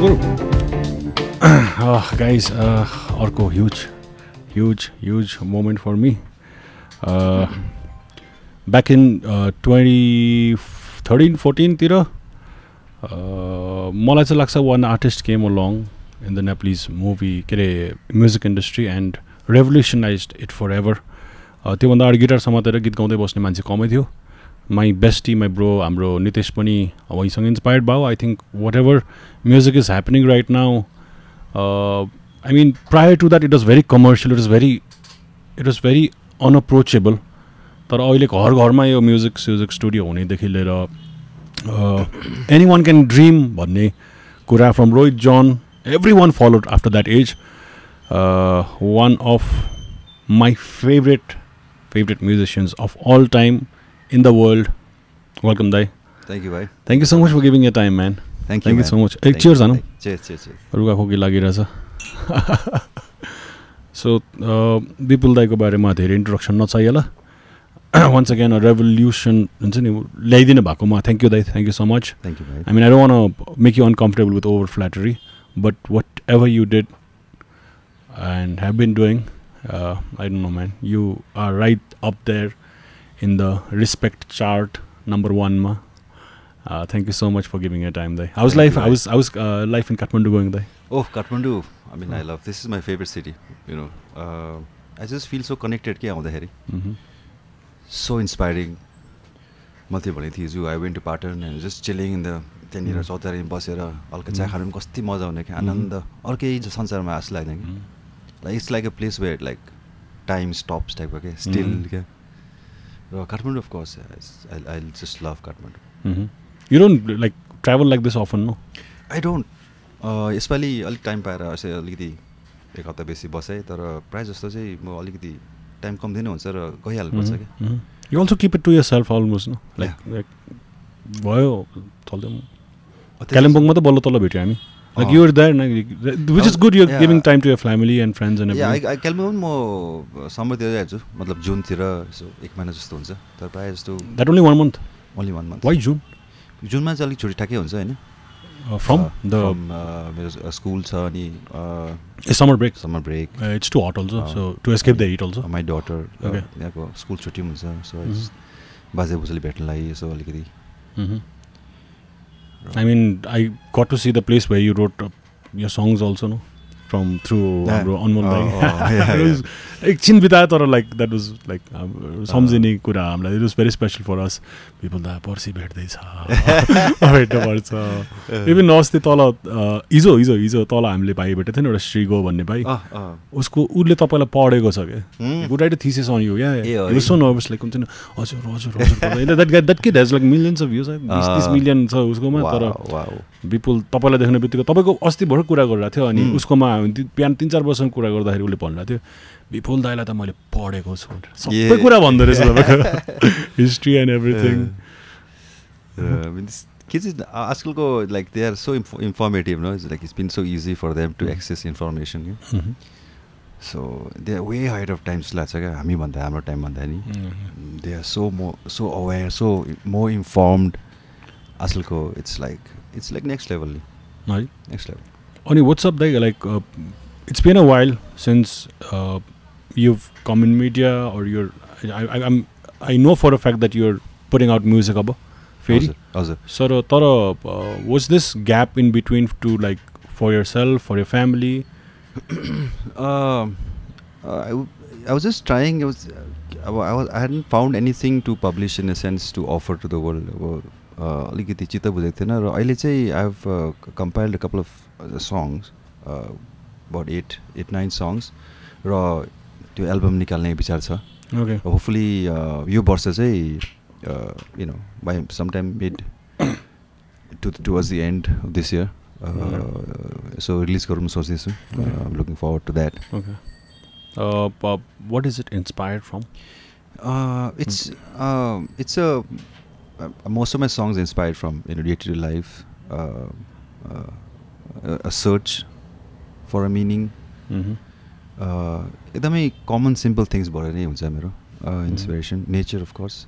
गरौँ guys, अर्को huge moment for me. Back in 2013-14 तिर मलाई चाहिँ लाग्छ one artist came along in the Nepalese movie के अरे music industry and revolutionized it forever. त्योभन्दा अगाडि गिटार समातेर गीत गाउँदै बस्ने मान्छे कमै थियो. My bestie, my bro, हाम्रो नितेश पनि उहीसँग inspired भयो. I think whatever music is happening right now, I mean prior to that it was very commercial, it was very unapproachable. तर अहिले घर घरमा यो म्युजिक स्टुडियो हुनेदेखि लिएर anyone can dream भन्ने कुरा from Rohit John, everyone followed after that age. One of my favorite musicians of all time in the world. Welcome, Dai. Thank you, bhai. Thank you so much for giving your time, man. Thank you so much. Cheers, Anu. Cheers. रुगा खोकी लागिरहेछ. So, विपुल दाइको बारेमा धेरै introduction नचाहिएला. Once again, a revolution हुन्छ नि ल्याइदिनु भएकोमा thank you, Dai. Thank you so much. Thank you, bhai. I mean, I don't want to make you uncomfortable with over flattery, but whatever you did and have been doing, I don't know, man. You are right up there in the respect chart, number 1 ma. Thank you so much for giving your time, Dai. How's life? How's life in Kathmandu going, Dai? Oh, Kathmandu. I mean, I love. This is my favorite city. You know, I just feel so connected. Ke aउँदाखेरि. So inspiring. Malte भने थिएछु. I went to Patan and just chilling in the त्यहाँनिर चौतारीमा बसेर हल्का चिया खानु पनि कति मजा आउने के आनन्द अर्कै संसारमा आस लाग्दैन कि. Like it's like a place where like time stops type of still के. Kathmandu, of course, I'll just love Kathmandu. You don't like travel like this often, no? I don't. यसपालि अलिक टाइम पाएर यसै अलिकति एक हप्ता बेसी बसेँ तर प्रायः जस्तो चाहिँ म अलिकति टाइम कम दिन हुन्छ र गइहाल्नुपर्छ कि. You also keep it to yourself almost, no? Like भयो चल्दै कालिम्पोङमा त बल्ल तल्ल भेट्यो हामी. Like you were there, which is good. You're giving time to your family and friends and everything. Yeah, Kalimpong म समरतिर जान्छु मतलब जुनतिर यसो 1 महिना जस्तो हुन्छ तर प्रायः जस्तो. That only 1 month? Only 1 month. Why June? जुनमा चाहिँ अलिक छुट्टी ठाकै हुन्छ हैन. From मेरो स्कुल छ अनि summer break. It's too hot also, so to escape the heat also. My daughter यहाँको स्कुल छुट्टी हुन्छ सो बाजे बोजूले भेट्नलाई यसो अलिकति. I mean, I got to see the place where you wrote your songs also, no? Through Anmol Dai. एकछिन बितायो तर like that was like सम्झिने कुरा हामीलाई. It was very special for us. People दा पर्सि भेट्दैछ भेट्नुपर्छ. इभन अस्ति तल हिजो तल हामीले भाइ भेटेको थियो नि एउटा श्रीगो भन्ने भाइ. उसको उसले तपाईँलाई पढेको छ क्या. Would write a thesis on you. Yeah. He was so nervous like हुन्छ नि हजुर. That kid has like millions of views. 30 million छ उसकोमा. तर विपुल तपाईँलाई देख्ने बित्तिकै तपाईँको अस्ति भर्खर कुरा गरिरहेको थियो अनि उसकोमा बिहान 3-4 वर्षको कुरा गर्दाखेरि उसले भनिरहेको थियो विपुल दाइलाई त मैले पढेको छु सबै कुरा भन्दो रहेछ तपाईँको हिस्ट्री एन्ड एभ्रिथिङ. Kids आजकलको like they are so informative, no? It's like it's been so easy for them to access information. So they are way ahead of time लाग्छ क्या हामी भन्दा हाम्रो टाइम भन्दा नि. They are so aware, so more informed. आजकलको it's like next level. Right? Next level. Ani, what's up, like it's been a while since you've come in media or I know for a fact that you're putting out music abba feri. So what's this gap in between to like for yourself, for your family? I was just trying. I hadn't found anything to publish in a sense to offer to the world. अलिकति चित्त बुझेको थिएन र अहिले चाहिँ I have compiled a couple of songs, about 8-9 songs र त्यो album निकाल्ने विचार छ. होपफुली यो वर्ष चाहिँ you know by sometime mid towards the end of this year so release गरौँ सोच्दैछु. I'm looking forward to that. What is it inspired from? It's most of my songs inspired from day-to-day life, a search for a meaning. एकदमै common simple things बाट नै हुन्छ मेरो inspiration. Nature, of course.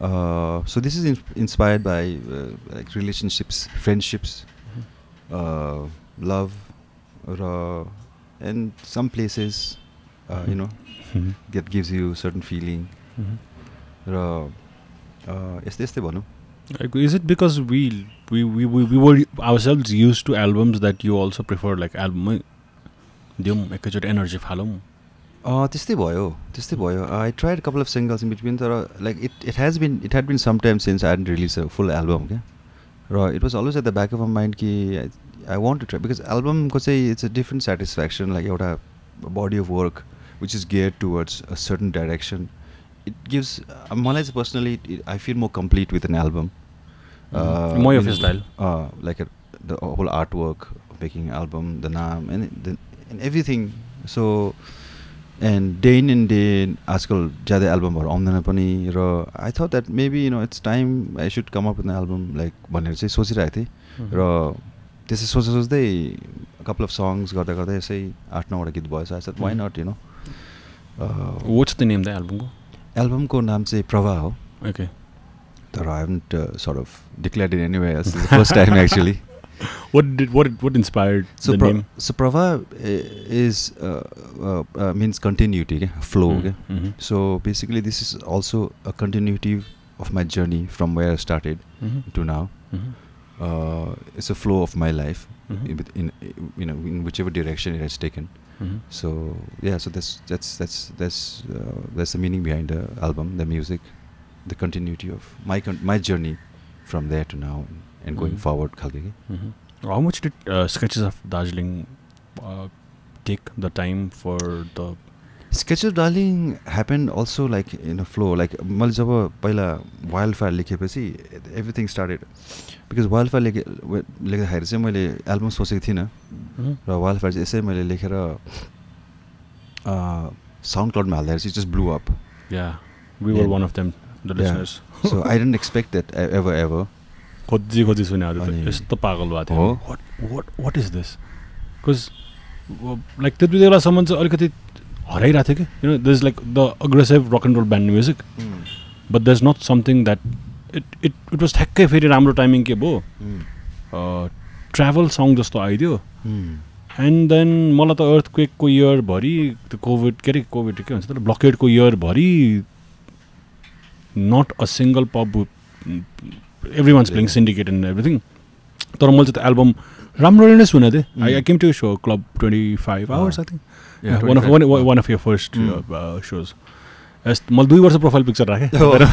So this is inspired by like relationships, friendships, love and some places you know that gives you certain feeling यस्तै भनौँ. Is it because we were ourselves used to albums that you also prefer like album दिउँ एकैचोटि energy फालौँ? त्यस्तै भयो. I tried a couple of singles in between तर like it had been some time since I hadn't released a full album क्या. र it was always at the back of my mind कि I want to try because album को चाहिँ it's a different satisfaction like एउटा body of work which is geared towards a certain direction. It gives मलाई चाहिँ personally I feel more complete with an album. More of your style. Like the whole artwork, making album, the naam and everything. So and day in and day आजकल ज्यादा एल्बमहरू आउँदैन पनि र I thought that maybe you know it's time I should come up with an album like भनेर चाहिँ सोचिरहेको थिएँ र त्यसै सोच्दै a couple of songs गर्दा यसै 8-9 वटा गीत भयो. So I said why not, you know. What's the name the album को? Album को नाम चाहिँ प्रभा हो. Okay. But I haven't sort of declared it anywhere else. This is the first time actually. What inspired the name? So Prava is means continuity, okay? Flow. Okay? So basically, this is also a continuity of my journey from where I started to now. It's a flow of my life in you know in whichever direction it has taken. So yeah, so that's the meaning behind the album, the music, the continuity of my journey from there to now and going forward. How much did Sketches of Darjeeling take the time for the Sketches of Darjeeling happened also like in a flow. Like मैले जब पहिला Wildfire लेखेपछि everything started because Wildfire लेख्दाखेरि चाहिँ मैले album सोचेको थिइनँ र Wildfire चाहिँ यसै मैले लेखेर SoundCloudमा हाल्दाखेरि चाहिँ just blew up. Yeah, we were one of them, the listeners. So I didn't expect that ever. खोजी सुनेको थियो यस्तो पागल भएको थियो. What is this? Because like त्यति बेलासम्म चाहिँ अलिकति हराइरहेको थियो कि you know there's like the aggressive rock and roll band music but there's not something that it was ठ्याक्कै फेरि राम्रो टाइमिङ के भयो ट्राभल सङ जस्तो आइदियो एन्ड देन मलाई त अर्थक्वेकको इयरभरि त्यो कोभिड के भन्छ तर ब्लकेडको इयरभरि not a single pub everyone's playing syndicate and everything तर मैले चाहिँ त्यो एल्बम राम्ररी नै सुनेको थिएँ. I came to so club 25 hours I think. One of your first shows. मैले 2 वर्ष प्रोफाइल पिक्चर राखेँ मैले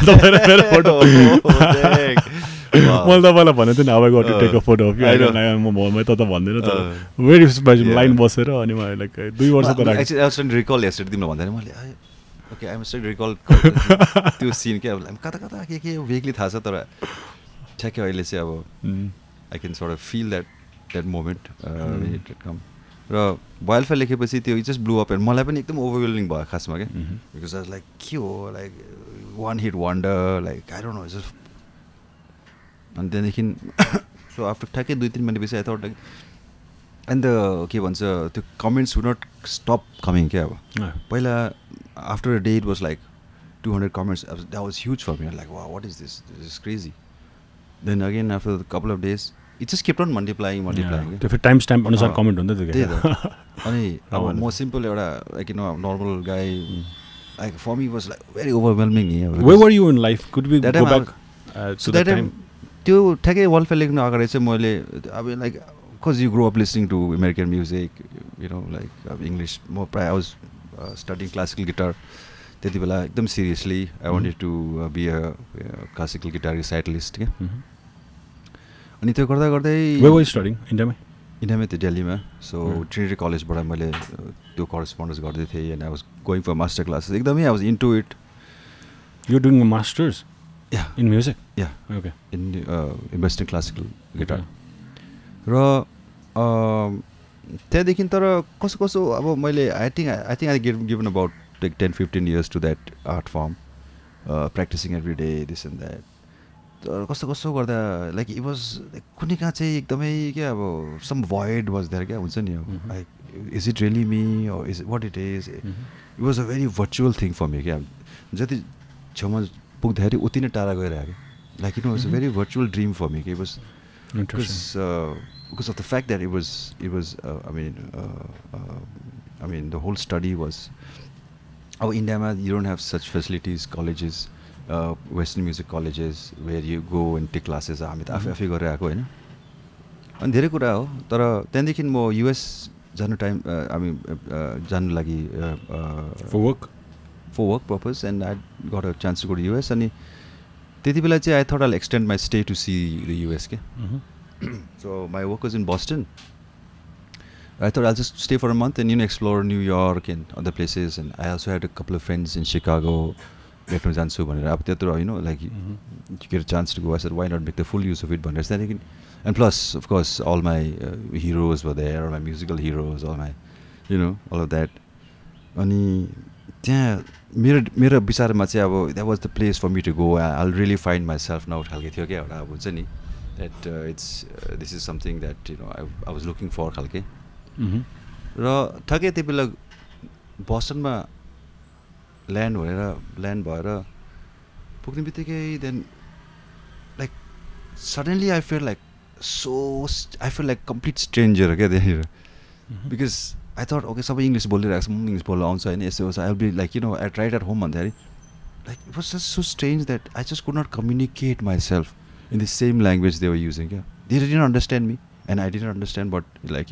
तपाईँलाई भनेको थिएँ नि अब got to take a photo of you म त भन्दैन तर भेरी स्पेसल लाइन बसेर अनि मैले लाइक 2 वर्ष त राखेँ. रिकल यस्टरडे तिमीलाई भन्दैन मैले ओके आई एम स्टिल रिकल त्यो सिन के अब कता के वेगली थाहा छ तर ठ्याक्कै अहिले चाहिँ अब आई क्यान सort of feel that moment when it come. र वाइल्डफायर लेखेपछि त्यो जस्ट ब्लू अप एन्ड मलाई पनि एकदम ओभरवेलमिङ भयो खासमा क्या बिकज आई लाइक के हो like one hit wonder like I don't know just अनि त्यहाँदेखि सो आफ्टर ठ्याक्कै 2-3 महिनापछि I thought like and the के भन्छ त्यो comments would not stop coming क्या अब पहिला after a day it was like 200 comments that was huge for me. I'm like wow, what is this is crazy. Then again after a couple of days it just kept on multiplying त्यो फेरि time stamp अनुसार comment हुँदै थियो अनि अब म simple एउटा like you know normal guy like for me was like very overwhelming. Where were you in life could be go back to that time त्यो ठ्याक्कै वाइल्डफायर लेख्नु अगाडि चाहिँ मैले अब like because you grow up listening to American music you know like अब English म प्रायः I was studying classical guitar त्यति बेला एकदम seriously I wanted to be a classical guitar recitalist क्या. अनि त्यो गर्दै इन्डियामै त्यो दिल्लीमा सो ट्रिनिटी कलेजबाट मैले त्यो करस्पोन्डेन्स गर्दै थिएँ and I was going for master classes एकदमै I was into it. You doing masters in music okay in western classical guitar र त्यहाँदेखि तर कसो अब मैले I think I given about like 10-15 years to that art form, practicing every day, this and that. कस्तो गर्दा like it was कुनै कहाँ चाहिँ एकदमै क्या अब सम void was there क्या हुन्छ नि अब like is it really me or is it what it is. It was a very virtual thing for me क्या जति छेउमा पुग्दाखेरि उति नै टाढा गइरहेको like it was a very virtual dream for me. It was because of the fact that it was I mean the whole study was India you don't have such facilities, colleges, Western music colleges where you go and take classes. हामी त आफै गरेर आएको हैन अनि धेरै कुरा हो तर त्यहाँदेखि म US जानु टाइम जानु लागि for work purpose and I got a chance to go to US अनि त्यति बेला चाहिँ I thought I'll extend my stay to see the US के so my work was in Boston. I thought I'll just stay for a month and explore New York and other places, and I also had a couple of friends in Chicago. Like you get a chance to go. I said, why not make the full use of it? And plus, of course, all my heroes were there, all my musical heroes, all my, all of that. And that was the place for me to go. I'll really find myself now. That this is something that I was looking for. र ठ्याक्कै त्यो बेला बस्टनमा land भएर पुग्ने बित्तिकै then like suddenly I fell like complete stranger क्या त्यहाँनिर because I thought okay सबै इङ्ग्लिस बोलिरहेको छ म इङ्ग्लिस बोल्नु आउँछ होइन यस्तो I will be like I tried at home भन्दाखेरि like it was just so strange that I just could not communicate myself in the same language they were using क्या they didn't understand me and I didn't understand but like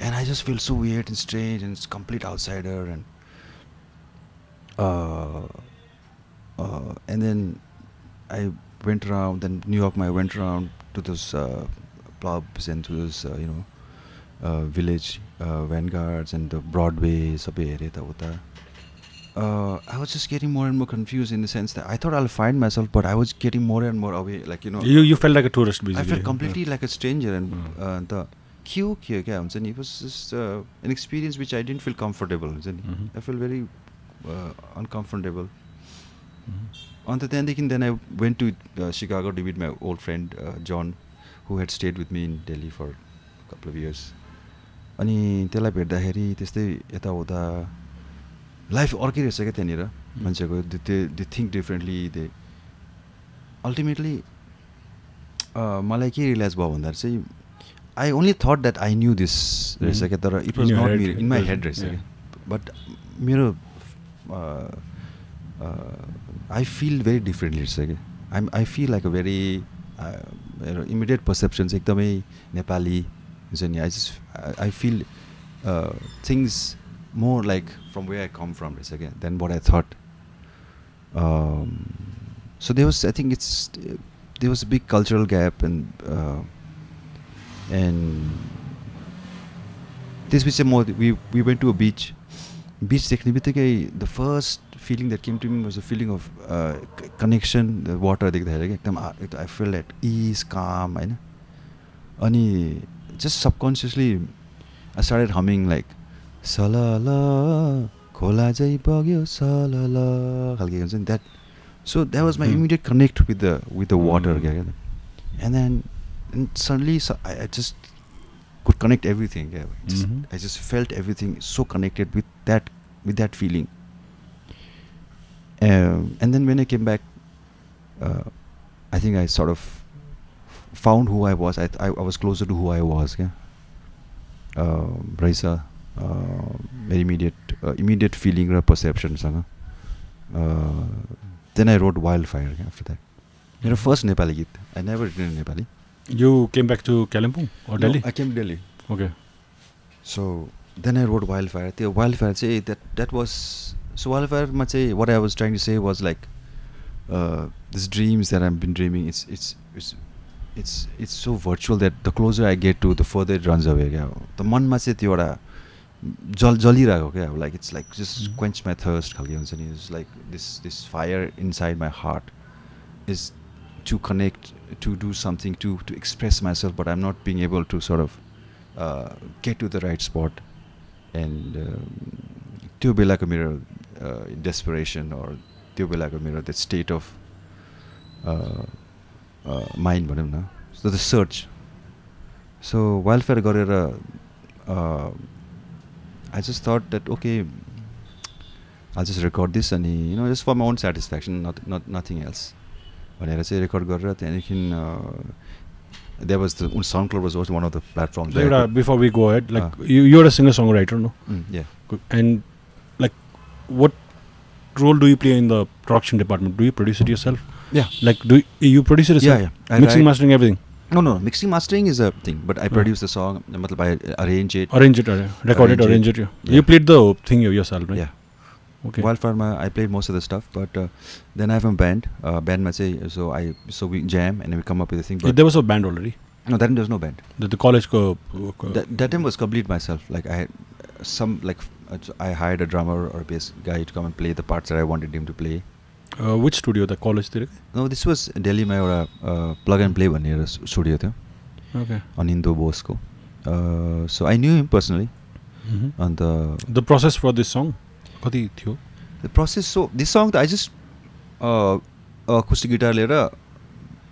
and I just feel so weird and strange and it's complete outsider and then I went around and New York I went around to those pubs and to those village vanguards and the Broadway sabai here ta uta I was just getting more and more confused in the sense that I thought I'll find myself but I was getting more and more away like you felt like a tourist basically. I felt completely like a stranger and it was just an experience which I didn't feel comfortable. I felt very uncomfortable. Then I went to Chicago to meet my old friend John, who had stayed with me in Delhi for a couple of years. अनि त्यसलाई भेट्दाखेरि त्यस्तै यताउता life अर्कै रहेछ क्या त्यहाँनिर मान्छेको they think differently they ultimately मलाई के रियलाइज भयो भन्दाखेरि चाहिँ I only thought that I knew this. It was not me in my head. But I feel very differently. I feel like a very immediate perception. Nepali. I feel things more like from where I come from than what I thought. So there was, I think there was a big cultural gap and this was we went to a beach the first feeling that came to me was a feeling of connection. The water I felt at ease, calm and just subconsciously I started humming like salala khola jai bagyo salala that. So that was my immediate connect with the water and then and suddenly I just could connect everything. I just felt everything so connected with that feeling. And then when I came back, I think I sort of found who I was. I was closer to who I was. Raisa, very immediate feeling or perception. Then I wrote Wildfire after that. My first Nepali git. I never written in Nepali. You came back to Kalimpong or Delhi? I came to Delhi. Okay. So then I wrote Wildfire. The Wildfire say that was so Wildfire what I was trying to say was like these dreams that I've been dreaming. It's so virtual that the closer I get to, the further it runs away. The man ma chai tyo jali like it's like just quench my thirst. It's like this fire inside my heart is to connect, to do something, to express myself, but I'm not being able to sort of get to the right spot. And त्यो बेलाको मेरो desperation or त्यो बेलाको मेरो that state of mind भनौँ न. So the search. So Wildfire गरेर I just thought that okay, I'll just record this and just for my own satisfaction, nothing else. भनेर चाहिँ रेकर्ड गरेर त्यहाँदेखि there was the SoundCloud was also one of the platforms. Before we go ahead, like you're a singer-songwriter, no? Yeah. And like, what role do you play in the production department? Do you produce it yourself? Yeah. Like, do you produce it yourself? Yeah. Mixing, mastering, everything. No. Mixing, mastering is a thing, but I produce the song. I arrange it. Record it, arrange it. Yeah. You played the thing yourself, right? Yeah. Okay. Wildfire, I played most of the stuff, but then I have a band. So we jam and we come up with a thing. But there was a band already. No, that time there was no band. The college that time was complete myself. Like I had I hired a drummer or a bass guy to come and play the parts that I wanted him to play. Which studio? The college there? No, this was Delhi ma euta plug and play भन्ने studio थियो. Okay. On Indo Bosco. So I knew him personally. And the process for this song, कति थियो? The process, so this song I just acoustic guitar लिएर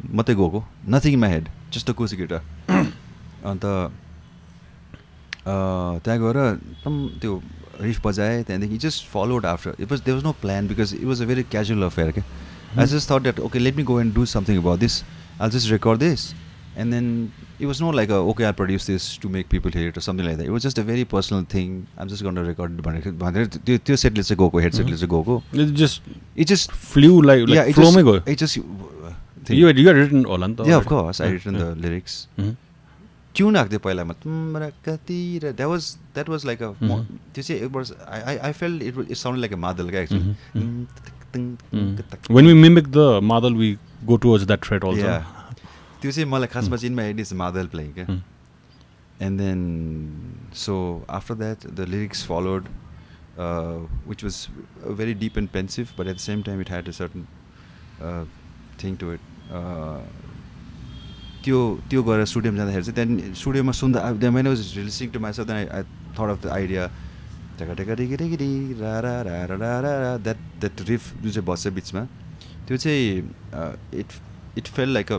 मात्रै गएको, nothing in my head, just acoustic guitar. अन्त त्यहाँ गएर त्यो riff बजाएँ, त्यहाँदेखि just followed after. There was no plan because it was a very casual affair. Okay? I just thought that okay, let me go and do something about this. I'll just record this, and then it was not like okay, I'll produce this to make people hear it or something like that. It was just a very personal thing. I'm just going to record it. त्यो set let's go, headset let's go. It just flew like yeah, it just you had written all on. Yeah, of course, I written the lyrics. Tune आएको थियो पहिलामा तिम्रो कति that was like a त्यो चाहिँ it was I felt it sounded like a madal actually. When we mimic the madal, we go towards that thread also. Yeah. त्यो चाहिँ मलाई खासमा चाहिँ in my head is madal playing. And then so after that the lyrics followed, which was very deep and pensive, but at the same time it had a certain thing to it. त्यो गरेर स्टुडियोमा जाँदाखेरि चाहिँ त्यहाँदेखि स्टुडियोमा सुन्दा when I was listening to myself, then I thought of the idea that riff जुन चाहिँ बस्छ बिचमा त्यो चाहिँ it felt like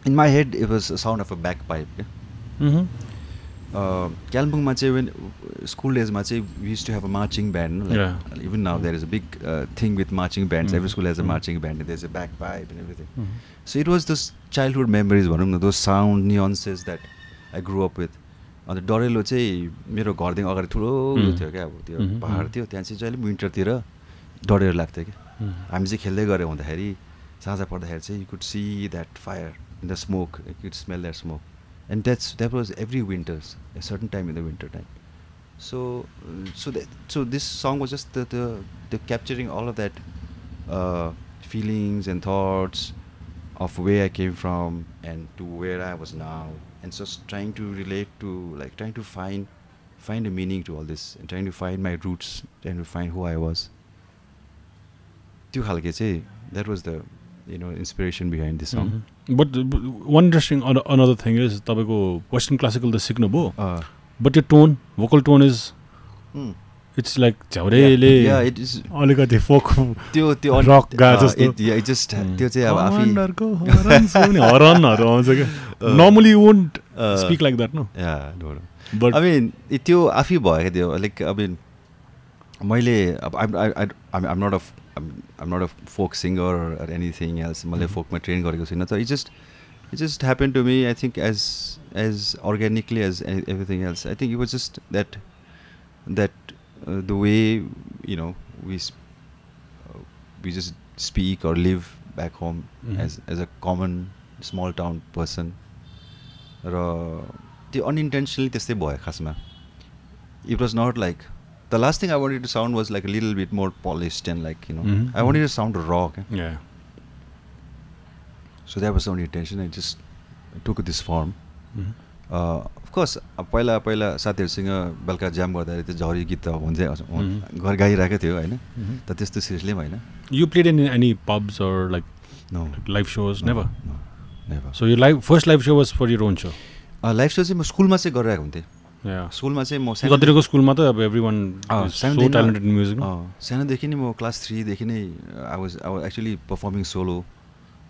in my head it was a sound of a bagpipe. कालिम्पोङमा चाहिँ when school daysमा चाहिँ we used to have a marching band, like even now there is a big thing with marching bands. Every school has a marching band and there's a bagpipe and everything. So it was those childhood memories, those sound nuances that I grew up with. अन्त डरेलो चाहिँ मेरो घरदेखि अगाडि ठुलो उयो थियो क्या, अब त्यो पहाड थियो, त्यहाँ चाहिँ जहिले विन्टरतिर डरेलो लाग्थ्यो क्या. हामी चाहिँ खेल्दै गरे हुँदाखेरि साँझ पर्दाखेरि चाहिँ you could see that fire in the smoke, you could smell that smoke. And that was every winters, a certain time in the winter time. So this song was just the capturing all of that feelings and thoughts of where I came from and to where I was now, and just trying to relate to, like trying to find a meaning to all this, and trying to find my roots, trying to find who I was. त्यो खालके चाहिँ that was the inspiration behind this song. But one interesting another thing is तपाईँको Western classical the सिक्नु भयो, but your tone, vocal tone is it's like झ्याउरेले it is अलिकति folk त्यो rock गा जस्तो. it just त्यो चाहिँ अब आफै हरनहरु आउँछ के. Normally you won't speak like that, no? Yeah, no. But I mean त्यो आफै भयो के त्यो, like I mean मैले I'm not a folk singer or anything else. मैले folkमा train गरेको छैन. So it just happened to me, I think, as organically as everything else. I think it was just that the way we just speak or live back home as a common small town person. र त्यो unintentionally त्यस्तै भयो खासमा. It was not like the last thing I wanted to sound was like a little bit more polished and like I wanted to sound raw. Okay? Yeah. So that was the only intention. I just took this form. Of course, पहिला साथीहरुसँग बेलुका जाम गर्दा त्यो झरी गीत त हुन्छ घर गाइराखेको थियो हैन, त त्यस्तो सिरियसली हैन. You played in any pubs or like live shows? Never. So your first live show was for your own show? Live show चाहिँ म स्कुलमा चाहिँ गरिरहेको हुन्थे. स्कुलमा चाहिँ म कतिको स्कुलमा त अब everyone is so talented in music. सानोदेखि नै म क्लास 3 देखि नै I was actually performing solo.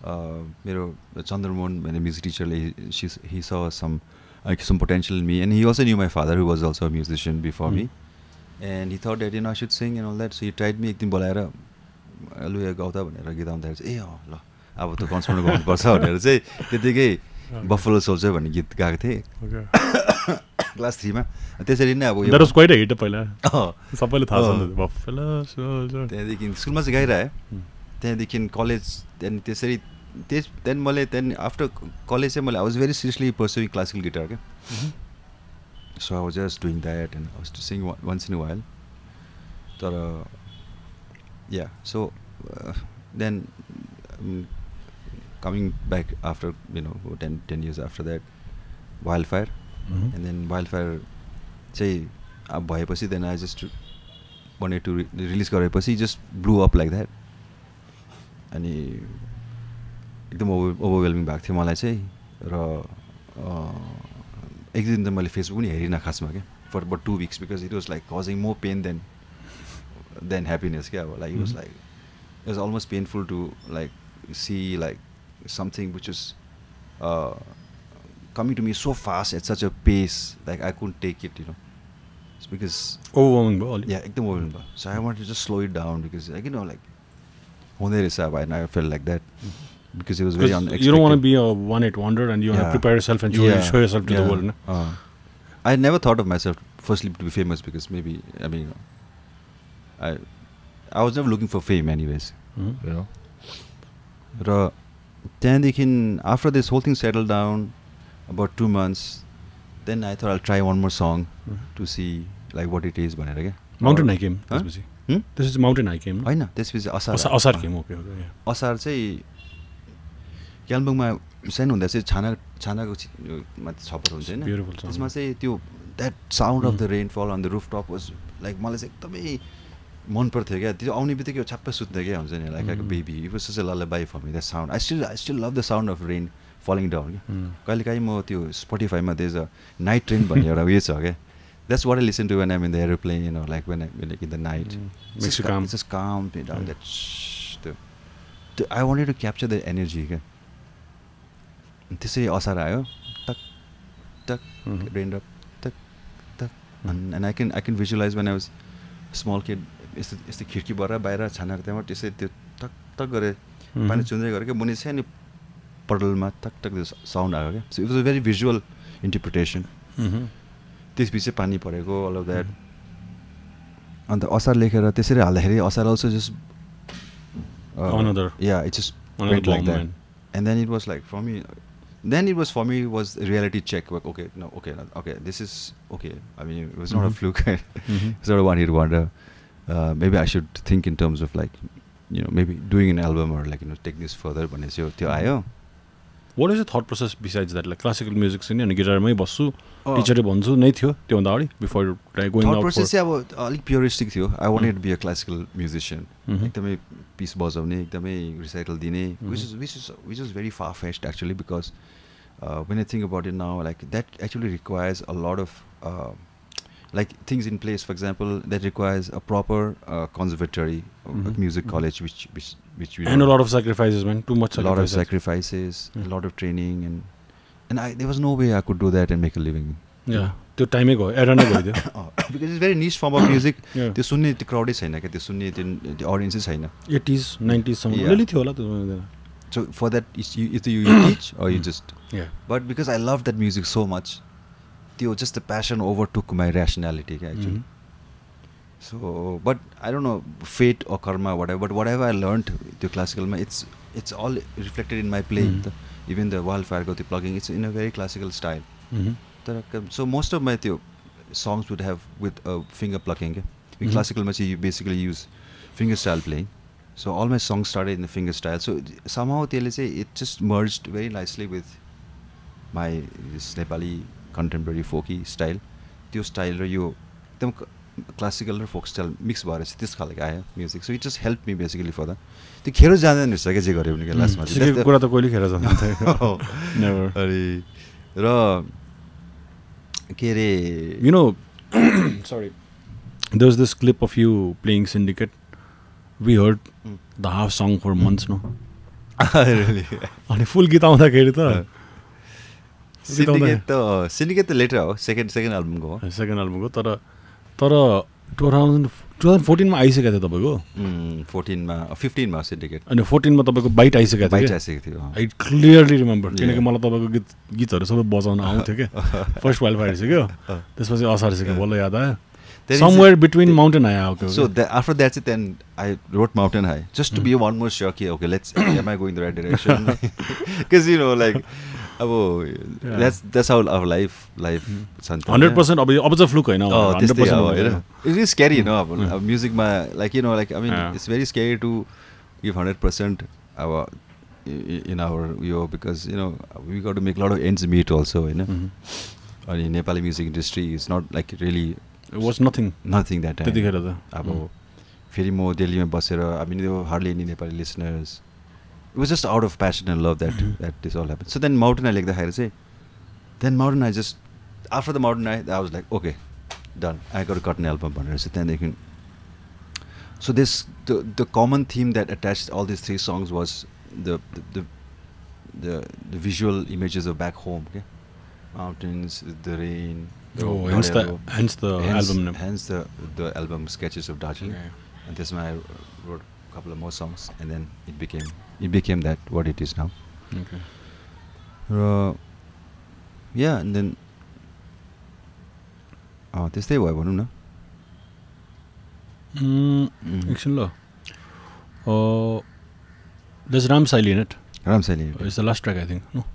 मेरो चन्द्रमोहन भन्ने म्युजिक टिचरले he saw some potential in me, and he also knew my father, who was also a musician before me, and he thought that I should sing and all that. So he tried me. एक दिन बोलाएर लु या गाउँदा भनेर गीत आउँदाखेरि चाहिँ ए ल अब त कन्सर्ट गर्नुपर्छ भनेर चाहिँ त्यतिकै बफलो सोल्जर भन्ने गीत गाएको थिएँ क्लास 3 मा त्यसरी नै अब that was quite a hit पहिला सबैले थाहा छ बफलो सोल्जर त्यहाँदेखि स्कुलमा चाहिँ गाइरहेँ त्यहाँदेखि कलेज त्यहाँदेखि त्यसरी त्यहाँदेखि मैले त्यहाँदेखि आफ्टर कलेज चाहिँ मैले I was very seriously pursuing classical guitar क्या so I was just doing that and I was to sing once in a while तर या so then coming back after 10 years after that Wildfire and then Wildfire चाहिँ अब भएपछि then I just wanted to release गरेपछि just blew up like that अनि एकदम overwhelming भएको थियो मलाई चाहिँ र एक दिन त मैले फेसबुक पनि हेरिनँ खासमा क्या for about 2 weeks because it was like causing more pain than happiness क्या अब like it was almost painful to like see like something which is coming to me so fast at such a pace like I couldn't take it it's because overwhelming yeah ekdam overwhelming so I wanted to just slow it down because like like hone resa and I felt like that because it was very unexpected. You don't want to be a one-hit wonder and you want to prepare yourself and show yourself to the world I never thought of myself firstly to be famous because maybe I mean I was never looking for fame anyways र त्यहाँदेखि after this whole thing settled down about 2 months then I thought I'll try one more song to see like what it is भनेर क्या Mountain High came त्यसपछि त्यसपछि Mountain High came हैन त्यसपछि असार came okay असार चाहिँ कालिम्पोङमा सानो हुँदा चाहिँ छानाको छप्पर हुन्छ हैन त्यसमा चाहिँ त्यो that sound of the rainfall on the rooftop was like मलाई चाहिँ एकदमै मन पर्थ्यो क्या त्यो आउने बित्तिकै छाप्पै सुत्ने क्या हुन्छ नि like like baby it was such a lullaby for me the sound I still love the sound of rain falling down क्या कहिलेकाहीँ म त्यो स्पोटिफाईमा there is a night train भन्ने एउटा उयो छ क्या that's what I listen to when I am in the aeroplane like when I in the night just calm down that I wanted to capture the energy क्या त्यसै असार आयो टक टक रेन ड्रप टक टक and I can visualise when I was small kid यस्तो खिड्कीबाट बाहिर छानाको त्यहाँबाट त्यसै त्यो टक टक गरे पानी चुन्दै गऱ्यो क्या मुनि सानो पडलमा टक टक त्यो साउन्ड आयो क्या so it was a very visual interpretation त्यसपछि पानी परेको अल अफ द्याट अन्त असार लेखेर त्यसरी हाल्दाखेरि असार also just yeah it's just went like that and then it was like for me was reality check like okay this is okay I mean it was not a fluke it's not a one hit wonder maybe I should think in terms of like maybe doing an album or like take this further भन्ने चाहिँ त्यो आयो what is the thought process besides that like classical music चाहिँ अनि गिटारमै बस्छु टिचरले भन्छु नै थियो त्यो भन्दा अगाडि before going out process चाहिँ अब अलिक प्योरिस्टिक थियो I wanted to be a classical musician एकदमै पिस बजाउने एकदमै रिसाइटल दिने which is very far fetched actually because when I think about it now like that actually requires a lot of like things in place for example that requires a proper conservatory music college which we and a lot of sacrifices man too much a lot of sacrifices a lot of training and there was no way I could do that and make a living त्यो टाइमै गयो era नै गयो because it's very niche form of music त्यो सुन्ने त्यो क्राउडै छैन क्या त्यो सुन्ने त्यो अडियन्सै छैन 80s 90s सम्म अलि थियो होला त्यो so for that either you teach or you just but because I love that music so much just the passion overtook my rationality actually so but I don't know fate or karma whatever but whatever I learned the classical it's all reflected in my playing even the Wildfire got the plugging it's in a very classical style so most of my songs would have with finger plucking classical much you basically use finger style playing so all my songs started in the finger style so somehow it just merged very nicely with my this Nepali contemporary folky style त्यो style र यो एकदम classical र folk style mix भएर चाहिँ त्यस खालको आयो music so it just help me basically for the त्यो खेर जाँदैन रहेछ क्या जे गऱ्यो भने लास्टमा कुरा त कहिले खेर जाँदैन अरे र के अरे you know sorry there was this clip of you playing Syndicate we heard the half song for months no अनि फुल गीत आउँदाखेरि त सिन्डिकेट त लेटर हो सेकेन्ड एल्बमको हो तर 2000 2014 मा आइसकेको थियो तपाईँको 14 मा 15 मा सिन्डिकेट अनि 14 मा तपाईँको बाइट आइसकेको थियो आई क्लियरली रिमेम्बर किनकि मलाई तपाईँको गीतहरू सबै बजाउन आउँथ्यो क्या फर्स्ट वाइल्ड फायर थियो त्यसपछि असार सिक्यो बल्ल याद आयो somewhere between mountain high okay. So after that then I wrote mountain high just to be one more sure okay let's am I going the right direction because like that's how our life 100% अब चाहिँ fluke हैन 100% it is scary music ma like like I mean it's very scary to give 100% in our because we got to make a lot of ends meet also and Nepali music industry is not like really it was nothing that time त्यतिखेर त अब फेरि म दिल्लीमा बसेर I mean there were hardly any Nepali listeners it was just out of passion and love that this all happened so then Mountain High लेख्दाखेरि चाहिँ then Mountain High just after the Mountain High I was like okay done I got to cut an album भनेर so then they can so this the common theme that attached all these 3 songs was the visual images of back home okay mountains the rain hence the album name. Hence the album Sketches of Darjeeling. And that's when I wrote a couple of more songs, and then it became that what it is now. Okay. Yeah, and then त्यस्तै भयो भनौँ न. Action lo. There's Ram Saili in it. Ram Saili. It's the last track I think. No.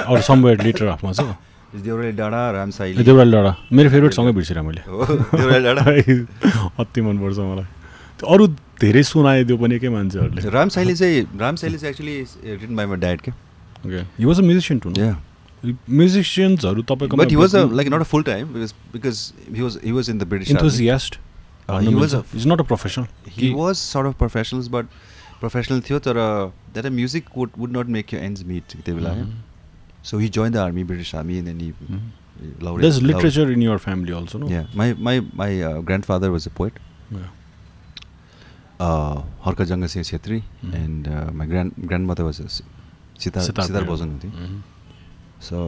Or somewhere later after so. Deurali डाँडा राम साइली देउराली डाँडा मेरो favourite सँगै बिर्सेँ मैले देउराली डाँडा अति मनपर्छ मलाई अरू धेरै सुनाइदियो पनि के मान्छेहरूले राम साइली चाहिँ actually written by my dad के okay he was a musician to know म्युजिशियन्सहरू तपाईको but he was like not a full time because he was in the British enthusiast he was he's not a professional he was sort of professional थियो तर that music would not make your ends meet त्यही बेला so he joined the army British army and then he there's literature in your family also no yeah my grandfather was a poet Harka Janga Singh Chhetri and my grandmother was a sitar bojan hunthyo so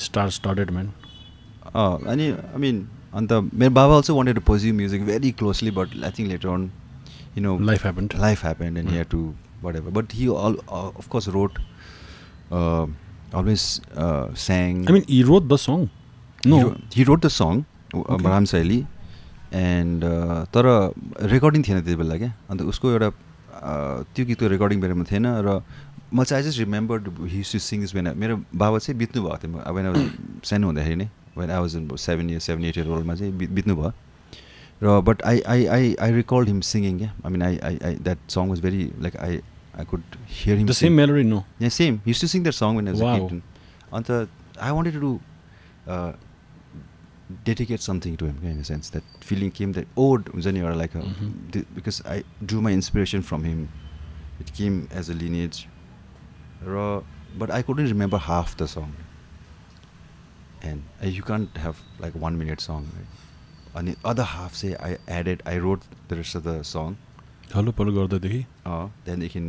started man I mean and my baba also wanted to pursue music very closely but I think later on life happened and he had to whatever but he of course wrote always sang I mean he wrote the song no he wrote the song Ram Saili and तर recording थिएन त्यति बेला क्या अन्त उसको एउटा त्यो गीतको रेकर्डिङ बेलामा थिएन र म चाहिँ I just remember he used to sing this when मेरो बाबा चाहिँ बित्नु भएको थियो व्हेन आई वाज सानो हुँदाखेरि नै व्हेन आई वाज 7 8 ओल्डमा चाहिँ बित्नु भयो र but I recalled him singing क्या I mean I that song was very like I could hear him the sing. Same melody, no? Yeah, same. He used to sing that song when I was a kid. And I wanted to dedicate something to him in a sense. That feeling came that or like because I drew my inspiration from him. It came as a lineage. But I couldn't remember half the song. And you can't have like 1 minute song, right? And the other half say I wrote the rest of the song. Hello पल्लो गर्दैदेखि त्यहाँदेखि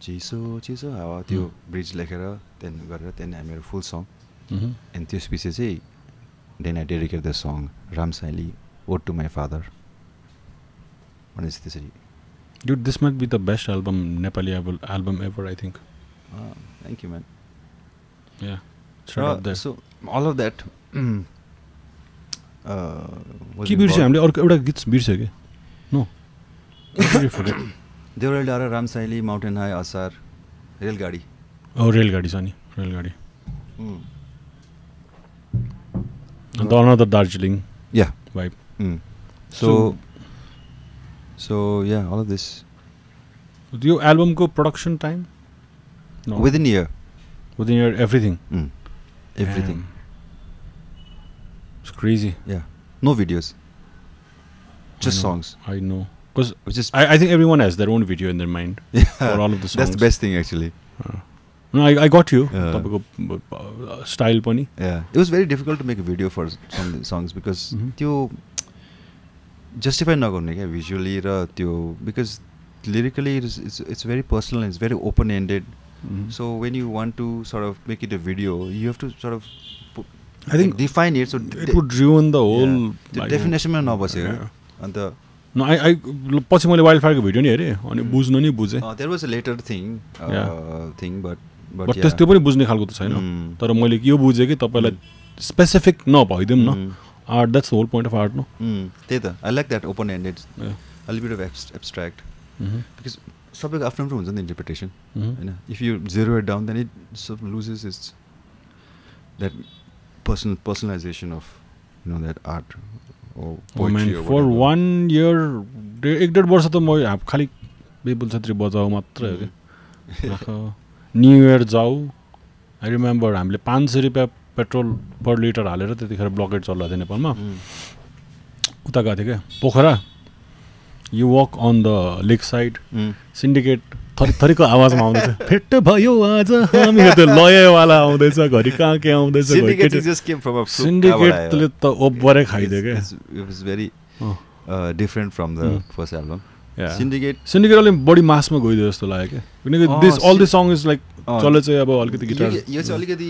चिसो चिसो हावा त्यो bridge लेखेर त्यहाँदेखि गरेर त्यहाँदेखि मेरो फुल सङ एन्ड त्यसपछि चाहिँ then I dedicate the song Ram Saili ode to my father भनेपछि त्यसरी Dude, this might be the best Nepali album ever, I think. Thank you, man. Yeah, straight up there. So all of that के बिर्स्यो हामीले अर्को एउटा गीत बिर्स्यो कि नो देउराली डाँडा राम साइली माउन्टेन हाई असार रेलगाडी रेलगाडी छ नि रेलगाडी अन्त अनदर दार्जिलिङ या vibe so yeah all of this यो एल्बमको production time within a year everything everything it's crazy yeah no videos just songs I know because I think everyone has their own video in their mind for all of the songs that's the best thing actually no I got you tapako style pani yeah it was very difficult to make a video for some songs because त्यो justify नगर्ने क्या visually र त्यो because lyrically it's very personal and it's very open ended so when you want to sort of make it a video you have to sort of I think define it so it would ruin the whole the definition ma नबसेको अन्त No, I पछि मैले वाइल्डफायरको video नि हेरेँ अनि बुझ्नु नि बुझेँ. There was a later thing, but त्यो पनि बुझ्ने खालको त छैन. तर मैले यो बुझेँ कि तपाईँलाई स्पेसिफिक नभइदिउँ न. Art, that's the whole point of art, no? त्यही त. I like that open-ended, a little bit of abstract. Because सबैको आफ्नो आफ्नो हुन्छ नि interpretation. हैन. If you zero it down, then it sort of loses its that personalization of, you know, that art or poetry or for 1 year, 1.5 वर्ष त म खालि बेबुल छत्री बजाऊ मात्रै हो कि. न्यू इयर जाऊ. आई रिमेम्बर हामीले 500 रुपियाँ पेट्रोल पर लिटर हालेर त्यतिखेर ब्लकेट चल्ला थियो नेपालमा. उता गएको थियो क्या Pokhara. You walk on the lake side. Syndicate थरीको आवाजमा आउँदैछ. फेट भयो आज हामी त्यो लयवाला आउँदैछ घरि कहाँ के आउँदैछ. सिन्डिकेटले त ओभरै खाइदियो क्या. It was very different from the first album. Syndicate अलि बढी मासमा गइदियो जस्तो लाग्यो क्या. किनकि all this song is like चले चाहिँ अब अलिकति गिटार यो चाहिँ अलिकति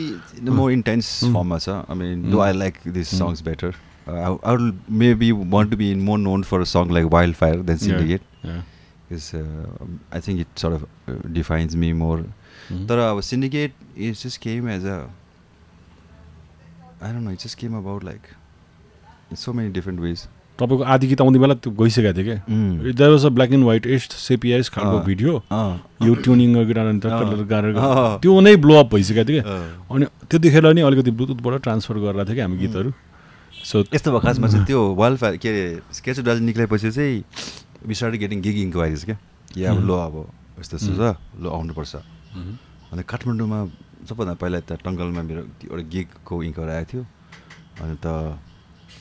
more intense फर्ममा छ. I mean, though I like these songs better. I would maybe want to be more known for a song like Wildfire than Syndicate. Because I think it sort of defines me more. But Syndicate, it just came as a, I don't know, it just came about like in so many different ways. तपाईँको आदि गीत आउने बेला त्यो गइसकेको थियो क्या. There was a black and white एस्ट सेपियाइस खालको भिडियो. यो ट्युनिङ गिटार गाएर त्यो नै ब्लो अप भइसकेको थियो क्या. अनि त्यतिखेर नि अलिकति ब्लुटुथबाट ट्रान्सफर गरेर थियो कि हामी गीतहरू. सो यस्तो भयो खासमा चाहिँ त्यो वाइल्डफायर के अरे स्केच दार्जिलिङ निक्लेपछि चाहिँ we started getting gig inquiries क्या. कि अब लो अब यस्तो छ लो आउनुपर्छ. अनि काठमाडौँमा सबभन्दा पहिला त टङ्गलमा मेरो एउटा गिगको इन्क्वायरी आएको थियो. अनि त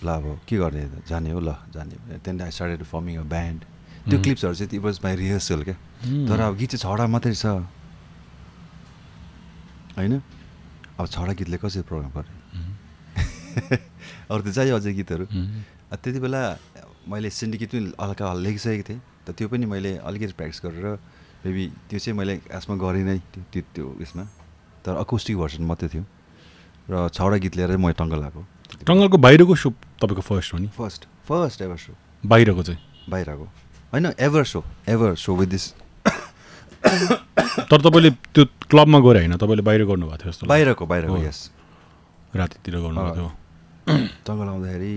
ल अब के गर्ने जाने हो ल जाने. त्यहाँदेखि I started forming a band. त्यो क्लिप्सहरू चाहिँ इट वाज माई रिहर्सल क्या. तर अब गीत चाहिँ छवटा मात्रै छ होइन. अब छवटा गीतले कसरी प्रोग्राम गर्ने. अरू त चाहियो अझै गीतहरू. त्यति बेला मैले सिन्डिकेट पनि हल्का लेखिसकेको थिएँ. त त्यो पनि मैले अलिकति प्र्याक्टिस गरेर मेबी त्यो चाहिँ मैले खासमा गरिनँ त्यो उसमा. तर अकुस्टिक भर्सन मात्रै थियो. र छवटा गीत लिएर म टङ्गल आएको. टङ्गलको बाहिरको सो तपाईँको फर्स्ट हो नि. First ever so. बाहिरको चाहिँ बाहिरको होइन. Ever so with this. तर तपाईँले त्यो क्लबमा गएर होइन तपाईँले बाहिर गर्नुभएको थियो जस्तो. बाहिरको यस रातितिर गर्नुभएको थियो. टङ्गल आउँदाखेरि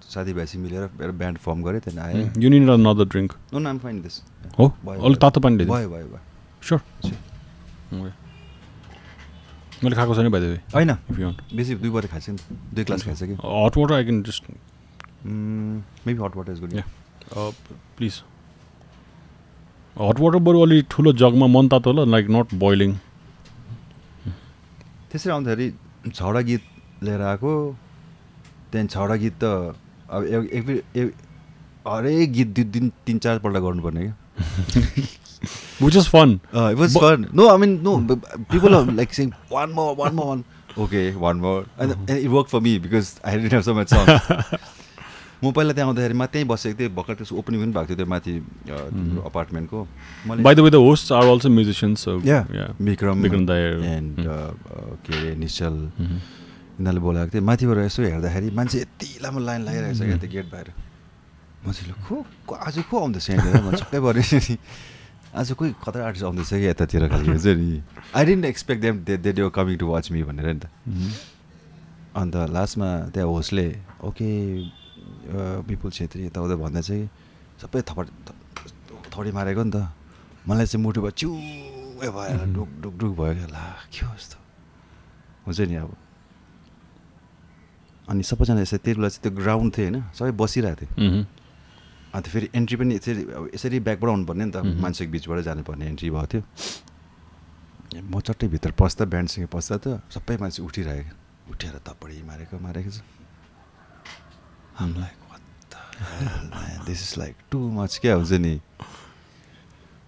साथीभाइसँग मिलेर एउटा ब्यान्ड फर्म गरेँ. त्यहाँदेखि आएँ. You need another drink. No I'm fine this. हो अलिक तातो पानी ल्याइदिनु. भयो स्योर. मैले खाएको छैन बाइ द वे. होइन बेसी 2 बजे खाइछ नि. 2 ग्लास खाइछ कि. Hot water I can just maybe hot water is good. Please hot water बरु अलि ठुलो जगमा मन तातो होला लाइक नट बोइलिङ. त्यसरी आउँदाखेरि छवटा गीत लिएर आएको. त्यहाँदेखि छवटा गीत त अब हरेक गीत 3-4 पल्ट गर्नुपर्ने क्या. Which is fun. It was fun. No, I mean, no. People are like saying, one more. Okay, one more. And it worked for me because I didn't have so much songs. म पहिला त्यहाँ आउँदाखेरि मा त्यहीँ बसेको थिएँ. भर्खर त्यसको ओपनिङ पनि भएको थियो त्यो माथि अपार्टमेन्टको. By the way, the hosts are also musicians. So yeah. Vikram Dayer and के अरे निश्चल यिनीहरूले बोलाएको थिएँ. माथिबाट यसो हेर्दाखेरि मान्छे यति लामो लाइन लागिरहेको छ क्या त्यो गेट बाहिर. म चाहिँ आज को आउँदैछ यहाँ छक्कै पऱ्यो नि. आज कोही खतरा आर्टिस्ट आउँदैछ कि यतातिर खालि हुन्छ नि. I didn't expect them they were coming to watch me भनेर नि त. अन्त लास्टमा त्यहाँ होस्टले ओके विपुल छेत्री यताउता भन्दा चाहिँ सबै थोडी मारेको नि त. मलाई चाहिँ मुटुमा चिउए भएर ढुक भयो क्या. ला के हो यस्तो हुन्छ नि अब. अनि सबैजना यसरी त्यति बेला चाहिँ त्यो ग्राउन्ड थियो होइन. सबै बसिरहेको थियो. अन्त फेरि एन्ट्री पनि यसरी ब्याकबाट आउनुपर्ने नि त. मान्छेको बिचबाट जानुपर्ने एन्ट्री भएको थियो. म चट्टै भित्र पस्दा ब्यान्डसँग पस्दा त सबै मान्छे उठिरहेको. उठेर तपडी मारेको छ. I'm like, what the hell, man? This is like too much. क्या हुन्छ नि.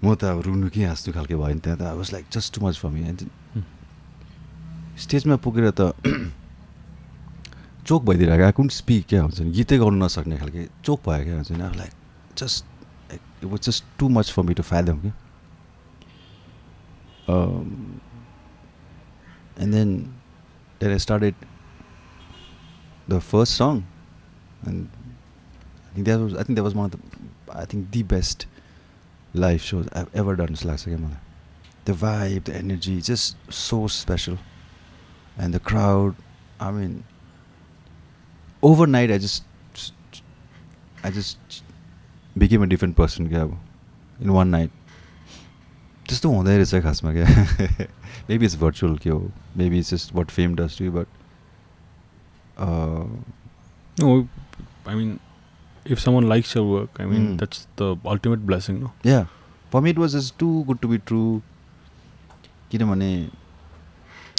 म त अब रुनु कि हाँस्नु खालको भयो नि त्यहाँ त. I was like just too much for me. स्टेजमा पुगेर त चोक भइदिरहेको. I couldn't speak क्या हुन्छ नि. गीतै गाउनु नसक्ने खालको चोक भयो क्या हुन्छ नि. I was like it was just too much for me to fathom क्या. And then I started the first song and I think that was one of the best live shows I've ever done जस्तो लाग्छ क्या मलाई. The vibe, the energy, just so special. And the crowd, I mean, overnight I just became a different person क्या अब in one night. त्यस्तो हुँदै रहेछ खासमा क्या. Maybe it's virtual के हो, maybe it's just what fame does to you, but no, I mean, if someone likes your work, I mean, that's the ultimate blessing, no? Yeah. For me it was just too good to be true. किनभने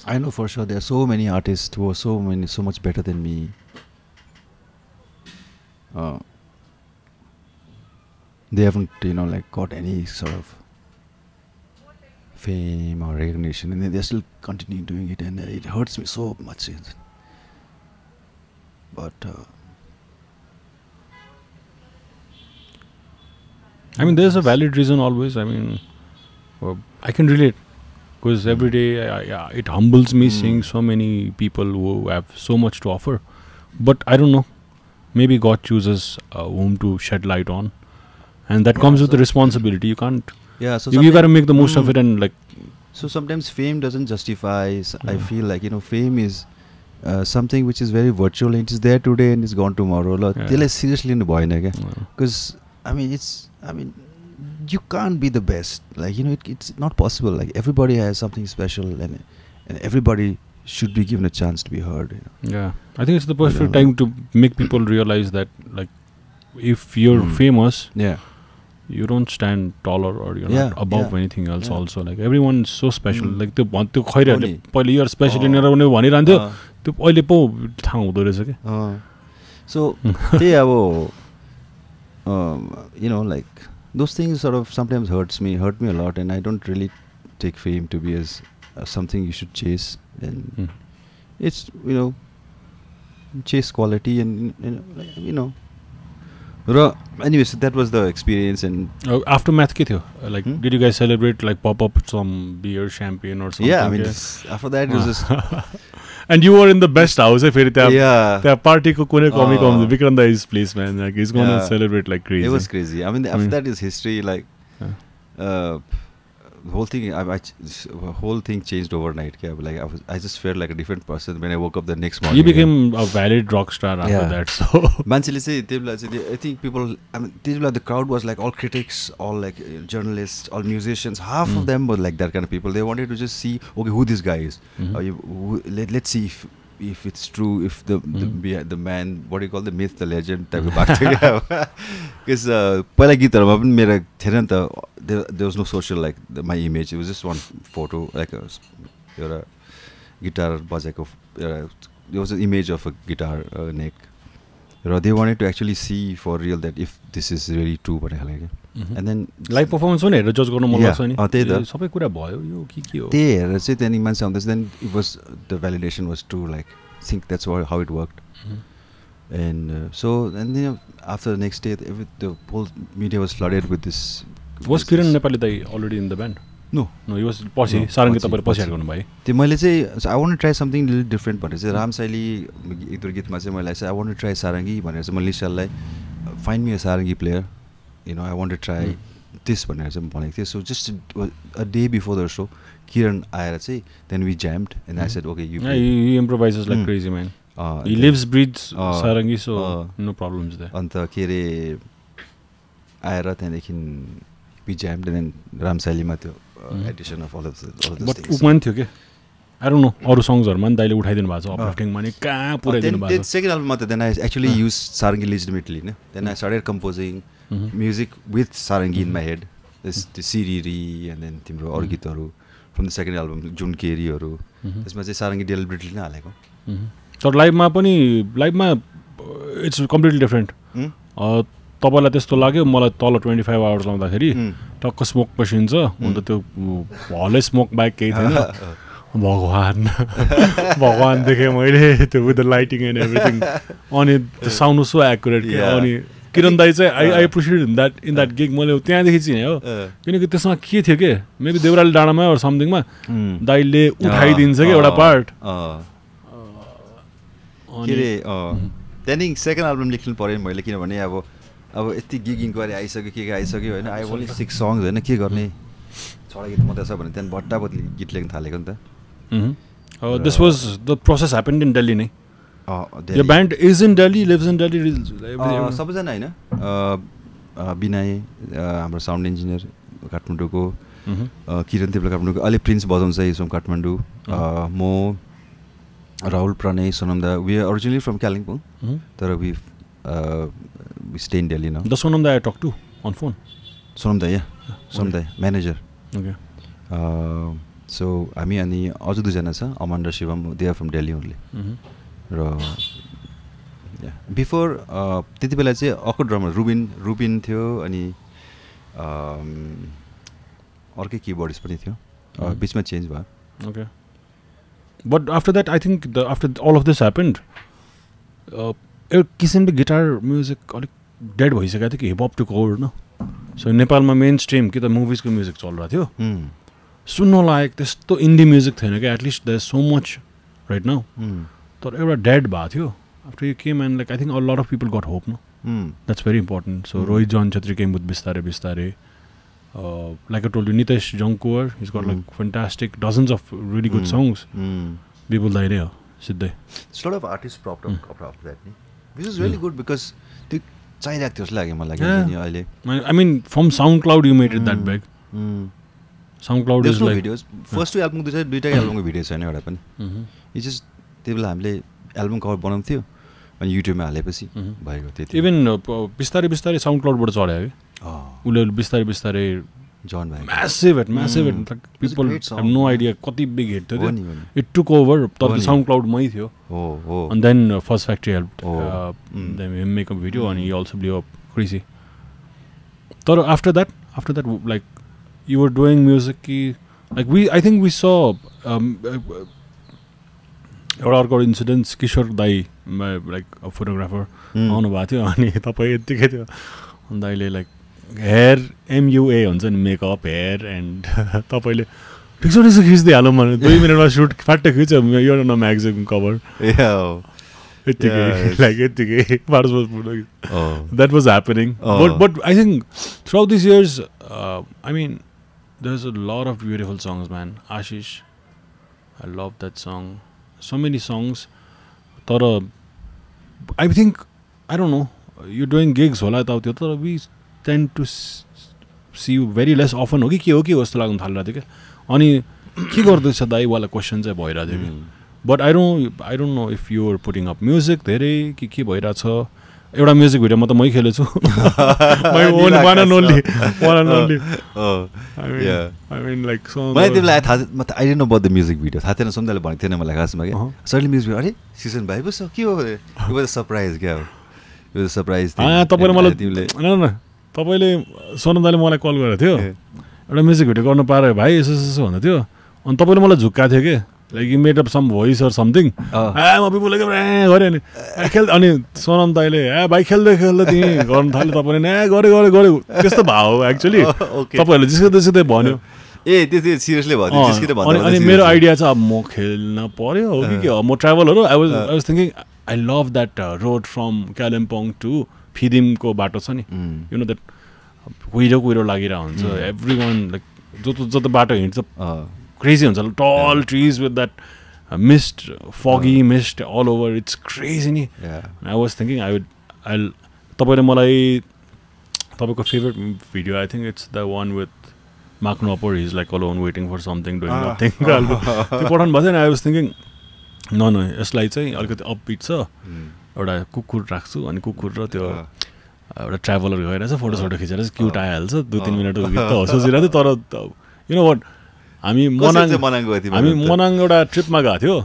I know for sure there are so many artists who are so much better than me. They haven't, like got any sort of fame or recognition, and they're still continuing doing it, and it hurts me so much. But I mean, there's a valid reason always. I mean, I can relate. Because every day it humbles me seeing so many people who have so much to offer. But I don't know. Maybe God chooses whom to shed light on. And that comes with the responsibility. You can't... Yeah, so you got to make the most of it and like... So sometimes fame doesn't justify... I feel like, fame is something which is very virtual. It is there today and it's gone tomorrow. Seriously in the boy. Because, I mean, you can't be the best. Like, it's not possible. Like, everybody has something special, and everybody should be given a chance to be heard. Yeah, I think it's the perfect time to make people realize that, like, if you're famous, you don't stand taller or you're not above anything else. Also, like, everyone's so special. Like, the you're special in your own. So, like, those things sort of sometimes hurt me a lot, and I don't really take fame to be as something you should chase. And it's, chase quality and anyway, so that was the experience. And aftermath ke थियो? Like, did you guys celebrate, like, pop up some beer, champagne or something? Yeah, I mean, after that it was just and you were in the best house. The party ko kune komi comes Vikranda is place, man. Like, he's gonna celebrate like crazy. It was crazy. I mean, after that is history. Like, the whole thing changed overnight. Like, I just felt like a different person when I woke up the next morning. You became a valid rock star after that. So I think people, the crowd was like all critics, all like journalists, all musicians. Half of them were like that kind of people. They wanted to just see, okay, who this guy is. Let's see if it's true, if the man, what do you call the myth, the legend type of because पहिला गीतहरुमा पनि मेरो थिएन नि त, there was no social, like my image. It was just one photo, like एउटा guitar बजेको, there was an image of a guitar neck. They wanted to actually see for real that if this is really true भन्ने खाले. And then live performance पनि हेरेर जज गर्न मन लाग्छ नि. त्यही त सबै कुरा भयो, यो के हो त्यही हेरेर चाहिँ त्यहाँदेखि मान्छे आउँदैछ. Then it was, the validation was true, like I think that's how it worked. And then after the next day, the whole media was flooded with this. Was Kiran Nepali dai already in the band? No, he was पछि सारङ्गी तपाईले पछि हाल्नु भयो. त्यो मैले चाहिँ I want to try something a little different भनेर चाहिँ राम साइली एक दुई गीतमा चाहिँ मैले I want to try सारङ्गी भनेर चाहिँ मैले लिसाललाई find me a sarangi player, I want to try this भनेर चाहिँ भनेको थिएँ. So just a day before the show, Kiran आएर चाहिँ, then we jammed and I said, okay, you play. He improvises like crazy, man. He lives, breathes sarangi, so no problems there. अन्त के अरे आएर त्यहाँदेखि we jammed, and then Ram साइलीमा त्यो addition of all of those but things. Ukman थियो के, I don't know, अरु सङ्ग्सहरुमा नि दाइले उठाइदिनु भएको छ, अपलिफ्टिङमा नि कहाँ पुर्याइदिनु भएको छ. Second album मा then I actually used sarangi legitimately. Then I started composing music with sarangi in my head. This the Siriri and then तिम्रो अरु गीतहरु from the second album, जुन केरीहरु त्यसमा चाहिँ sarangi deliberately नै हालेको. तर लाइभमा it's completely different. तपाईलाई त्यस्तो लाग्यो, मलाई तल 25 आवर्स लाउँदाखेरि टक्क स्मोक पसिन्छ, हुन त त्यो हलै स्मोक बाइक केही थिएन. भगवान देखेँ मैले त्यो with the lighting and everything. अनि त्यो साउन्ड सो एक्युरेट के. अनि किरण दाइ चाहिँ I appreciate in that gig. मैले त्यहाँदेखि चिने हो, किनकि त्यसमा के थियो के, मेबी देउराली डाँडामा अर समथिङमा दाइले उठाइदिन्छ कि एउटा पार्ट. के अरे त्यहाँदेखि सेकेन्ड एल्बम लेख्नु पऱ्यो मैले, किनभने अब अब यति गिग इन्क्वायरी आइसक्यो के आइसक्यो होइन आई ओन्ली 6 सङ्ग्स होइन के गर्ने 6 गीत मात्रै छ भने त्यहाँदेखि बट्टाबट्टी गीत लेख्न थालेको नि त this was the process happened in Delhi नै Your band is in Delhi, lives in Delhi. सबैजना होइन विनय हाम्रो साउन्ड इन्जिनियर काठमाडौँको किरण देवला काठमाडौँको अहिले प्रिन्स बजाउँछ इज फ्रम काठमाडौँ म राहुल प्रणय सोनम दा we are originally from Kalimpong तर we stay in Delhi now the Sonam दा I talk to on phone Sonam दा सोनम दा म्यानेजर ओके सो हामी अनि अझ दुईजना छ अमन र Shivam they are from Delhi only र बिफोर त्यति बेला चाहिँ अर्को ड्रमर रुबिन थियो अनि अर्कै किबोर्डिस्ट पनि थियो बिचमा चेन्ज भयो okay but after that I think after all of this happened एउटा किसिमले गिटार म्युजिक अलिक डेड भइसकेको थियो कि हिपहप टु कोर न सो नेपालमा मेन स्ट्रिम कि त मुभिजको म्युजिक चलिरहेको थियो सुन्नु लायक त्यस्तो इन्डी म्युजिक थिएन क्या at least there is so much right now तर एउटा डेड भएको थियो after you came and like I think a lot of people got hope न that's very important so Rohit John Chhetri came with बिस्तारै बिस्तारै like I told you Nitesh Jungkuwar is got like fantastic dozens of really good songs Bipul दाइ नै हो सिधै lot of artist prop of that नि this is really good because त्यो चाहिरहेको थियो जस्तो लाग्यो मलाई अहिले I mean from SoundCloud you made it that bag SoundCloud is like videos first एल्बमको दुईवटा एल्बमको भिडियो छैन एउटा पनि इट्स जस्ट त्यति बेला हामीले एल्बम कभर बनाउँथ्यो अनि युट्युबमा हालेपछि भएको त्यति इभन बिस्तारै बिस्तारै साउन्ड क्लाउडबाट चढ्यो कि उसले बिस्तारै बिस्तारै जन भाइ massive hit people have no idea कति बिग हिट थियो इट टुक ओभर तर साउन्ड क्लाउडमै थियो अनि then first factory help make a video अनि you also blew up crazy तर after that like you were doing music कि like I think we saw एउटा अर्को इन्सिडेन्ट्स किशोर दाई लाइक फोटोग्राफर आउनुभएको थियो अनि तपाईँ यत्तिकै थियो अनि दाइले लाइक हेयर MUA हुन्छ नि मेकअप हेयर एन्ड तपाईँले ठिक छ खिचिदिइहालौँ भने 2 मिनटमा सुट फाट्टै खिच्यो यो न म्यागजिन कभर यत्तिकै लाइक यत्तिकै that was happening but I think throughout this years I mean there is a lot of beautiful songs man Ashish I love that song so many songs तर I think I don't know you're doing gigs होला यताउति तर we tend to see you very less often हो कि जस्तो लाग्न थालिरहेको थियो क्या अनि के गर्दैछ दाइ वाला क्वेसन चाहिँ भइरहेको थियो कि but I don't know if you are putting up music धेरै के भइरहेछ एउटा म्युजिक भिडियोमा त मै खेलेछु my own one and only I mean like so मलाई तिमीलाई थाहा I didn't know about the music video थाहा थिएन सुन्दाले भनेको थिएन मलाई खासमा के सडनली म्युजिक अरे सिजन भाइ पो के हो it was a surprise क्या हो it was a surprise तपाईले मलाई न तपाईले सोनम दाइले मलाई कल गरेको थियो एउटा म्युजिक भिडियो गर्न पारे भाइ यसो भन्दै थियो अनि तपाईले मलाई झुक्का थियो के like you made up some voice or something म पिपुल गऱ्यो नि खेल्दै अनि सोनम दाइले भाइ खेल्दै तिमी गर्नु थाल्यो तपाईँले गऱ्यो त्यस्तो भाव एक्चुअली तपाईँहरूले जिस्कै भन्यो त्यो सिरियसली भन्यो अनि मेरो आइडिया चाहिँ अब म खेल्न पर्यो हो कि के हो म ट्राभलहरू I was thinking I love that road from Kalimpong to फिदिमको बाटो छ नि यु नो द्याट कुहिरो लागिरहेको हुन्छ एभ्री वान लाइक जति बाटो हिँड्छ crazy हुन्छ tall trees with that mist foggy mist all over it's crazy ni I was thinking I'll तपाईले मलाई तपाईको favourite video I think it's the one with Mark Knopper he's like alone waiting for something doing nothing त्यो पठाउनु भएको थिएन I was thinking no यसलाई चाहिँ अलिकति अपबिट छ एउटा कुकुर राख्छु अनि कुकुर र त्यो एउटा ट्राभलर गइरहेछ फोटो खिचेर क्युट आइहाल्छ 2-3 मिनट गीत त सोचिरहेको थियो तर यु नो वाट हामी मनाङ एउटा ट्रिपमा गएको थियो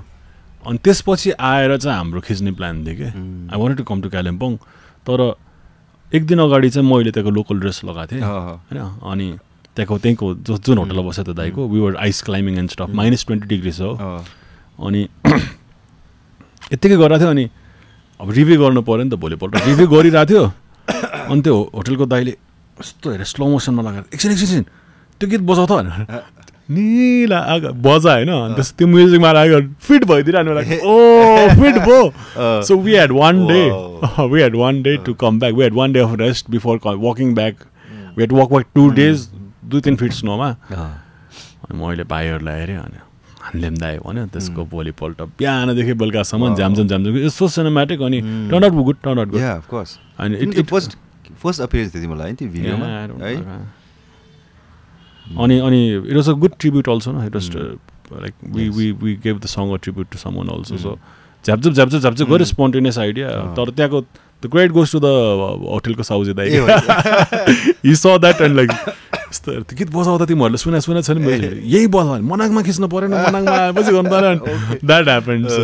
अनि त्यसपछि आएर चाहिँ हाम्रो खिच्ने प्लान थियो कि I wanted to come to Kalimpong तर एक दिन अगाडि चाहिँ मैले त्यहाँको लोकल ड्रेस लगाएको थिएँ होइन अनि त्यहीँको जुन होटलमा बसेको थियो दाइको we were ice climbing and stuff -20 degree छ अनि यत्तिकै गरिरहेको थियो अनि अब रिभ्यू गर्नु पऱ्यो नि त भोलिपल्ट रिभ्यू गरिरहेको थियो अनि त्यो होटलको दाइले यस्तो हेरेर स्लो मोसनमा लगाएर एकछिन त्यो गीत बजाउ त भनेर निला बजा होइन त्यो म्युजिकमा आयो फिट भइदिइरहनु लाइक ओ फिट भयो so we had one day to come back we had one day of rest before walking back we had walk 2 days 2-3 feet स्नोमा अनि मैले भाइहरूलाई हेरेँ अनि हान्लेम दायो भन्यो त्यसको भोलिपल्ट बिहानदेखि बेलुकासम्म झ्यामझम यस्तो सिनेमेटिक अनि टर्न आउट गुड अनि इट फर्स्ट अपियरेन्स थियो मलाई त्यो भिडियोमा है अनि it was a good tribute also न it was like we gave the song a tribute to someone also so झ्यापझुप गऱ्यो स्पोन्टेनियस आइडिया तर त्यहाँको the credit goes to the होटेलको साउजी दाइ यु स द्याट एन्ड लाइक यस्तो गीत बजाउँदा तिमीहरूले सुना छ नि यही बजा मनाङमा खिच्नु परेन मनाङमा आएपछि गर्नु पऱ्यो द्याट ह्यापन सो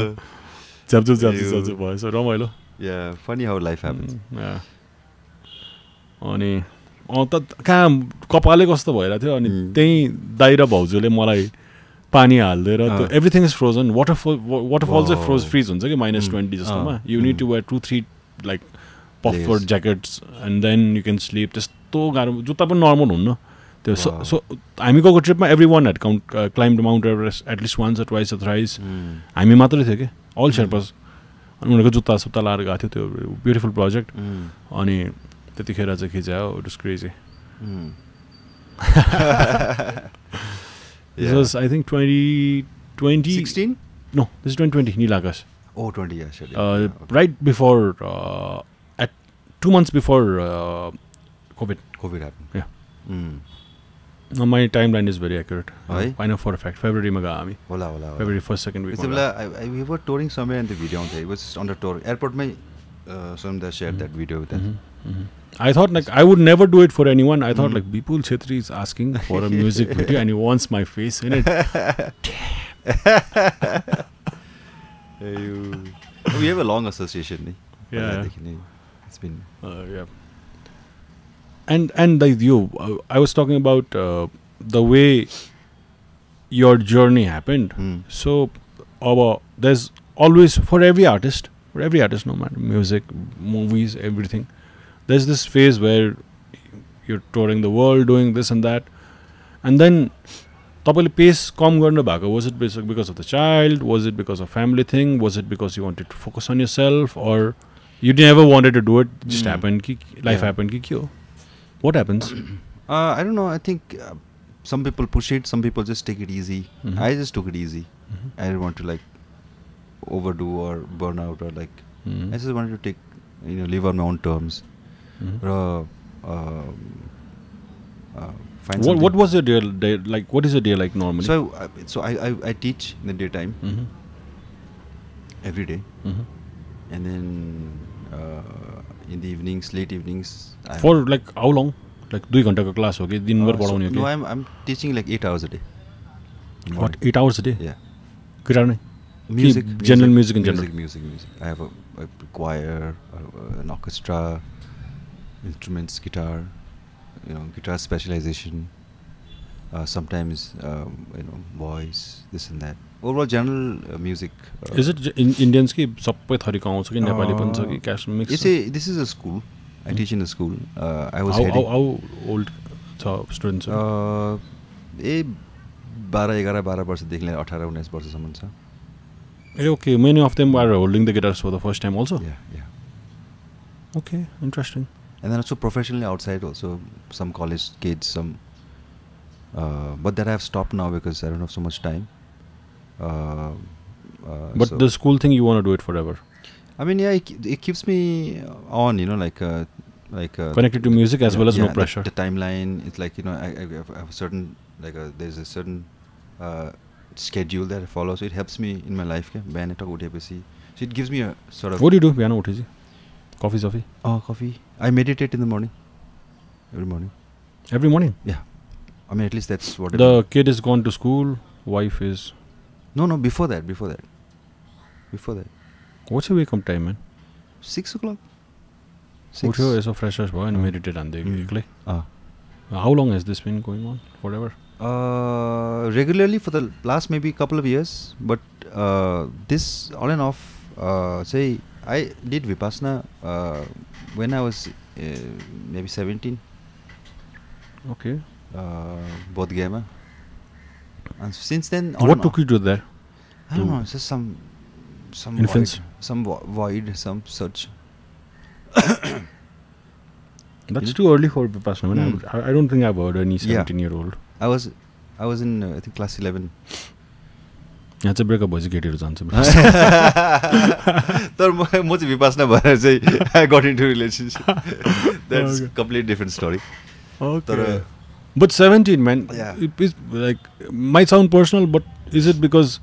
झ्यापझुप भयो सो रमाइलो फनी हाउ लाइफ ह्यापन्स अनि त कहाँ कपालै कस्तो भइरहेको थियो अनि त्यही दाइ र भाउजूले मलाई पानी हालिदिएर त्यो एभ्रिथिङ इज फ्रोजन वाटरफल चाहिँ फ्रिज हुन्छ कि -20 जस्तोमा you need to wear 2-3 like puffer jackets and then you can slip त्यस्तो गाह्रो जुत्ता पनि नर्मल हुन्न त्यो सो हामी गएको ट्रिपमा every one had climbed Mount Everest at least once twice thrice हामी मात्रै थियो कि अल शेर्पास अनि उनीहरूको जुत्ता लाएर गएको थियो त्यो ब्युटिफुल प्रोजेक्ट अनि त्यतिखेर चाहिँ खिचायो it was crazy This was, I think, 2016? No, this is 2020, Neelakas. Oh, 20 years. Right before, at 2 months before COVID. COVID happened. Yeah. My timeline is very accurate. I know for a fact. February maga ami. Hola. February 1st, 2nd week. We were touring somewhere in the video. It was on the tour. Airport, Sunanda shared that video with us. I thought like I would never do it for anyone. I thought like Bipul Chhetri is asking for a music video and he wants my face in it. We have a long association. Yeah. It's been yeah. And like you, I was talking about the way your journey happened. So there's always for every artist, no matter music, movies, everything. There's this phase where you're touring the world, doing this and that, and then तपाईँले pace कम गर्नु भएको was it because of the child, was it because of family thing, was it because you wanted to focus on yourself, or you never wanted to do it, just happened ki life happened ki kyo? What happens? I don't know. I think some people push it, some people just take it easy. I just took it easy. I didn't want to like overdo or burn out or like I just wanted to take live on my own terms. Find what was your day like? What is your day like normally? So I teach in the daytime every day, and then in the evenings, late evenings. For like how long? Like 2 घण्टाको class हो कि दिनभर पढाउने हो कि? No, I'm teaching like 8 hours a day. What, 8 hours a day? Yeah. Guitar nahi? Music. General music in general. Music. I have a choir, an orchestra. Instruments, guitar, guitar specialization, sometimes voice, this and that. Overall general music. Is it Indians ki sabai thariko आउँछ कि नेपाली पनि छ कि cash mix? This is a school. I teach in a school. I was how old students? 12 वर्षदेखि लिएर 18-19 वर्षसम्म छ. Okay, many of them are holding the guitars for the first time also. Yeah. Okay, interesting. And then also professionally outside also, some college kids, some but that I have stopped now because I don't have so much time. But the school thing, you want to do it forever? I mean, yeah, it keeps me on, like connected to music as well as no pressure. The timeline, it's like I have a certain there's a certain schedule that I follow, so it helps me in my life. So it gives me a sort of. What do you do? Piano uthi? Coffee? Coffee. I meditate in the morning. Every morning. Every morning? Yeah. I mean, at least that's what. The kid is gone to school. Wife is. No. Before that. What's your wake up time, man? 6 o'clock. Utho is a freshers boy and meditate and they. How long has this been going on? Forever? Regularly for the last maybe couple of years, but this on and off. Say. I did Vipassana when I was maybe 17. Okay. Bodh Gaya. And since then, what took you to there? I don't know. It's just some influence, void, some void, some search. That's too early for Vipassana. I don't think I've heard any 17-year-old. I was in I think class 11. यहाँ चाहिँ breakup भएपछि केटीहरू जान्छ तर म चाहिँ विपासना भएर चाहिँ I got into relationship. That's completely different story. Okay. But 17, man, it is like, might sound personal, but is it because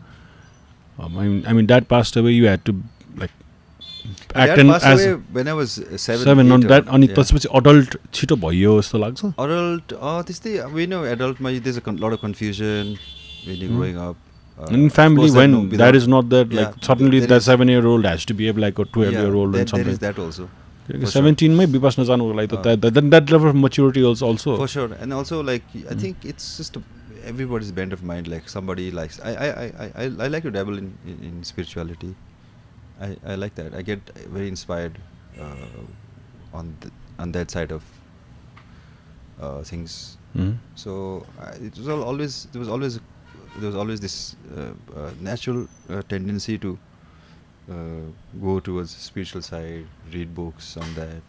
I mean dad passed away, you had to like act as when I was 7 on that अनि त्यसपछि adult छिटो भयो जस्तो लाग्छ. Adult त्यस्तै we know adult मा there's a lot of confusion when you're growing up. In family, when dad is not there, like suddenly that 7-year-old has to behave like a 12-year-old and something. There is that also. 17 may Vipassana जानु like that level of maturity also. For sure, and also like I think it's just everybody's bent of mind. Like somebody likes I like to dabble in spirituality. I like that. I get very inspired on that side of things. So there was always this natural tendency to go towards the spiritual side, read books on that.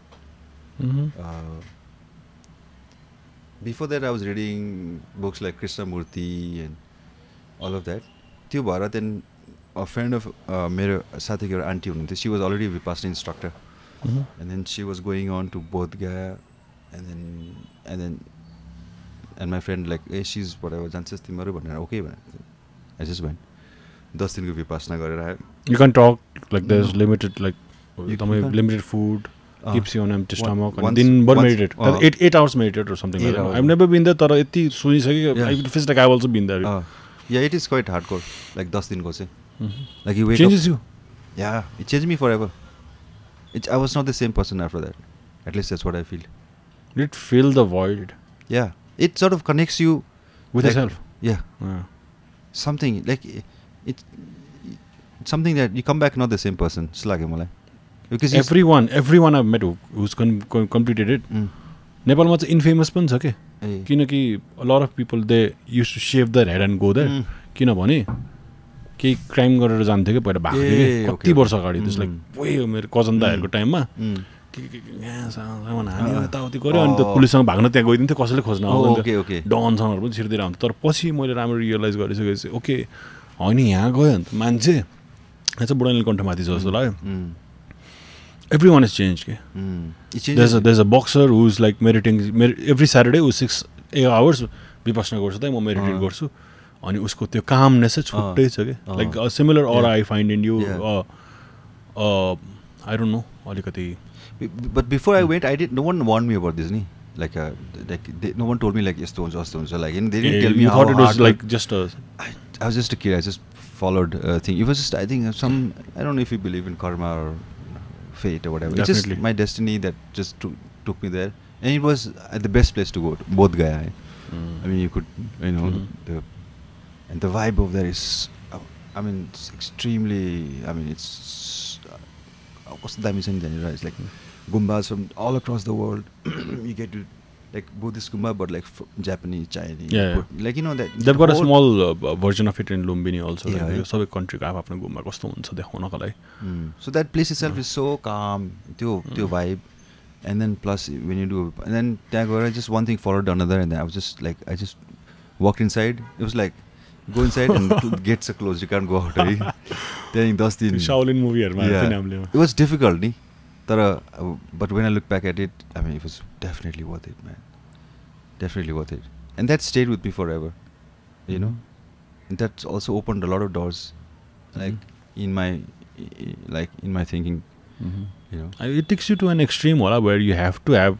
Before that, I was reading books like Krishnamurti and all of that. Tyo bhara then a friend of मेरो साथीको एउटा auntie हुनुहुन्थ्यो. She was already a Vipassana instructor, and then she was going on to Bodh Gaya, and my friend like, hey, she's whatever, जान्छस् तिमीहरु भनेर okay भने. I just went. 10 दिनको Vipassana गरेर आयो. You can talk like there's limited like limited food, keeps you on empty stomach, and then meditate. 8 hours meditate or something like that. I've never been there, तर यति सुनिसके I feels like I've also been there. Yeah, it is quite hardcore. Like 10 दिनको चाहिँ. Like you wake changes up, you. Yeah, it changed me forever. I was not the same person after that. At least that's what I feel. Did it fill the void? Yeah, it sort of connects you with yourself. Yeah. Something like it's something that you come back not the same person. Because everyone I've met who's completed it, Nepal is infamous पनि छ के किनकि a lot of people they used to shave their head and go there किनभने केही crime गरेर जान्थ्यो के पहिला भाग्थ्यो के कति वर्ष अगाडि त्यस लाइक ओए मेरो कजन दाइहरुको टाइममा यताउति गर्यो अनि त्यो पुलिससँग भाग्न त्यहाँ गइदिन्थ्यो कसैले खोज्न आउँदैन डनसँगहरु पनि छिर्दिएर आउँथ्यो तर पछि मैले राम्रो रियलाइज गरिसकेपछि ओके हैन यहाँ गयो नि त मान्छे यहाँ चाहिँ बुढानील कण्ठमाथि छ जस्तो लाग्यो everyone has changed there's a boxer who's like meditating every Saturday who's 6 hours vipassana गर्छ त म मेडिटेट गर्छु अनि उसको त्यो कामनेस चाहिँ छुट्टै छ के like a similar aura I find in you I don't know अलिकति. But before I went, no one warned me about this, like no one told me like yes, don't just like they didn't tell me how thought it was like just a. I was just a kid. I just followed thing. It was just I think some I don't know if you believe in karma or fate or whatever. Definitely. It's just my destiny that just took me there, and it was the best place to go. Bodh Gaya. I mean, you could the vibe of there is. I mean, it's extremely. I mean, it's. It's like Gumbas from all across the world. You get to like Buddhist Gumba, but like Japanese, Chinese. Like that. They've got a small version of it in Lumbini also. So every country have a Gumba costume. So that place itself is so calm. त्यो vibe, and then plus when you do, and then Tagore, just one thing followed another, and then I just walked inside. It was like. Go inside and gates are closed. You can't go out. Then Shaolin movie. It was difficult, but when I look back at it, I mean, it was definitely worth it, man. Definitely worth it, and that stayed with me forever. And that also opened a lot of doors, like in my thinking. It takes you to an extreme, where you have to have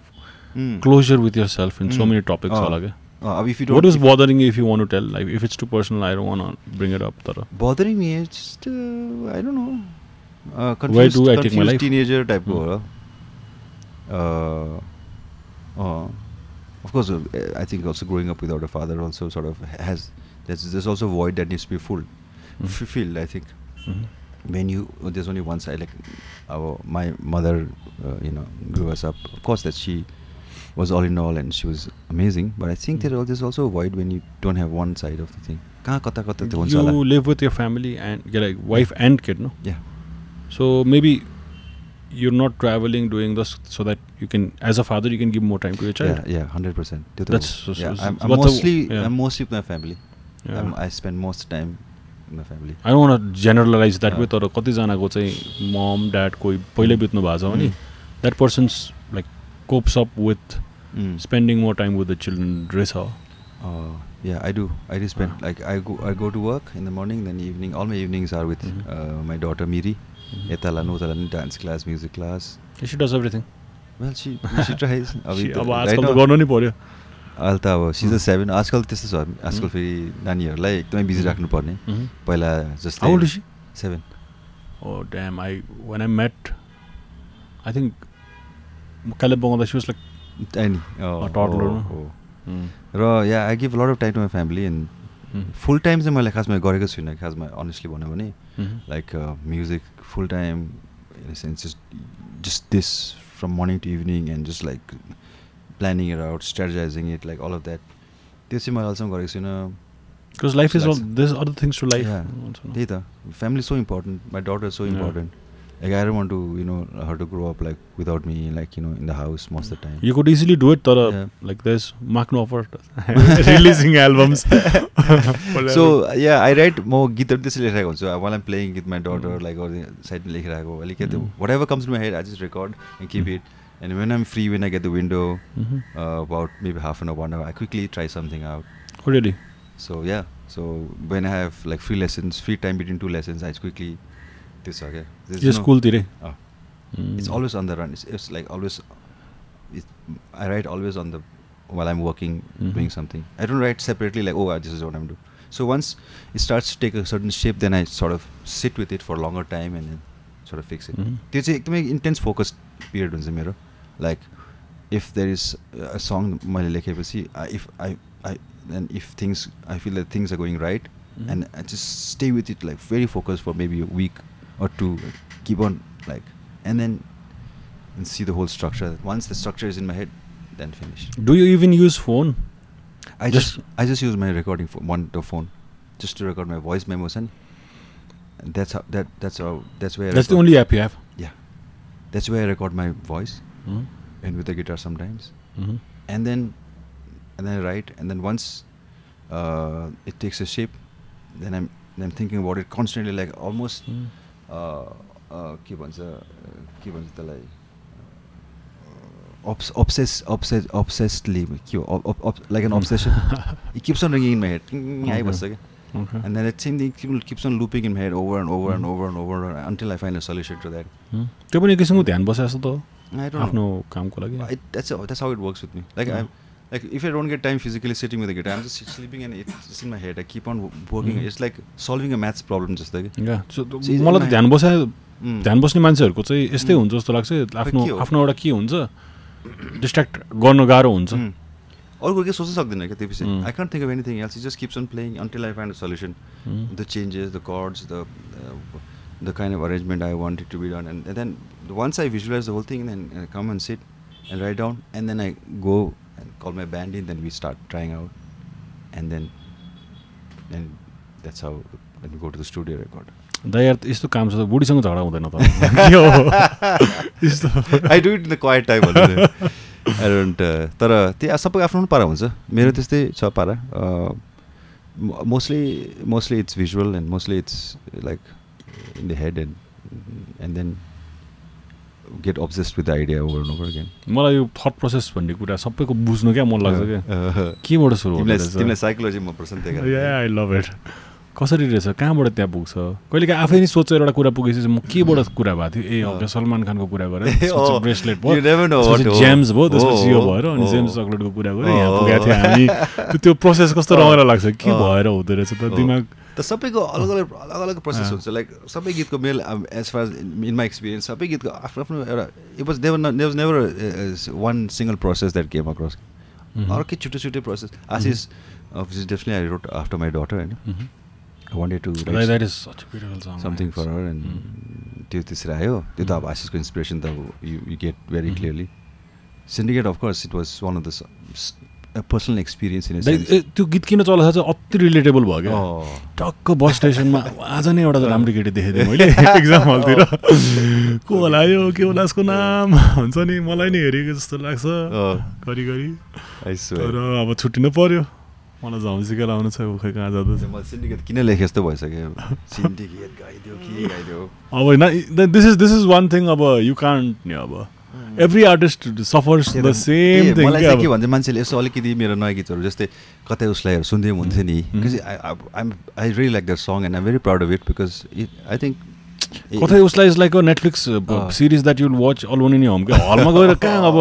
closure with yourself in so many topics. What is bothering you if you want to tell? Like, if it's too personal, I don't want to bring it up. Bothering me, it's just, I don't know. Where do I take my life? Teenager type. Of course, I think also growing up without a father also sort of has, there's also a void that needs to be filled, I think. When there's only one side, like my mother, grew us up. Of course, that she was all in all, and she was amazing. But I think there's also a void when you don't have one side of the thing. You live with your family and you're like wife and kid, no? Yeah. So maybe you're not traveling, doing this, so that you can, as a father, you can give more time to your child. Yeah, 100%. I'm mostly with my family. Yeah. I spend most time with my family. I don't want to generalize that with, or कति जनाको चाहिँ mom, dad कोही पहिले बित्नु भएको छ भने that person's like copes up with spending more time with the children. Yeah, I do spend like I go to work in the morning, then evening. All my evenings are with my daughter Miri. Etala dance class, music class. She does everything. Well, she tries. She's a 7. आजकल त्यस्तो छ. आजकल फेरि नानीहरुलाई एकदमै busy राख्नु पर्ने. पहिला जस्तै. How old is she? 7. Oh damn! When I met, I think Kalebong, she was like tiny, a toddler. Yeah, I give a lot of time to my family, and full time चाहिँ मैले खासमा गरेको छुइनँ. खासमा honestly भन्यो भने like music full time in a sense, just this from morning to evening, and just like planning it out, strategizing it, like all of that. त्यो चाहिँ मैले अहिलेसम्म गरेको छुइनँ. Because life is all, there's other things to life. Yeah, त्यही त. Family is so important. My daughter is so important. Like I don't want to, her to grow up like without me, like in the house most of the time. You could easily do it, like there's Mark Knopfler releasing albums. So yeah, I write more guitar. So while I'm playing with my daughter, like or the side whatever comes to my head, I just record and keep it. And when I'm free, when I get the window, about maybe half an hour, 1 hour, I quickly try something out. Oh really? So yeah, so when I have like free time between 2 lessons, I just quickly. School it's always on the run. It's like always. I write always on the while I'm working, doing something. I don't write separately like this is what I'm doing. So once it starts to take a certain shape, then I sort of sit with it for a longer time and then sort of fix it. It's an intense focused period on Zamiro. Like if there is a song, if I feel that things are going right, and I just stay with it like very focused for maybe a week or 2, keep on like, and then see the whole structure. Once the structure is in my head, then finish. Do you even use phone? I just use my recording phone, the phone, just to record my voice memos, and that's where. That's the only app you have. Yeah, that's where I record my voice, and with the guitar sometimes, and then I write, and then once it takes a shape, then I'm thinking about it constantly, like almost. Obsessedly, like an obsession. It keeps on ringing in my head. And then that same thing keeps on looping in my head over and over and over and over until I find a solution to that. I don't know. That's how it works with me. Like if I don't get time physically sitting with the guitar, I'm just sleeping and it's in my head. I keep on working. It's like solving a maths problem just like. Yeah. So मलाई त ध्यान बस्ने मान्छेहरुको चाहिँ यस्तै हुन्छ जस्तो लाग्छ. आफ्नो एउटा के हुन्छ डिस्ट्र्याक्ट गर्न गाह्रो हुन्छ. अरु के सोच्न सक्दैन के त्यसपछि. I can't think of anything else. It just keeps on playing until I find a solution. The changes, the chords, the kind of arrangement I want it to be done, and then once I visualize the whole thing, then I come and sit and write down, and then I go and call my band in, then we start trying out, and then that's how when we go to the studio record. यार यस्तो काम छ त बुढीसँग झगडा हुँदैन त. I do it in the quiet time. I don't तर त्यो सबै आफ्नो पारा हुन्छ. मेरो त्यस्तै छ पारा. Mostly it's visual, and mostly it's like in the head, and then get obsessed with the idea over and over again. मलाई यो थट प्रोसेस भन्ने कुरा सबैको बुझ्नु क्या मन लाग्छ क्या. केबाट सुरु हुन्छ? तिमीलाई साइकोलोजी मन पर्छ नि त्यही कारण. Yeah, I love it. कसरी रहेछ, कहाँबाट त्यहाँ पुग्छ? कहिलेकाहीँ आफै नै सोचेर एउटा कुरा पुगेपछि म केबाट कुरा भएको थियो, सलमान खानको कुरा गरेँ, ब्रेसलेट भयो, जेम्स भयो, त्यसपछि यो भएर अनि जेम्स चक्लेटको कुरा गरेँ, यहाँ पुगेको थियो हामी. त्यो प्रोसेस कस्तो रमाइलो लाग्छ, के भएर हुँदो रहेछ त दिमाग. त सबैको अलग प्रोसेस हुन्छ. लाइक सबै गीतको मेल as far in my experience सबै गीतको आफ्नो एउटा it was never one single process that came across. अर्कै छुट्टै process. Ashish definitely I wrote after my daughter, and I wanted to write that is such a beautiful song, something for her, and त्यो त्यसरी आयो. त्यो त अब आशिषको inspiration त you get very clearly. Syndicate, of course, it was one of the a personal experience in a sense. त्यो गीत किन चलाउँछ चाहिँ अति रिलेटेबल भयो क्या टक्क बस स्टेसनमा आज नै एउटा राम्रो केटी देखेँ मैले एक्जाम हलतिर को होला यो के होला यसको नाम हुन्छ नि मलाई नै हेरेको जस्तो लाग्छ घरिघरि तर अब छुट्टिनु पर्यो मलाई झम्सिका लाउनु छ खै कहाँ जाँदैछ म सिन्डिकेट किन लेखे जस्तो भइसक्यो सिन्डिकेट गाइदियो के गाइदियो अब दिस इज वान थिङ अब यु कान्ट नि अब every artist suffers the same thing मलाई चाहिँ के भन्छ मान्छेले यसो अलिकति मेरो नयाँ गीतहरू जस्तै कतै उसलाई सुन्दै हुन्थ्यो नि I really like that song and I very proud of it because I think कतै उसलाई is like a Netflix series that you'll watch alone in home के हलमा गएर कहाँ अब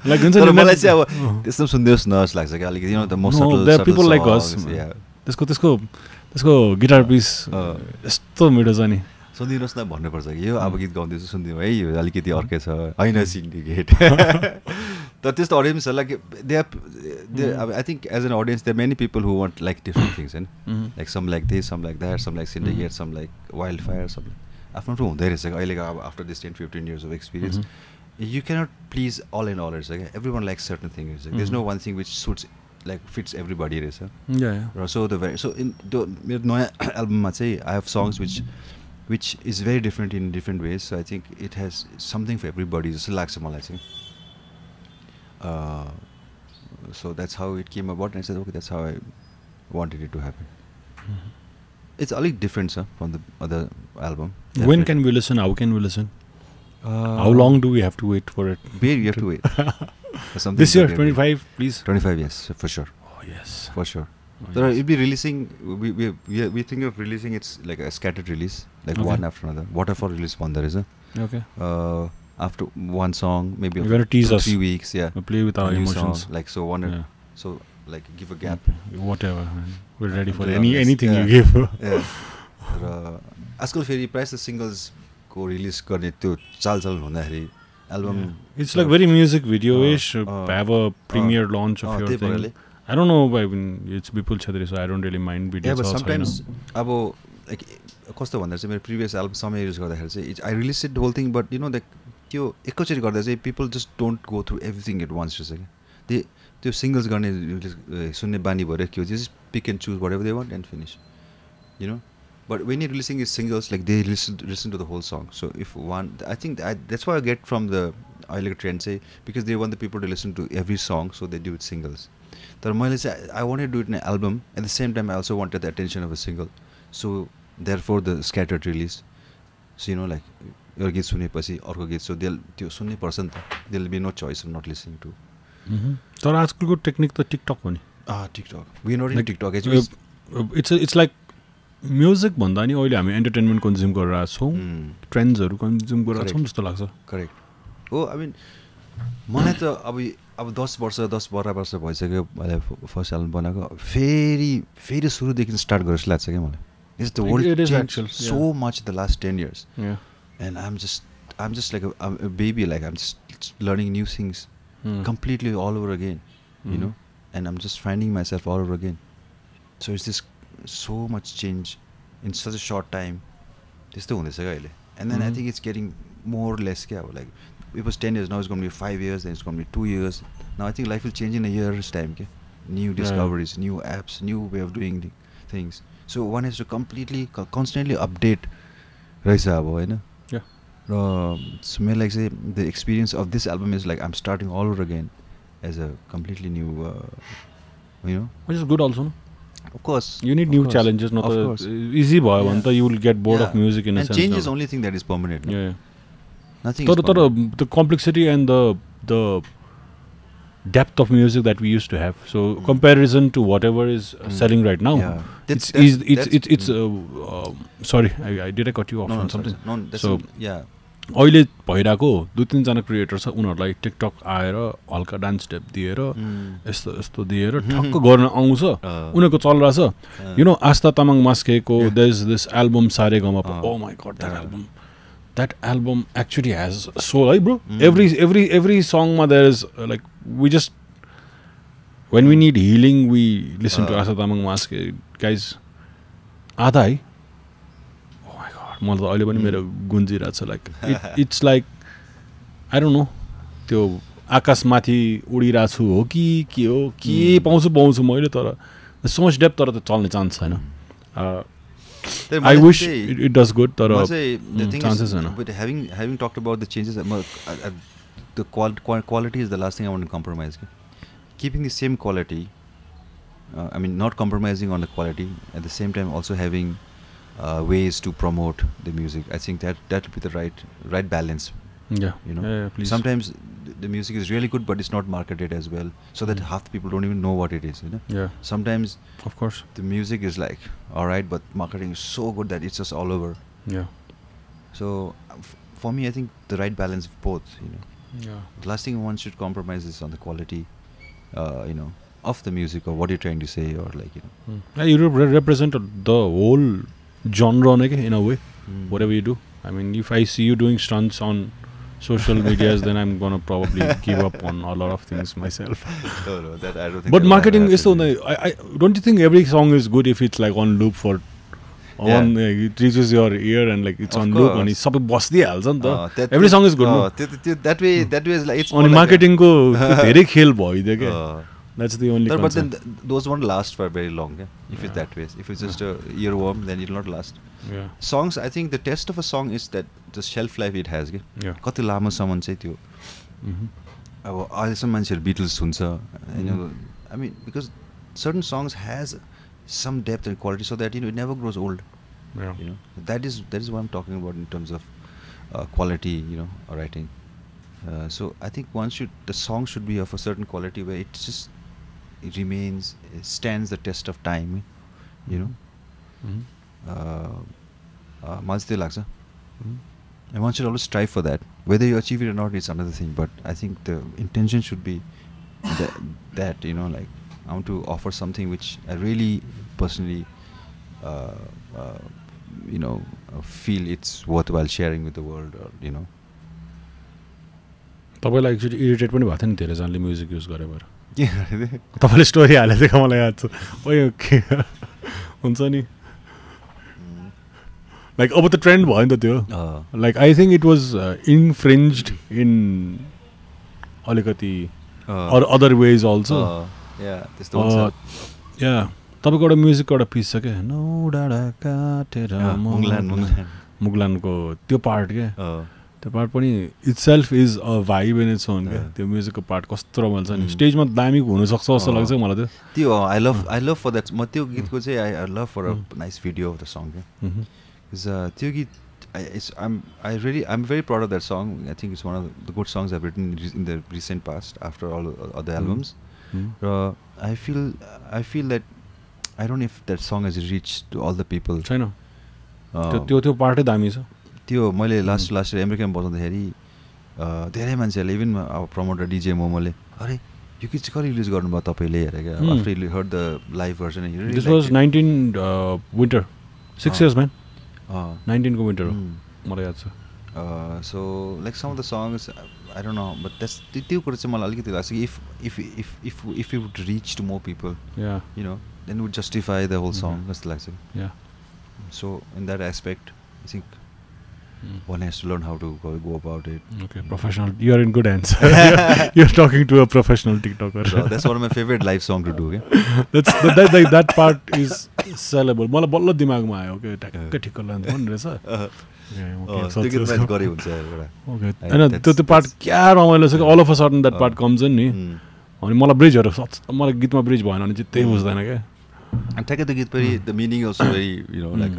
लाइक हुन्छ नि मलाई चाहिँ अब त्यस्तो सुन्दैस् न जस्तो लाग्छ कि अलिकति you know the most there people like us त्यसको गिटार पिस यस्तो मिठो छ नि सुनिदिनुहोस् न भन्नुपर्छ कि यो अब गीत गाउँदैछु सुनिदिनु है यो अलिकति अर्कै छ होइन सिन्डिकेट तर त्यस्तो अडियन्सहरूलाई दे अब I think as an audience there many people who want like different things होइन like some like this some like that some like syndicate some like wild fire some आफ्नो आफ्नो हुँदै रहेछ अहिलेको अब after this 10-15 years of experience you cannot please all and all रहेछ क्या every one like certain thing रहेछ there is no one thing which suits like fits everybody रहेछ र सो इन मेरो नयाँ एल्बममा चाहिँ I have songs which is very different in different ways. So I think it has something for everybody. Just like मलाई so that's how it came about, and I said, okay, that's how I wanted it to happen. It's a little different, sir, from the other album. Definitely. When can we listen? How can we listen? How long do we have to wait for it? You have to wait. This year, 25, please. 25, yes, for sure. Oh, yes. For sure. So it'll be releasing. We think of releasing. It's like a scattered release, like one after another. Waterfall release one there is a. Okay. After one song, maybe you're gonna tease us 3 weeks. Yeah. We'll play with our emotions. Song, like so one. Yeah. So like give a gap. Whatever. Man. We're ready for anything you give. Yeah. आजकल फेरि price the singles को release गर्ने त्यो चाल हुँदाखेरि album. It's like very music video-ish. Have a premiere launch of your thing. I don't know, I mean, it's Bipul Chhatri, so I don't really mind videos. Yeah, but sometimes, अब like कस्तो भन्दा चाहिँ मेरो previous album समय use गर्दाखेरि चाहिँ I release the whole thing but you know like त्यो एकैचोटि गर्दा चाहिँ people just don't go through everything at once रहेछ क्या त्यो सिङ्गल्स गर्ने सुन्ने बानी भएर के हो just pick and choose whatever they want and finish you know but when you releasing is singles like they listen to the whole song so if one I think that's why I get from the अहिलेको trend चाहिँ because they want the people to listen to every song so they do it singles तर मैले चाहिँ I wanted do it in album at the same time I also wanted the attention of a single so therefore the scattered release so you know like एउटा गीत सुनेपछि अर्को गीत so त्यो सुन्नै पर्छ नि त there will be no choice of not listening to तर आजकलको टेक्निक त टिकटक हो नि TikTok we not in TikTok it's like music भन्दा नि अहिले हामी एन्टरटेनमेन्ट कन्ज्युम गरिरहेको छौँ ट्रेन्ड्सहरू कन्ज्युम गरिरहेको छौँ जस्तो लाग्छ करेक्ट हो आई मिन मलाई त अब 10-12 वर्ष भइसक्यो मैले फर्स्ट एल्बम बनाएको फेरि सुरुदेखि स्टार्ट गरेर जस्तो लाग्छ क्या मलाई it's the world change so much the last 10 years and I'm just like a baby like I'm just learning new things completely all over again you know and I'm just finding myself all over again so it's this so much change in such a short time त्यस्तो हुँदैछ क्या अहिले and then I think it's getting more less क्या अब like it was 10 years, now it's going to be 5 years, then it's going to be 2 years. Now I think life will change in a year's time. Okay? New discoveries, new apps, new way of doing things. So one has to completely, constantly update. Yeah. So I like say the experience of this album is like I'm starting all over again as a completely new, you know. Which is good also, no? Of course. You need new challenges, not easy boy. You will get bored of music in a sense. And change is the only thing that is permanent. Yeah. Nothing the complexity and the depth of music that we used to have. So comparison to whatever is selling right now, it's sorry, I did I cut you off on something? No, so अहिले भइरहेको 2-3 जना creator छ उनीहरूलाई TikTok आएर हल्का dance step दिएर यस्तो यस्तो दिएर ठक्क गर्न आउँछ उनीहरूको चलिरहेछ यु नो आस्था तामाङ मास्केको there is this album Saregama oh my God that album actually has soul, right, bro? Every song there is like we just when we need healing we listen to Asa Tamang Mask guys आधा है oh my god मलाई त अहिले पनि मेरो गुन्जिरहेको छ like it's like I don't know त्यो आकाशमाथि उडिरहेको छु हो कि के हो के पाउँछु मैले तर सो मच डेप्थ तर त चल्ने चान्स छैन I wish it does good तर chances छैन but having talked about the changes the quality is the last thing I want to compromise keeping the same quality I mean not compromising on the quality at the same time also having ways to promote the music I think that will be the right balance you know please. Sometimes the music is really good but it's not marketed as well so that half the people don't even know what it is you know sometimes of course the music is like alright but marketing is so good that it's just all over so for me I think the right balance of both you know the last thing one should compromise is on the quality you know of the music or what you're trying to say or like you know you represent the whole genre in a way whatever you do I mean if I see you doing stunts on social medias then I'm gonna probably give up on a lot of things myself no, that I don't think but marketing is so I don't you think every song is good if it's like on loop for on it reaches your ear and like it's on loop and it's sabai basidihalcha ni ta every song is good that way is like it's on marketing ko धेरै खेल भइदियो के that's the only but then those won't last for very long if it's that way if it's just a earworm then it will not last songs I think the test of a song is that the shelf life it has कति लामो सम्म चाहिँ त्यो अब अहिलेसम्म मान्छेहरू Beatles हुन्छ हैन I mean because certain songs has some depth and quality so that you know it never grows old you know that is what I'm talking about in terms of quality you know or writing so I think the song should be of a certain quality where it remains it stands the test of time you know मलाई त्यही लाग्छ and one should always strive for that whether you achieve it or not is another thing but I think the intention should be that you know like I want to offer something which I really personally you know feel it's worthwhile sharing with the world or you know तपाईलाई actually irritate पनि भएको थियो नि धेरै जनाले music use गरे भएर तपाईले स्टोरी हालेको थियो मलाई याद छ ओइ के हुन्छ नि लाइक अब त ट्रेन्ड भयो नि त त्यो like I think it was infringed in अलिकति अदर वेज अल्सो तपाईँको एउटा म्युजिकको एउटा पिस छ क्या नौ डाँडा काटेर मुगलानको त्यो पार्ट क्या त्यो पार्ट पनि itself is a vibe in its own क्या त्यो म्युजिकको पार्ट कस्तो रमाइलो छ नि स्टेजमा दामी हुनसक्छ जस्तो लाग्छ मलाई त्यो आई लभ फर द्याट म त्यो गीतको चाहिँ I love for a nice video of the song क्या त्यो गीत I'm very proud of that song. I think it's one of the good songs I've written in the recent past after all other albums. I feel that I don't know if that song has reached to all the people. छैन त्यो पार्टै दामी छ त्यो मैले last American बजाउँदाखेरि धेरै मान्छेहरूले even अब प्रमोटर डिजे मोमोले अरे यो गीत चाहिँ कहिले रिलिज गर्नुभयो तपाईँले हेरेर क्या after you heard the live version this was 19 winter 6 years man 19 को विन्टर हो मलाई याद छ so like some of the songs I don't know but त्यो कुरा चाहिँ मलाई अलिकति लाग्छ कि if you would reach to more people you know then would justify the whole song जस्तो लाग्छ so in that aspect I think one has to learn how to go about it. Okay, professional. You are in good hands. You're talking to a professional TikToker. So that's one of my favorite live song to do. Okay? that part is sellable. मलाई बल्ल दिमागमा आयो के ठ्याक्क ठिक्क लान्छ भन्ने रहेछ. Okay. And त्यो पार्ट क्या रमाइलो छ कि all of a sudden that part comes in नि. अनि मलाई ब्रिजहरु मलाई गीतमा ब्रिज भएन भने चाहिँ त्यही बुझ्दैन क्या. And take the git the meaning also very you know like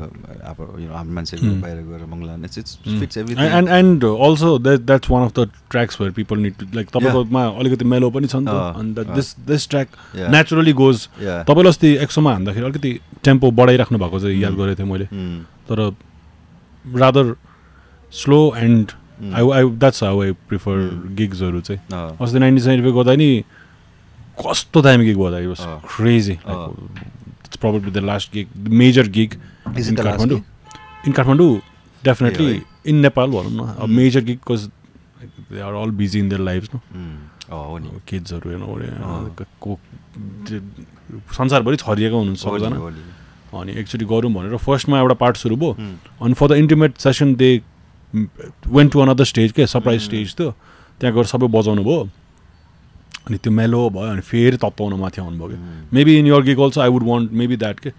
you know मान्छे बाहिर गएर मंगलान it fits everything and also that's one of the tracks where people need to like तपाईकोमा अलिकति मेलो पनि छ नि त and this track naturally goes तपाईले अस्ति एक्सोमा हान्दाखेरि अलिकति टेम्पो बढाइराख्नु भएको चाहिँ याद गरेथे मैले तर rather slow and I that's how I prefer gigs हरु चाहिँ अस्ति 90 गर्दा नि कस्तो दामी गिग भयो it was crazy it's probably the last gig the major gig in Kathmandu in Kathmandu definitely in Nepal a major gig because they are all busy in their lives kids are you know संसारभरि छरिएका हुनुहुन्छ सबजना अनि actually गरौँ भनेर फर्स्टमा एउटा part सुरु भयो अनि for the intimate session they went to another stage के सरप्राइज स्टेज थियो त्यहाँ गएर सबै बजाउनु भयो अनि त्यो मेलो भयो अनि फेरि तत्ताउन माथि आउनुभयो कि maybe in your gig also I would want maybe that के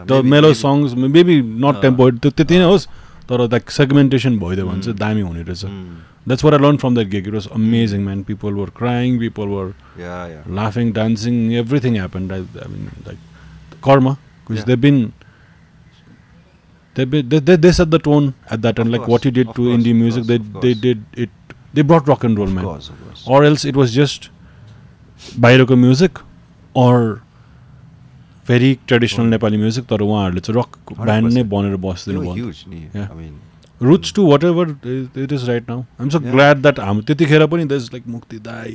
the mellow songs maybe not tempo त्यो त्यति नै होस् तर लाइक सेगमेन्टेसन भइदियो भने चाहिँ दामी हुने रहेछ that's what I learn from that gig it was amazing man people were crying people were लाफिङ dancing everything happen I mean like कर्म because they set the tone at that time, like what you did to indie music, they did it, they brought rock and roll, man. Of course. Or else it was just bairoko music or very traditional Nepali music, तर उहाँहरूले चाहिँ rock band नै बनेर बस्दिनु भयो. Huge, I mean, roots to whatever it is right now. I'm so glad that त्यतिखेर पनि there's like Mukti Dai,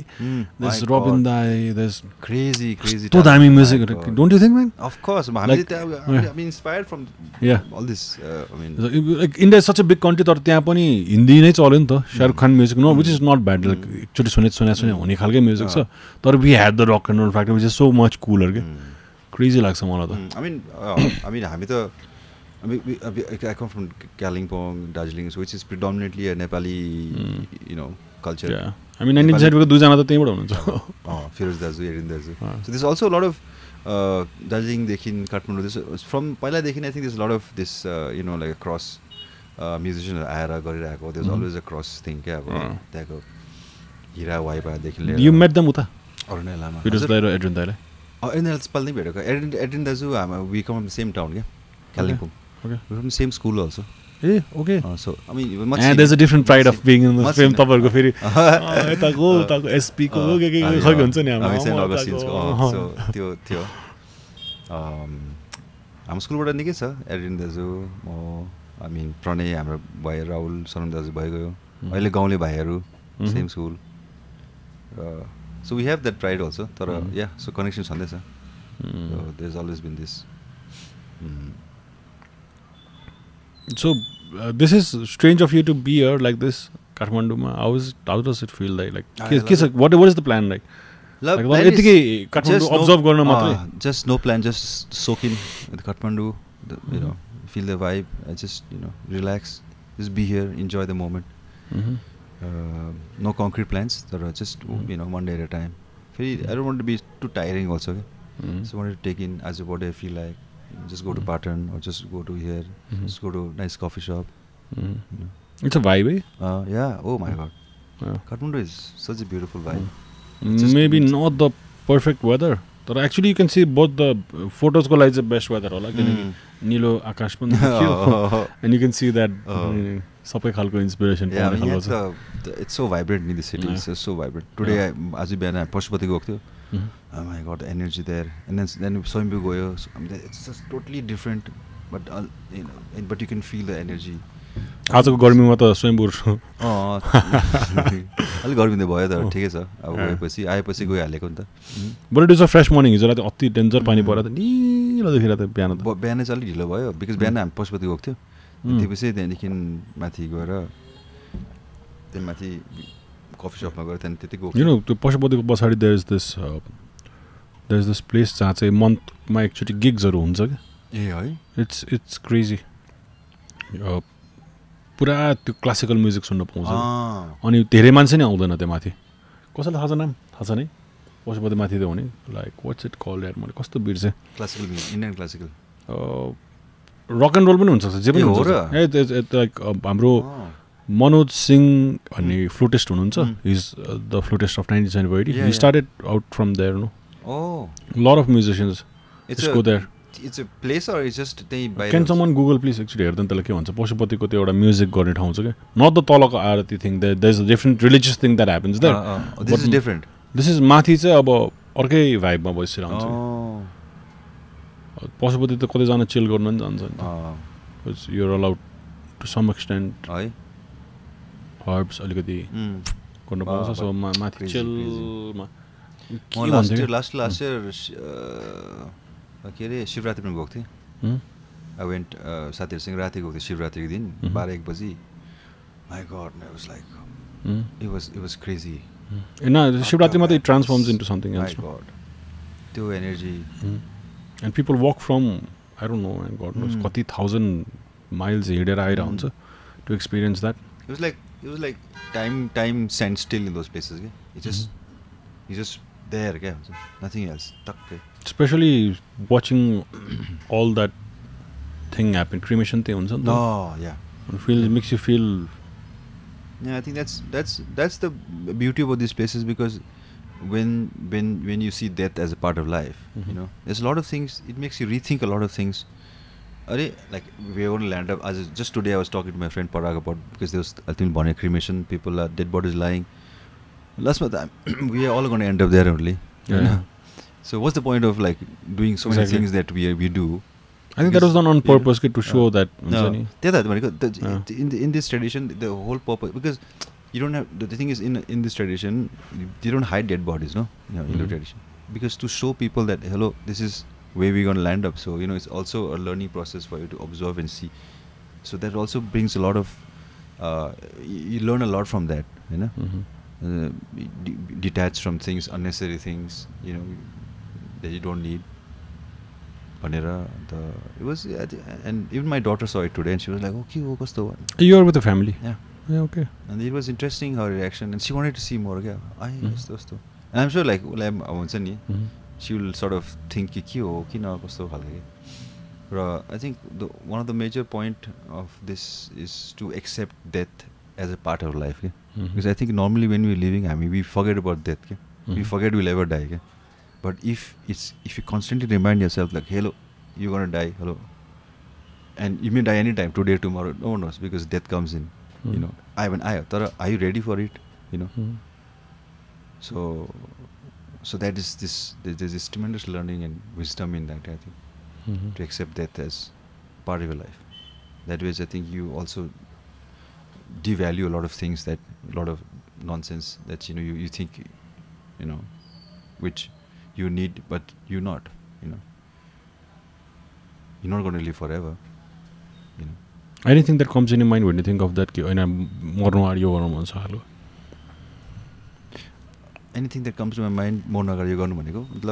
there's Robin Dai, there's crazy so दामी music. Don't you think, man? Of course, I mean inspired from all this. I mean, like India is such a big country, तर त्यहाँ पनि हिन्दी नै चल्यो नि त Shahrukh Khan music no which is not bad, like एकचोटि सुने हुने खालकै म्युजिक छ तर we had the rock and roll factor which is so much cooler के crazy लाग्छ मलाई त. I mean हामी त I come from Kalimpong, Darjeeling, which is predominantly a Nepali, culture. Yeah, I mean 1970 को दुईजना त त्यहीबाट हुनुहुन्छ. Firoz Dazu, Erin Dazu. So there's also a lot of Darjeeling देखि Kathmandu. This from पहिला देखि I think there's a lot of this like a cross musicians आएर गरिरहेको. There's always a cross thing क्या अब त्यहाँको हिरा वाइपा देखि लिएर. You met them उता? अरुण लामा. Firoz दाइ र एड्रिन दाइले. एड्रिन पाल नै भेटेको. एड्रिन दाजु we come from the same town क्या Kalimpong. Okay. We're from the same school also. Yeah, okay. So I mean, and there's a different pride of being in the same तपाईँहरुको फेरि यताको SP को के खै हुन्छ नि हाम्रो. So त्यो हाम्रो स्कुलबाट निकै छ एड्रिन दाजु म I mean प्रणय हाम्रो भाइ राहुल सनम दाजु भाइ गयो अहिले गाउँले भाइहरु same school. So we have that pride also. तर so connection छँदैछ. So there's always been this. So this is strange of you to be here like this, Kathmanduma. How does it feel like? What is the plan like? Like Kathmandu observe गर्न मात्रै. Just no plan, just soak in with Kathmandu. Feel the vibe. Just relax. Just be here, enjoy the moment. No concrete plans. Just one day at a time. I don't want to be too tiring also. So I wanted to take in as what I feel like. Just go to Patan or just go to here. Just go to nice coffee shop. It's a vibe, eh? Yeah. Oh my God. Kathmandu is such a beautiful vibe. Maybe not the perfect weather. But actually you can see both the photos को लागि चाहिँ best weather होला किनकि नीलो आकाश पनि देखियो and you can see that सबै खालको inspiration पाउने खालको छ. It's so vibrant in the city. It's so vibrant. Today आज बिहान पशुपति गएको थियो. Oh my God, the energy there. And then Soimbu goyo. It's just totally different, but but you can feel the energy. आजको गर्मीमा त स्वयम्भू अलि गर्मी त भयो त ठिकै छ अब आएपछि गइहालेको नि त. But it is a fresh morning. हिजो राति अति डेन्जर पानी परेर त निलो देखिरहेको थियो बिहानै चाहिँ अलिक ढिलो भयो बिकज बिहान हामी पशुपति गएको थियो. त्यसपछि त्यहाँदेखि माथि गएर त्यहाँ माथि कफी सपमा गएर त्यहाँदेखि त्यति गएको. त्यो पशुपतिको पछाडि देयर इज दिस प्लेस जहाँ चाहिँ मन्थमा एकचोटि गिग्सहरू हुन्छ क्या. ए है इट्स क्रेजी. पुरा त्यो क्लासिकल म्युजिक सुन्न पाउँछ अनि धेरै मान्छे नै आउँदैन त्यो माथि. कसैलाई थाहा छ नाम थाहा छ नि पशुपति माथि त हुने लाइक वाट्स इट कल्ड यार मैले कस्तो बिर्सेँ. Classical music Indian classical rock and role पनि हुनसक्छ जे पनि हुन्छ. लाइक हाम्रो मनोज सिंह भन्ने फ्लुटिस्ट हुनुहुन्छ. He is the flutist of 1970. He started out from there, no? Lot of musicians just go there. It's a place or it's just Can someone Google please actually हेर्दैन त्यसलाई के भन्छ पशुपतिको त्यो एउटा म्युजिक गर्ने ठाउँ छ के. नट द तलको आरती thing there's a different religious thing that happens there. This is different. This is माथि चाहिँ अब अर्कै भाइबमा बसिरहन्छ. पशुपति त कतिजना चिल गर्न नि जान्छ नि. You're allowed to some extent herbs अलिकति गर्न पाउँछ. सो माथि चिलमा लास्ट इयर के अरे शिवरात्रि पनि गएको थिएँ. आई वेन्ट साथीहरूसँग राति गएको थिएँ शिवरात्रिको दिन 12-1 बजी. My God I was like it was crazy. न शिवरात्रिमा त it transforms into something else. My God, त्यो energy. And people walk from I don't know and God knows कति 1000 miles हिँडेर आइरा हुन्छ to experience that. It was like time stand still in those places. You just there, kya, nothing else. Especially watching all that thing happen, cremation thing, no, yeah. Makes you feel. Yeah, I think that's the beauty about these places, because when you see death as a part of life, you know, there's a lot of things. It makes you rethink a lot of things. Like we're going to land up. Just today I was talking to my friend Parag about, because there was, I think, Bonnie cremation, people are dead bodies lying. Last month we are all going to end up there only. Yeah. You know? So what's the point of like doing so many things that we do? I think that was done on purpose to show that. In this tradition, the whole purpose, because you don't have, the thing is, in this tradition, you don't hide dead bodies, no? In the tradition, because to show people that, hello, this is where we're going to land up. So, you know, it's also a learning process for you to observe and see. So that also brings a lot of, you learn a lot from that, you know, detach from things, unnecessary things, you know, that you don't need. It was, and even my daughter saw it today and she was like, okay, what's the one? You're with the family? Yeah. Yeah, okay. And it was interesting, her reaction, and she wanted to see more. And I'm sure, like, she will sort of think, I think one of the major point of this is to accept death as a part of life. Because I think normally when we're living, I mean, we forget about death. We forget we'll ever die. But if you constantly remind yourself, like, hello, you're gonna die, hello, and you may die anytime, today, tomorrow, no one knows, because death comes in. You know, are you ready for it? You know, so that is there's this tremendous learning and wisdom in that, I think, to accept death as part of your life. That way, I think you also devalue a lot of things, a lot of nonsense that, you know, you think, you know, which you need, but you're not, you know. You're not going to live forever, you know. Anything that comes in your mind when you think of that? Anything that comes to my mind,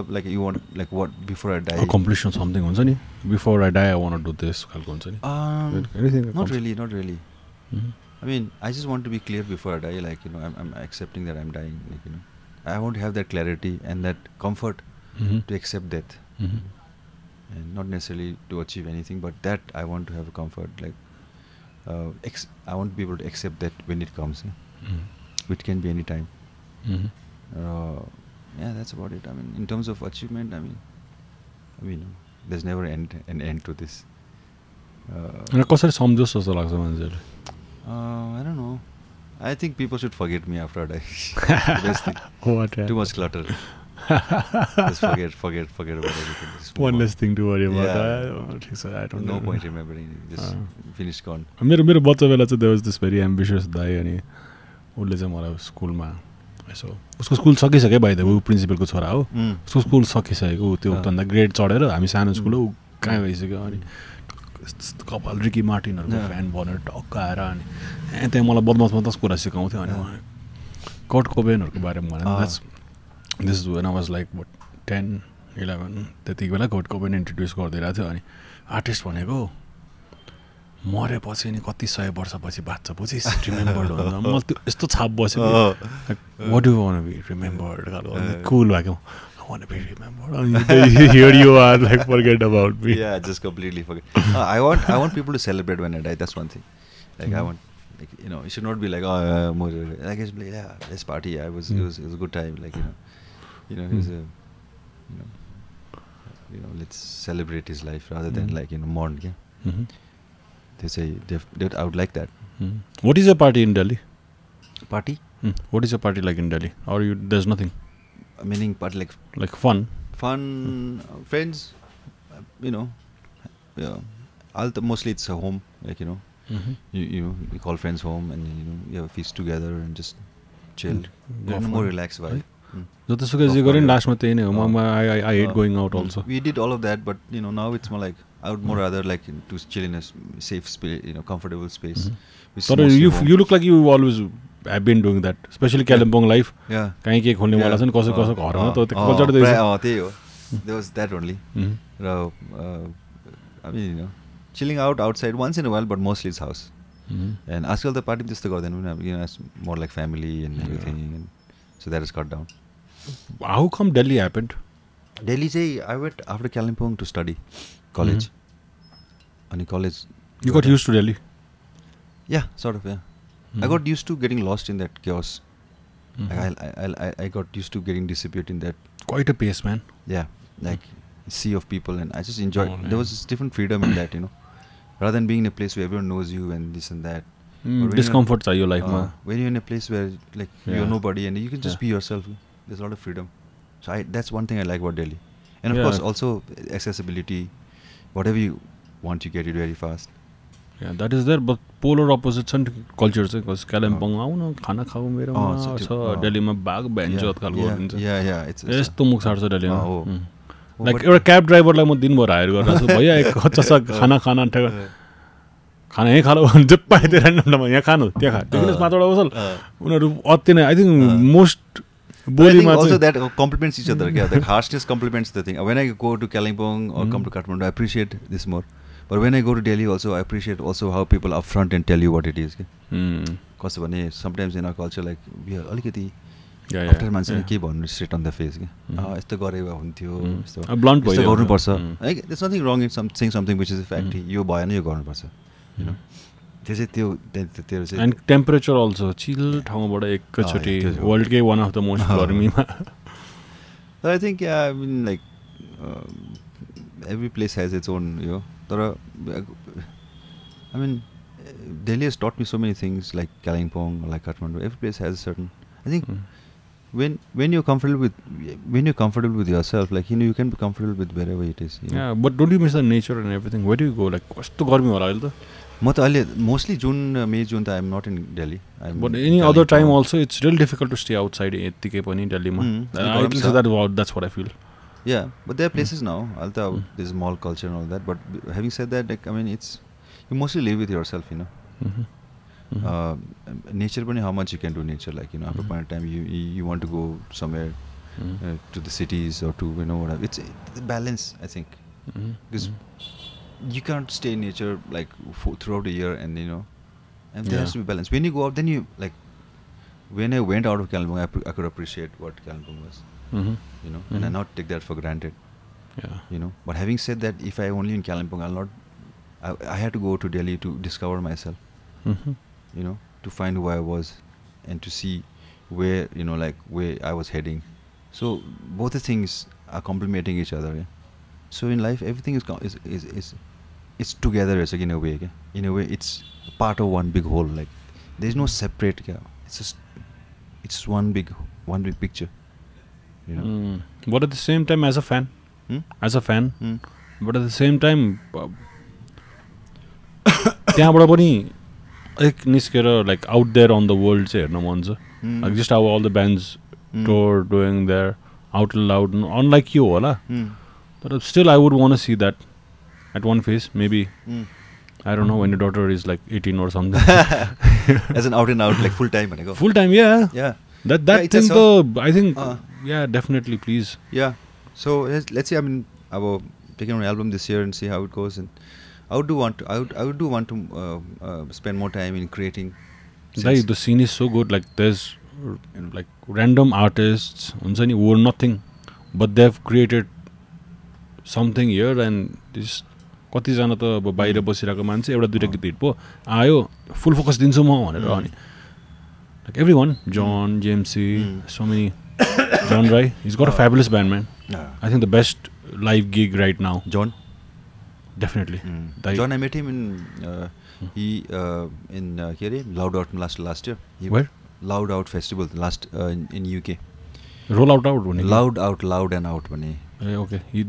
like you want, like what, before I die? Accomplish something, before I die, I want to do this. Anything? Not really. I mean, I just want to be clear before I die, like, you know, I'm accepting that I'm dying, like, you know. I want to have that clarity and that comfort to accept death, and not necessarily to achieve anything, but that I want to have a comfort, like, I want to be able to accept that when it comes, which can be any time. Yeah, that's about it. I mean, in terms of achievement, I mean, there's never an end to this. I don't know. I think people should forget me after I die. The best thing. What? Too much clutter. Just forget about everything. One less thing to worry about. I don't know. No point remembering. Just finished, gone. मेरो बच्चा बेला चाहिँ there was this very ambitious दाइ, अनि उसले चाहिँ मलाई स्कुलमा यसो, उसको स्कुल सकिसक्यो, बाइ द वे, ऊ प्रिन्सिपलको छोरा हो, उसको स्कुल सकिसकेको, त्यो भन्दा ग्रेड चढेर हामी सानो स्कुल हो, कहाँ गइसक्यो, अनि कपाल रिकी मार्टिनहरूको फ्यान बनेर टक्क आएर, अनि त्यहाँ मलाई बदमास कुरा सिकाउँथ्यो, अनि कर्ट कोबेनहरूको बारेमा भने, this is when I was like, what, 10, 11, त्यतिको बेला कर्ट कोबेन इन्ट्रोड्युस गरिदिरहेको थियो, अनि आर्टिस्ट भनेको मरेपछि नि कति 100 वर्षपछि बाँच्छ, बुझिस, रिमेम्बर्ड हुन्छ, मलाई त्यो यस्तो छाप बस्यो, what do want be remembered, cool भएको, I want to be remembered. Here you are, like, forget about me. Yeah, just completely forget. I want people to celebrate when I die. That's one thing. Like, I want, like, you know, it should not be like, oh, more. I guess, yeah, let's party. Yeah, it was a good time. Like, you know, it was a, you know, let's celebrate his life rather than, like, you know, mourn. Yeah. They say I would like that. What is a party in Delhi? Party? What is a party like in Delhi? Or there's nothing? Meaning party like fun? Fun, friends, you know. Yeah, mostly it's a home, like, you know. You call friends home, and, you know, you have a feast together and just chill. More relaxed vibe. I hate going out also. We did all of that, but, you know, now it's more like I would more rather like to chill in a safe space, you know, comfortable space. So you look like you always have been doing that, especially Kalimpong life. Yeah. Kahin ke khulne wala chha ni kaso gharma to culture त्यही हो. There was that only. I mean, you know, chilling outside once in a while, but mostly it's house. And आजकल त party त्यस्तो गर्दैन, you know, it's more like family and everything, and so that is cut down. How come Delhi happened? Delhi चाहिँ I went after Kalimpong to study college. Ani college. You got used to Delhi? Yeah, sort of, yeah. I got used to getting lost in that chaos. I got used to getting disappeared in that. Quite a pace, man. Yeah, like sea of people, and I just enjoyed. There was this different freedom in that, rather than being in a place where everyone knows you and this and that. Discomforts are your life, when you're in a place where like you're nobody and you can just be yourself, there's a lot of freedom. So that's one thing I like about Delhi, and of course also accessibility. Whatever you want, you get it very fast. Yeah, that is there, but polar opposites and cultures. Because Kalimpong, आउन खाना खाऊ मेरोमा छ, दिल्लीमा बाग बेन्जत खालको हुन्छ. Yeah, it's यस्तो मुख छाड्छ दिल्लीमा. Like एउटा क्याब ड्राइभरलाई म दिनभर हायर गरिरहेको छु, भैया एक चसा खाना खाना यहीँ खालो भने जे पाइदिएर यहाँ खानु त्यहाँ खा. त्यो पनि पाँचवटा बसल उनीहरू अति नै आई थिङ्क मोस्ट बोलीमा also that complements each other. That harshness complements the thing. When I go to Kalimpong or come to Kathmandu, I appreciate this more. But when I go to Delhi also, I appreciate also how people up front and tell you what it is. Because sometimes in our culture, like, we are alikati after मान्छेले के भन्नु straight on the face. यस्तो गरेको हुन्थ्यो, blunt भयो, यस्तो गर्नुपर्छ. There's nothing wrong in saying something which is a fact. यो भएन यो गर्नुपर्छ. त्यो चाहिँ त्यो चाहिँ. And temperature also, chill ठाउँबाट एकैचोटि वर्ल्डकै one of the most गर्मीमा. So I think I mean like every place has its own, I mean, Delhi has taught me so many things, like Kalimpong, like Kathmandu. Every place has a certain. I think when you're comfortable with yourself, like you can be comfortable with wherever it is. Yeah, but don't you miss the nature and everything? Where do you go? Like, कस्तो गर्मी होला अहिले त? म त अहिले mostly May, June I am not in Delhi. But any other time also, it's really difficult to stay outside यतिकै पनि दिल्लीमा. I think so that's what I feel. Yeah, but there are places now. There's mall culture and all that. But having said that, like, I mean, you mostly live with yourself, Nature, how much you can do nature, like, after a point of time, you want to go somewhere to the cities or to, whatever. It's the balance, I think. Because you can't stay in nature, like, throughout the year and, and there has to be balance. When you go out, then you, like, when I went out of Kalimpong, I could appreciate what Kalimpong was. And I not take that for granted. Yeah. But having said that, if I only in Kalimpong, I had to go to Delhi to discover myself. To find who I was and to see where, like where I was heading. So both the things are complementing each other. Yeah? So in life, everything is together, like, in a way. Yeah? In a way, it's part of one big whole. Like there's no separate. Yeah? It's one big picture. But at the same time, as a fan, but at the same time, त्यहाँबाट पनि एक निस्केर like out there on the world चाहिँ हेर्न मन छ. Like just how all the bands tour doing there out loud, unlike you होला. But still I would want to see that at one phase, maybe. I don't know, when your daughter is like 18 or something. As an out and out, like full time. Full time, yeah. Yeah. That thing though, I think, yeah, definitely, please. Yeah. So let's see. I mean, I will take an album this year and see how it goes. And I would do want to spend more time in creating. Like, the scene is so good. Like there's like random artists who are nothing, but they've created something here, and this. कतिजना त अब बाहिर बसिरहेको मान्छे एउटा दुईटा गीत hit पो आयो फुल फोकस दिन्छु म भनेर अनि like everyone, John, JMC, so many. John Rai, he's got a fabulous band, man. I think the best live gig right now. John? Definitely. John, I met him in Loud Out last year. Where? Loud Out Festival in UK. Roll Out. Loud and Out. Okay. He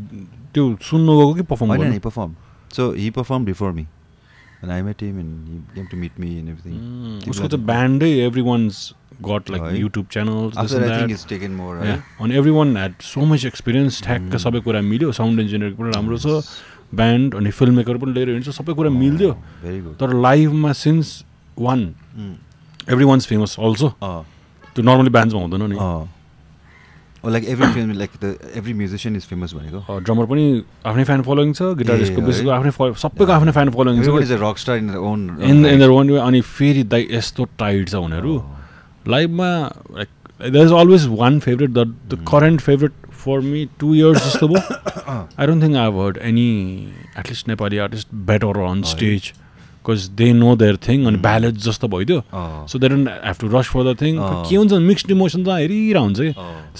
performed. So he performed before me. And I met him and he came to meet me and everything. Usko the band, everyone's got like YouTube channels. After that, I think it's taken more, right? Yeah. And everyone had so much experience. Sabai kura milyo, sound engineer पनि राम्रो छ, band अनि filmmaker पनि लिएर हिँड्छ, सबै कुरा मिल्यो. Very good. तर live मा since one, everyone's famous also. त्यो normally bands मा हुँदैन नि. Or like every film, like every musician is famous भनेको. Drummer पनि आफ्नै fan following छ, guitarist को बेसिकली आफ्नै सबैको आफ्नै fan following छ. Everyone is a rock star in their own in their own way. अनि फेरि दाइ यस्तो टाइट छ उनीहरु. लाइभ मा like there's always one favorite. The current favorite for me 2 years जस्तो भयो. I don't think I've heard any at least Nepali artist better on stage because they know their thing and ballads जस्तो भइदियो. So they don't have to rush for the thing. के हुन्छ mixed emotions हेरिरहेको हुन्छ कि.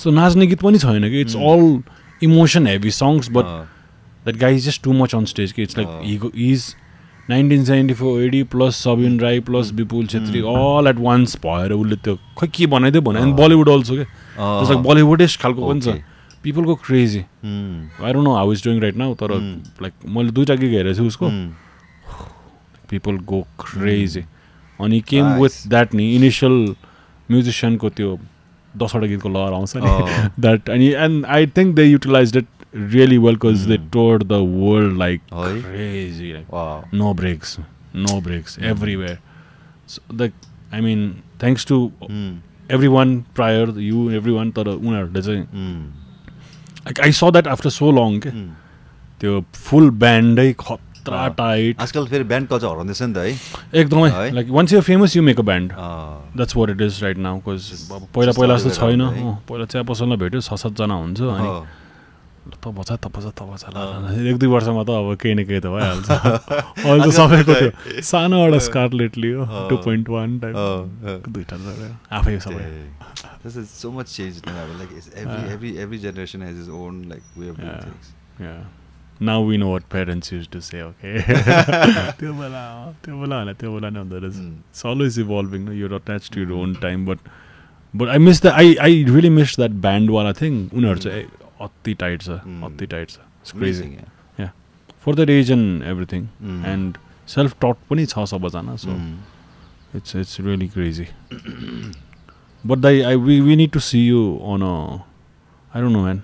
So नाच्ने गीत पनि छैन कि. It's all emotion heavy songs, but that guy is just too much on stage. It's like he's 1974 plus Sabin Rai plus Bipul Chetri all at once भएर उसले त्यो खै के बनाइदियो भने. And Bollywood also के. It's like Bollywoodish खालको पनि छ. People go crazy. I don't know how he's doing right now. तर like मैले दुईटा गीत हेरेको छु उसको. People go crazy. And he came with that initial musician को त्यो 10वटा गीतको लहर आउँछ नि. That and I think they utilized it really well because they toured the world like crazy. Like, no breaks everywhere. So I mean, thanks to everyone prior, you, everyone. Like I saw that after so long. The full band, tight. आजकल फेरि band culture हराउँदैछ नि त है. एकदमै. Like once you're famous, you make a band. That's what it is right now. Because पहिला जस्तो छैन. पहिला चिया पसलमा भेट्यो 6-7 जना हुन्छ अनि त बचा 1-2 वर्षमा त अब केही न केही त भइहाल्छ. अहिले त सबैको त्यो सानो एउटा स्कारलेट लियो 2.1 टाइप दुईटा आफै सबै. This is so much changed now. Like every generation has its own like way of doing things. Yeah. Now we know what parents used to say. Okay. त्यो बेला नै हुँदो रहेछ. It's always evolving. No? You're attached to your own time, but I miss that. I really miss that band wala thing. उनीहरु चाहिँ अति tight छ. It's crazy. Yeah. For that age and everything, and self-taught पनि छ सबजना. So it's really crazy. But we need to see you on a, I don't know, man.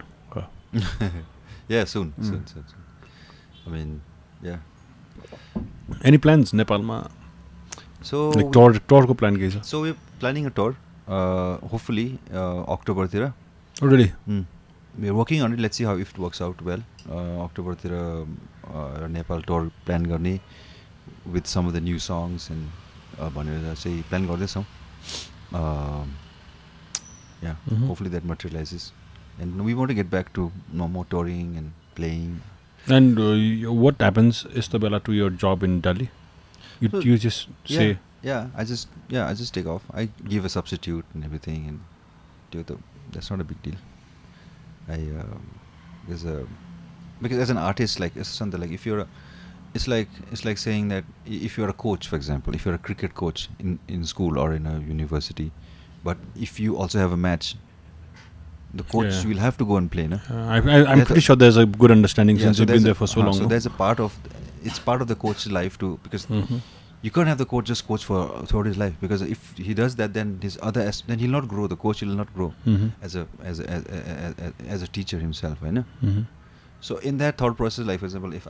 Yeah, soon. I mean, yeah. Any plans Nepalma? So like tour ko plan ke cha? So we're planning a tour. Hopefully October tira. Already. We're working on it. Let's see how if it works out well. October tira Nepal tour plan गर्ने with some of the new songs and भनेर चाहिँ plan गर्दैछौँ. Yeah, hopefully that materializes. And we want to get back to more touring and playing. And what happens Istabella to your job in Delhi? You just say I just take off. I give a substitute and everything, and that's not a big deal. Because as an artist, like it's something like if you're it's like saying that if you're a coach, for example, if you're a cricket coach in school or in a university, but if you also have a match, the coach will have to go and play, no? I'm pretty sure there's a good understanding since you've been there for so long. So there's a part of it's part of the coach's life too, because you can't have the coach just coach throughout his life, because if he does that, then then he'll not grow. The coach will not grow as a teacher himself, right? So in that thought process, like for example, if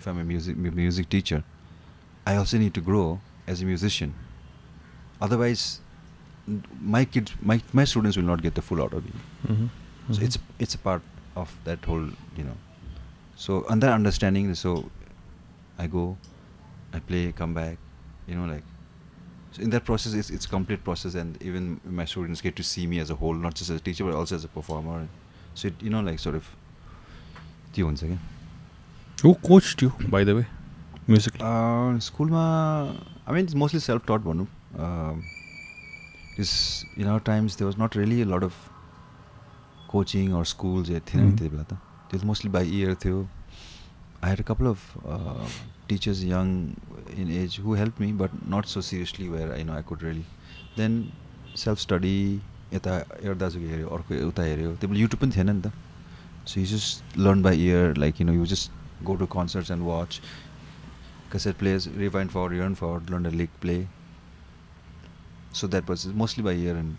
I'm a music teacher, I also need to grow as a musician. Otherwise, my students will not get the full out of me. So it's a part of that whole, So on that understanding, so I go, I play, come back, like. So in that process, it's complete process, and even my students get to see me as a whole, not just as a teacher, but also as a performer. So it, like sort of. Who coached you, by the way, musically? School ma, I mean, it's mostly self-taught one. Because in our times there was not really a lot of coaching or schools yet. It was mostly by ear. I had a couple of teachers young in age who helped me, but not so seriously where I could really. Then self-study. YouTube. So you just learn by ear, like you just go to concerts and watch cassette players, rewind forward, learn the lick, play. So that was mostly by ear, and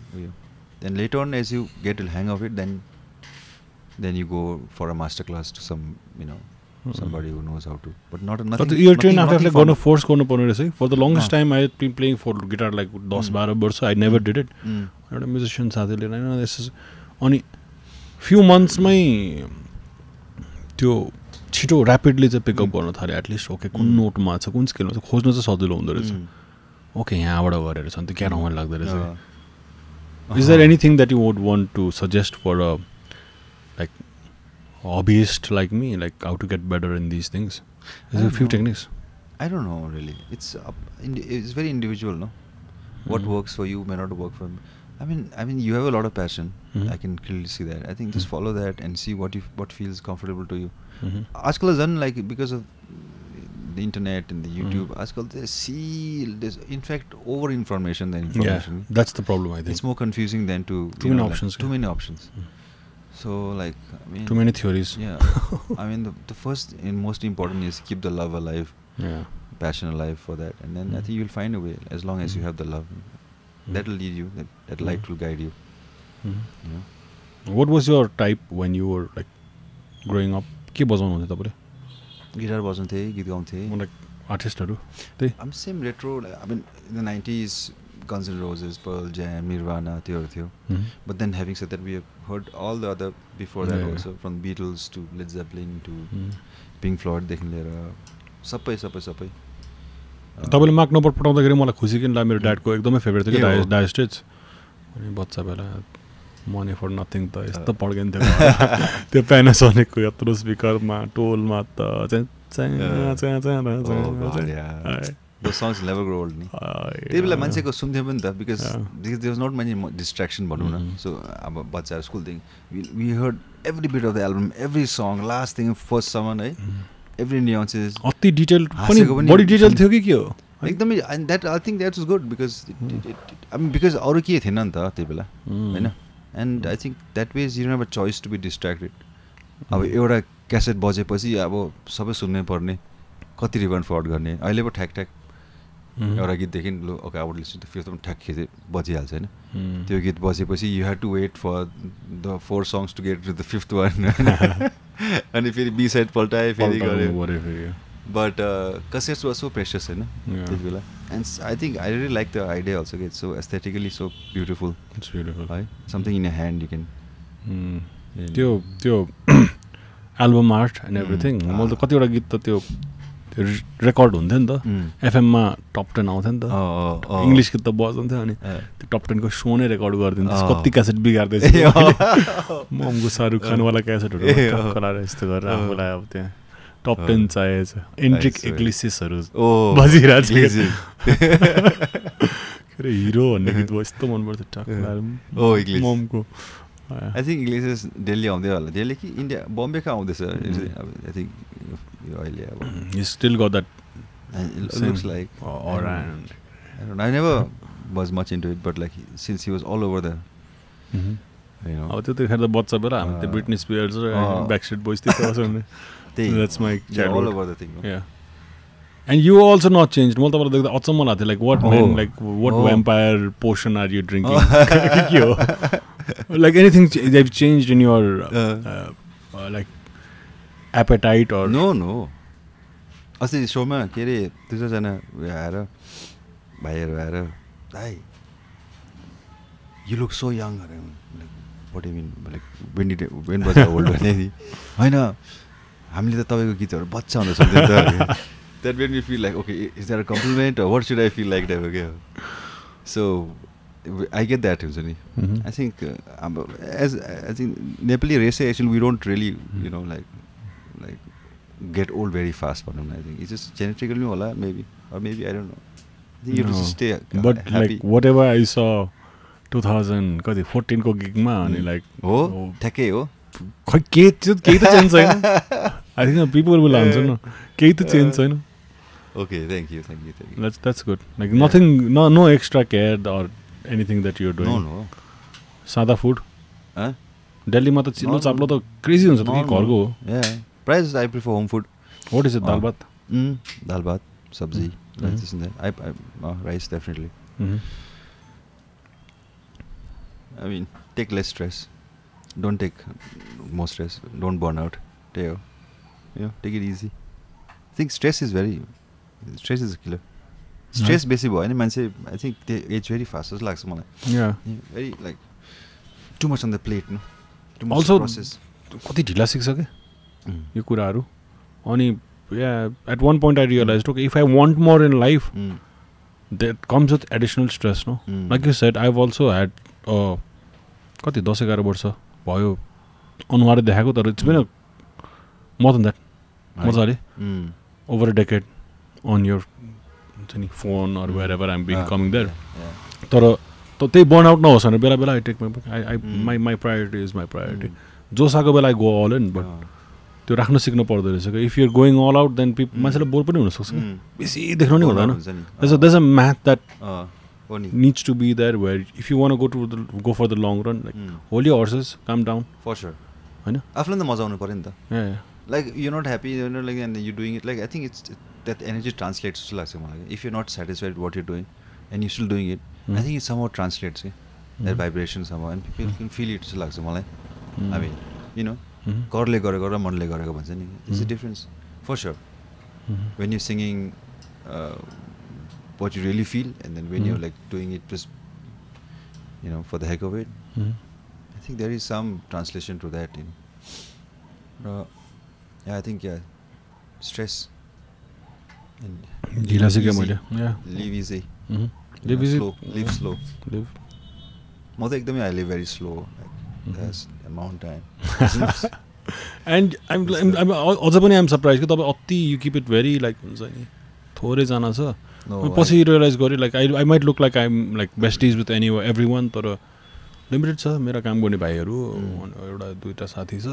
then later on, as you get a hang of it, then you go for a master class to some somebody who knows how to, but not nothing. But the ear train after like going to force for the longest time I had been playing for guitar like 10-12 years, so I never did it. I had a musician साथीले I know this is only few months my त्यो छिटो rapidly चाहिँ pickup गर्न थाल्यो. At least okay कुन नोटमा छ, कुन स्केलमा छ, खोज्न चाहिँ सजिलो हुँदो रहेछ. ओके यहाँबाट गरेर छ नि, त्यो क्या रमाइलो लाग्दो रहेछ. Is there anything that you would want to suggest for a like hobbyist like me, like how to get better in these things? Is there a few techniques? I don't know really. It's very individual, no? What works for you may not work for me. I mean, you have a lot of passion. I can clearly see that. I think just follow that and see what feels comfortable to you. Aajkal is done like because of the internet and the YouTube. Aajkal there's in fact over information than information. Yeah, that's the problem. I think it's more confusing than too many options. Too many options. So like I mean, too many theories. Yeah, I mean the first and most important is keep the love alive. Yeah, passion alive for that, and then I think you'll find a way as long as you have the love. That'll lead you. That light will guide you. You know? What was your type when you were like growing up? के बजाउनु हुन्थ्यो तपाईले? Guitar बजाउँथे, गीत गाउँथे. Like आर्टिस्टहरु त्यही. I'm same retro. I mean, in the 90s, Guns N' Roses, Pearl Jam, Nirvana, थियो. But then having said that, we have heard all the other before that also, from Beatles to Led Zeppelin to Pink Floyd देखि लिएर सबै. तपाईले mark number पठाउँदाखेरि मलाई खुसी किन लाग्यो. मेरो ड्याडको एकदमै फेभरेट थियो कि डायर स्ट्रेट्स. अनि बच्चा बेला मनी फर नथिङ त यस्तो पड्किन्थ्यो. त्यो प्यानासोनिकको यत्रो स्पिकरमा टोलमा त Those songs never grow old. त्यही बेला मान्छेको सुन्थ्यो पनि त because there was not many distraction भनौँ न. So अब बच्चा school thing we heard every bit of the album, every song, last thing, first summer है. Every nuances. अति डिटेल पनि बडी डिटेल थियो कि के हो? एकदमै, and that I think that was good because I mean because अरु के थिएन नि त त्यही बेला हैन. And I think that way you don't have a choice to be distracted. अब एउटा क्यासेट बजेपछि अब सबै सुन्नै पर्ने, कति रिवाइन्ड फरवर्ड गर्ने. अहिले पो ठ्याक एउटा गीतदेखि लो okay I would listen to fifth पनि ठ्याक बजिहाल्छ हैन. त्यो गीत बजेपछि you had to wait for the 4 songs to get to the fifth one. अनि फेरि बी साइड पल्टाए फेरि गऱ्यो. But cassettes were so precious हैन त्यति बेला. And I think I really like the idea also. It's so aesthetically so beautiful. It's beautiful. Right? Something in your hand you can. त्यो album art and everything. मैले त कतिवटा गीत त त्यो रेकर्ड हुन्थ्यो नि त. एफएममा टप 10 आउँथ्यो नि त. इङ्ग्लिस गीत त बजाउँथ्यो अनि त्यो टप 10 को सो नै रेकर्ड गरिदिन्थ्यो. कति क्यासेट बिगार्दैछ. ममको शाहरुख खानवाला क्यासेटहरू कलाएर यस्तो गरेर आफूलाई अब त्यहाँ टप 10 चाहिएछ. एन्ट्रिक इग्लिसिसहरू बजिरहेको छ. हिरो भन्ने गीत यस्तो मनपर्छ ममको. I think Iglesias Delhi आउँदै होला. Delhi कि इन्डिया बम्बेका आउँदैछ. I think अहिले अब you still got that it looks like aura. I don't know, I never was much into it, but like since he was all over the you know. अब त्यो देखेर त बच्चा बेला हामी त्यो ब्रिटनी स्पियर्स र ब्याकस्ट्रिट बोइज त्यो सुन्ने. That's my childhood. All over the thing. No? Yeah. And you also not changed. मलाई तपाईँलाई देख्दा अचम्म लाग्थ्यो. Like what man, like what vampire potion are you drinking? के हो? Like anything they've changed in your like appetite or no. अस्ति सोमा के अरे 2 जना आएर भाइहरू आएर दाइ you look so young. Like what do you mean? Like when was I old? हैन हामीले त तपाईको गीतहरू बच्चा हुँदा सुन्थ्यौं त. That made me feel like, okay, is that a compliment or what should I feel like that? Okay. So I get that usually. I think as I think Nepali race actually we don't really you know like get old very fast. But I think it's just genetically hola maybe or maybe I don't know. I think you have to stay but happy. Like whatever I saw 2014 को gig ma ani like oh ठ्याक्कै हो. खै के त change छैन. I think people will answer no. केही त change छैन. Okay, thank you. That's good. Like nothing, no extra care or anything that you're doing. No. Sada food. Delhi ma ta chillo chaplo ta crazy huncha ta ke घरको हो. Yeah. Price I prefer home food. What is it? Dal bhat. Dal bhat, sabzi, like this and that. I rice definitely. I mean, take less stress. Don't take more stress. Don't burn out. You know, take it easy. I think stress is a killer. Stress basically boy. I think they age very fast. It's like someone. Yeah. Very like too much on the plate, no? Too much also process. कति ढिला सिक्छ के यो कुराहरु. अनि yeah, at one point I realized, okay, if I want more in life, that comes with additional stress, no? Like you said, I've also had कति 10-11 वर्ष भयो अनुहार देखाएको तर it's been more than that मजाले over a decade on your हुन्छ नि phone or wherever I'm being coming there तर त्यही बर्नआउट नहोस् भनेर बेला बेला I take my priority is my priority जोस आएको बेला I go all in but त्यो राख्न सिक्नु पर्दो रहेछ कि if you're going all out then मान्छेले बोर पनि हुनसक्छ बेसी देख्नु नि हुँदैन there a math that needs to be there where if you want to go for the long run like hold your horses, calm down for sure हैन आफुलाई त मजा आउनु पर्यो नि त yeah like you're not happy like and you're doing it like I think it's that energy translates जस्तो लाग्छ मलाई if you're not satisfied with what you're doing and you're still doing it I think it somehow translates that vibration somehow and people can feel it जस्तो लाग्छ मलाई I mean you know करले गरेको र मनले गरेको भन्छ नि it's a difference for sure when you're singing what you really feel and then when you're like doing it just you know for the heck of it I think there is some translation to that yeah I think stress and ढिला सिके मैले live easy live easy live slow live म त एकदमै I live very slow like that's amount time and I'm अझ पनि I'm surprised कि तपाईं अति you keep it very like हुन्छ नि थोरै जना छ पछि रियलाइज गरेँ like I might look like I'm like besties with every one तर लिमिटेड छ मेरा काम गर्ने भाइहरू एउटा दुईवटा साथी छ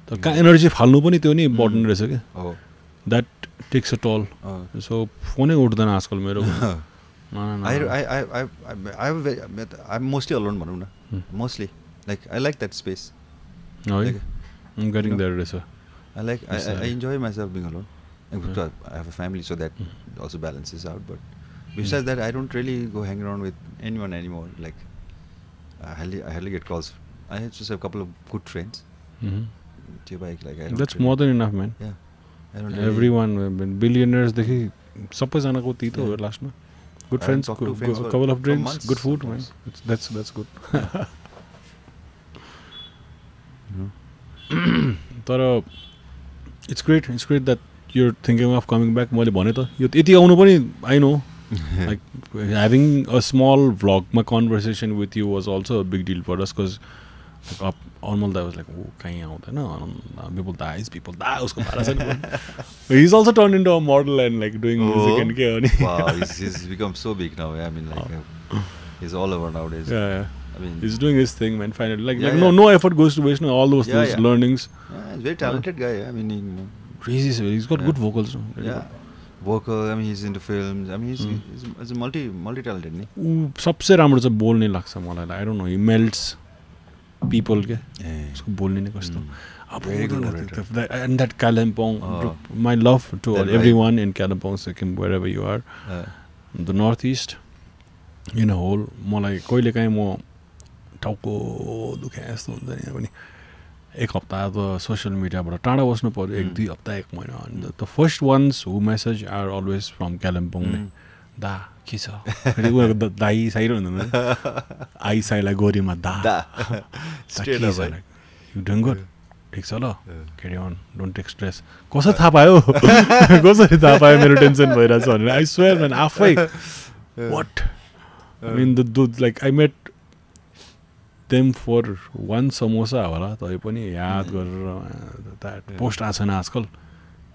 तर कहाँ एनर्जी फाल्नु पनि त्यो नि बढ्ने रहेछ क्या that takes a toll so फोनै उठ्दैन आजकल मेरो आई मोस्टली अलोन भनौँ न mostly like I like that space getting there रहेछ I enjoy myself being alone. I have a family, so that also balances out. But besides that, I don't really go hang around with anyone anymore. Like, I hardly get calls. I just have a couple of good friends. That's more than enough, man. Yeah. I don't Everyone, billionaires, सबैजनाको त्यही त हो लास्टमा. Good friends, a couple of drinks, months, good food, man. That's good. तर it's great that you're thinking of coming back. मैले भने त यो यति आउनु पनि I know like having a small vlog my conversation with you was also a big deal for us because like Anmol was like कहीं आउँदैन people die उसको पारा छ he's also turned into a model and like doing music and के अनि wow he's become so big now. I mean like he's all over nowadays. Yeah. I mean he's doing his thing, man. Finally, like no effort goes to waste. No, all those learnings. Yeah, he's a very talented guy. I mean, crazy. He's got good vocals. Yeah, vocal. I mean, he's into films. I mean, he's a multi-talented. सबसे राम्रो चाहिँ बोल्ने लाग्छ मलाई. I don't know. He melts people के. उसको बोल्ने नै कस्तो. Very good orator. And that Kalimpong, my love to everyone in Kalimpong, Sikkim, wherever you are, the northeast, in a whole. मलाई कहिले काहीँ म टाउको दुखे यस्तो हुन्छ नि पनि एक हप्ता त सोसियल मिडियाबाट टाढा बस्नु पर्यो 1-2 हप्ता 1 महिना अनि the first ones who message are always from Kalimpong दा के छ फेरि उनीहरूको दाई साइरो हुँदैन आई साइलाई गोरीमा दा यु डुइङ गुड ठिक छ ल क्यारी अन डोन्ट टेक स्ट्रेस कसरी थाहा पायो कसरी थाहा पायो मेरो टेन्सन भइरहेछ भनेर आई स्वेयर म्यान आफै what I mean like I met them for one samosa होला तै पनि याद गरेर पोस्ट आएको छैन आजकल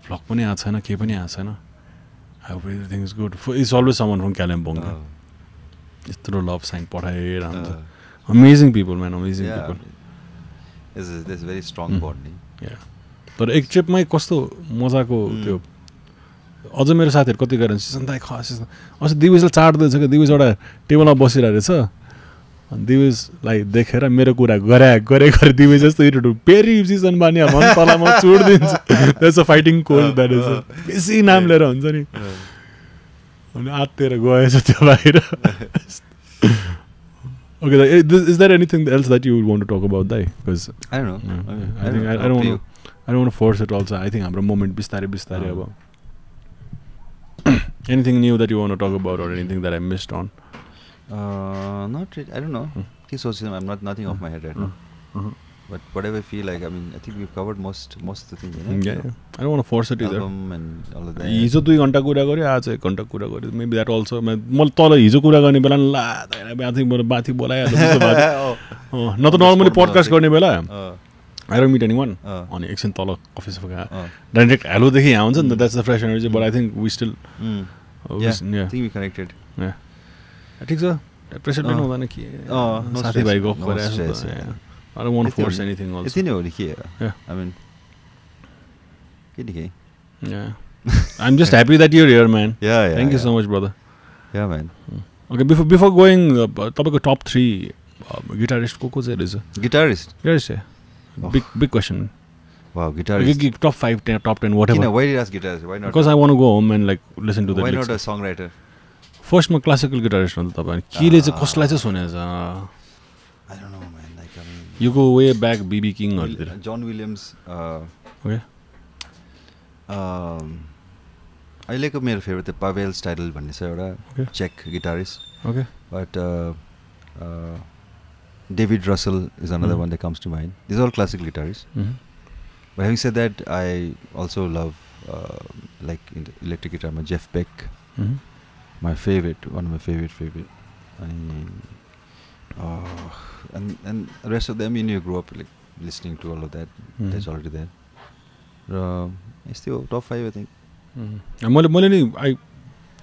भ्लग पनि आएको छैन के पनि आएको छैन everything is good it's always someone from Kalimpong यत्रो लभ साइन पठाएर हुन्छ amazing people man amazing people is very strong bonding या तर एकचेपमै कस्तो मजाको त्यो अझ मेरो साथीहरू कति गरेर सिजन खस अस्ति दिवेशले चाट्दैछ क्या दिवेश एउटा टेबलमा बसिरहेको रहेछ अनि दिवेशलाई देखेर मेरो कुरा गरे दिवेश जस्तो इरिटेट फेरि सिजन बानी भन् तल म चुडिदिन्छु that's a fighting code that is बेसी नाम लिएर हुन्छ नि अनि आत्तिएर गएछ त्यो बाहिर Okay, is there anything else that you would want to talk about, Dai? Because I don't know. I don't want to force it also. I think हाम्रो moment बिस्तारै अब anything new that you want to talk about or anything that I missed on? Not really. I don't know. I'm not nothing off my head right now. But whatever I feel like, I mean, I think we've covered most of the things. Yeah, I don't want to force it either. Album and all of that. हिजो 2 घण्टा कुरा गऱ्यो, आज 1 घण्टा कुरा गऱ्यो. Maybe that also. मैले तल हिजो कुरा गर्ने बेला ला बाथी बोलाइहाल्नु न त नर्मली पडकास्ट गर्ने बेला I don't meet anyone. अनि एकछिन तल अफिस गएर डाइरेक्ट हेलोदेखि यहाँ हुन्छ नि त. That's the fresh energy. But I think we still. I think we connected. Yeah. ठिक छ. प्रेसर लिनु हुँदैन कि साथीभाइको कुरा. I don't want to force anything also. यति नै हो नि के. I mean. के Yeah. I'm just happy that you're here, man. Yeah. Thank you so much, brother. Yeah, man. Okay, before going, तपाईँको top 3 guitarist को चाहिँ रहेछ? Guitarist? Yes, big question. Wow, guitarist. Top 5, top 10, whatever. Why did you ask guitarist? Why not? Because I want to go home and like listen to the lyrics. Why not a songwriter? First, my classical guitarist हो नि त तपाईँ. केले चाहिँ कसलाई चाहिँ सुनेछ? I don't know, man. Like I mean. You go way back, B.B. King or John Williams. Okay. अहिलेको मेरो फेभरेट त पावेल स्टाइडल भन्ने छ एउटा चेक guitarist. Okay. But David Russell is another one that comes to mind. These are all classical guitarists. But having said that, I also love like in the electric guitar, Jeff Beck. My favorite, one of my favorite. And the rest of them, you grew up like listening to all of that. That's already there. It's still top 5, I think. I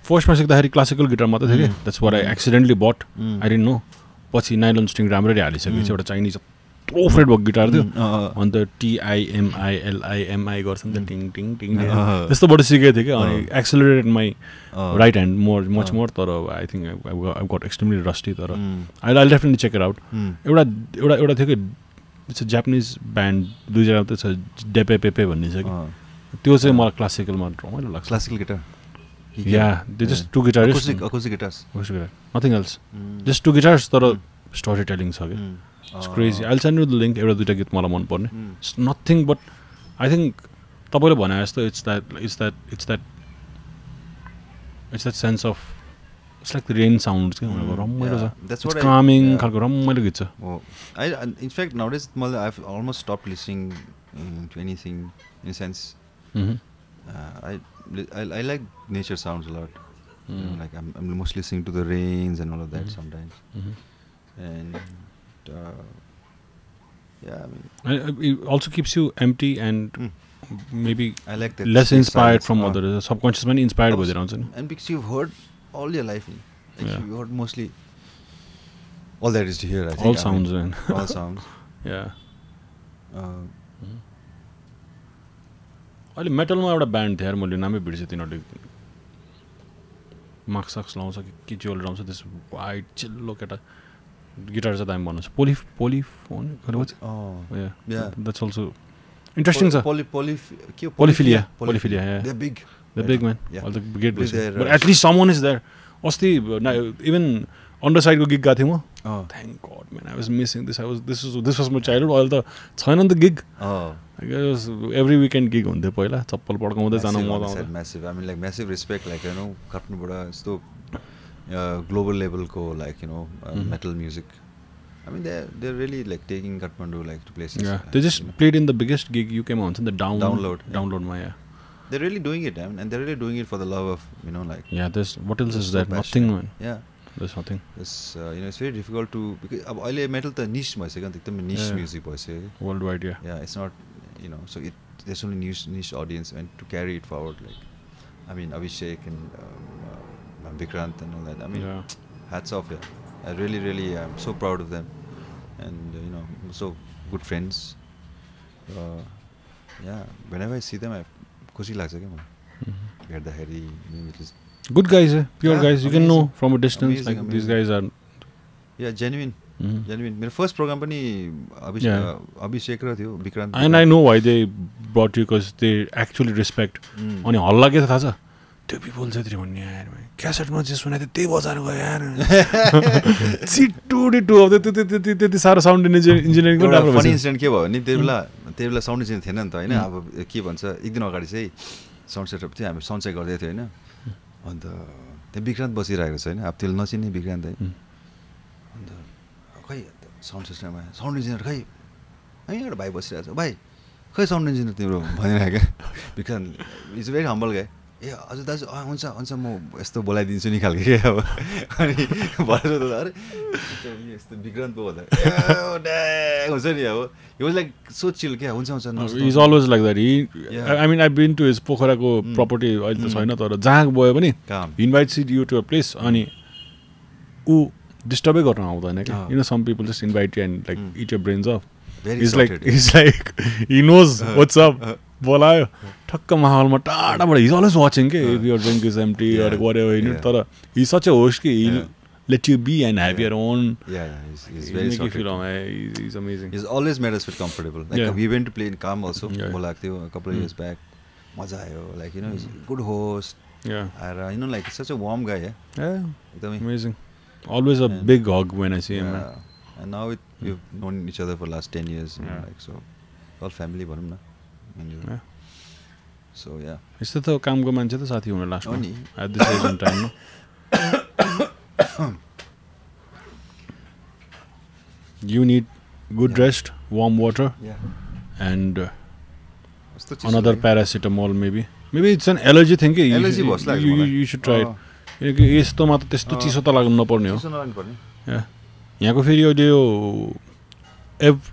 first सिक्दाखेरि classical guitar मात्रै थियो कि. That's what I accidentally bought. I didn't know. पछि nylon string राम्ररी हालिसकेपछि एउटा Chinese यत्रो freight भएको गिटार थियो. अन्त TIMILIMI गर्छ नि त टिङ टिङ टिङ त्यस्तोबाट सिकेको थिएँ कि. अनि accelerated my right hand much more. तर I think I got extremely rusty. तर I definitely check it out. एउटा थियो कि इट्स अ जापानिज ब्यान्ड 2 जना त छ डेपे पेपे भन्ने छ कि. त्यो चाहिँ मलाई क्लासिकलमा रमाइलो लाग्छ. Classical guitar. Yeah, they're just 2 guitarists. Acoustic guitars. Acoustic guitar. Nothing else. Just 2 guitars तर storytelling छ कि. It's crazy. I'll send you the link. एउटा दुईटा गीत मलाई मन पर्ने. It's nothing but I think तपाईले भने जस्तो it's that sense of it's like the rain sounds के भनेको रमाइलो छ. That's what calming खालको रमाइलो गीत छ. In fact nowadays I've almost stopped listening to anything in a sense. I like nature sounds a lot. Like I'm mostly listening to the rains and all of that sometimes. And yeah, I mean, it also keeps you empty and maybe I like that less inspired from others. Subconscious mind inspired by their own. And because you've heard all your life, like you heard mostly all there is to hear. I think all sounds, man. All sounds. Yeah. अहिले मेटलमा एउटा band थियो यार, मैले नामै बिर्सेँ. तिनीहरूले marks socks लाउँछ कि ज्वेलरी लाउँछ. त्यस वाइट चिल्लो केटा गिटार चाहिँ दामी बनाउँछ. पोलिफोन द्याट्स अल्सो इन्ट्रेस्टिङ छ. पोलिफिलिया the big man all the great but at least someone is there. अस्ति इभन अन्डर साइडको गिग गएको थिएँ म. Thank God man, I was missing this was my childhood. अहिले त छैन नि त गिग. एभ्री विकेन्ड गिग हुन्थ्यो पहिला. चप्पल पड्काउँदै जानु मजा आउँछ. Massive, I mean like massive respect. Like you know काठमाडौँबाट यस्तो ग्लोबल लेभलको like you know metal music. I mean they're really like taking Kathmandu like to places. Yeah, they just played in the biggest gig UK ma huncha ni the download ma. Yeah, they're really doing it, and they're really doing it for the love of, you know, like. Yeah, there's what else is there? Nothing, man. Yeah, there's nothing. It's you know, it's very difficult to, because अब अहिले metal त niche भइसक्यो नि त, एकदम niche music भइसक्यो worldwide. Yeah, it's not, you know, so there's only niche audience, and to carry it forward, like I mean Abhishek and Vikrant and all that, I mean hats off. Yeah, I really I'm so proud of them, and you know, so good friends. Yeah, whenever I see them, I खुशी लाग्छ के मलाई हेर्दाखेरि. Good guys, pure guys. You can know from a distance. Like these guys are. Yeah, genuine. मेरो first programme पनि अभिषेक र थियो विक्रान्त. And I know why they brought you, because they actually respect. अनि हल्ला के थाहा छ त्यो पिपल चाहिँ त्यो भन्ने यार क्यासेटमा चाहिँ सुनाइ थियो त्यही बजाएर गयो यार. छिटो अब त्यति साह्रो साउन्ड इन्जिनियरिङ पनि राम्रो. फनी इन्सिडेन्ट के भयो भने त्यही बेला साउन्ड इन्जिनियर थिएन नि त होइन. अब के भन्छ, एक दिन अगाडि चाहिँ साउन्ड सेटअप थियो, हामी साउन्ड चेक गर्दै थियो होइन. अन्त त्यहाँ विक्रान्त बसिरहेको छ होइन. अब त्यसले नचिन्ने विक्रान्त है. अन्त खै साउन्ड सिस्टममा साउन्ड इन्जिनियर खै हामी एउटा भाइ बसिरहेको छ भाइ खै साउन्ड इन्जिनियर तिम्रो भनेर क्या बिकज इट्स भेरी हम्बल गाई ए हजुर दाजु हुन्छ हुन्छ म यस्तो बोलाइदिन्छु नि खालको क्या अब अनि भएर अरे यस्तो विक्रान्त पो भन्दा हुन्छ नि अब he was like so chill क्या हुन्छ हुन्छ is always like that I mean I been to his पोखराको प्रपर्टी अहिले त छैन तर जहाँ गयो पनि invites you to a place अनि ऊ डिस्टर्बै गर्न आउँदैन क्या you know some people just invite you and like it your brains of is like he knows what's up बोलायो ठक्क माहौलमा टाढाबाट हिज अलवेज वाचिङ के if your drink is empty or whatever you know तर he such a host कि he let you be and have your own he's very make you feel he's amazing. He's always made us feel comfortable. Like we went to play in Calm also bolak थियो a couple of years back. Maza ayo like you know he's a good host. And you know like such a warm guy. Yeah. Amazing. Always a big hug when I see him. And now we've known each other for last 10 years. You know, like so all family bhanum na. So yeah. यस्तो त कामको मान्छे त साथी हुन last नि at this age in time You need good rest, warm water, and another paracetamol maybe. Maybe it's an allergy thing. Allergy was like you should try it. यस्तोमा त त्यस्तो चिसो त लाग्नु नपर्ने हो यहाँको फेरि अहिले यो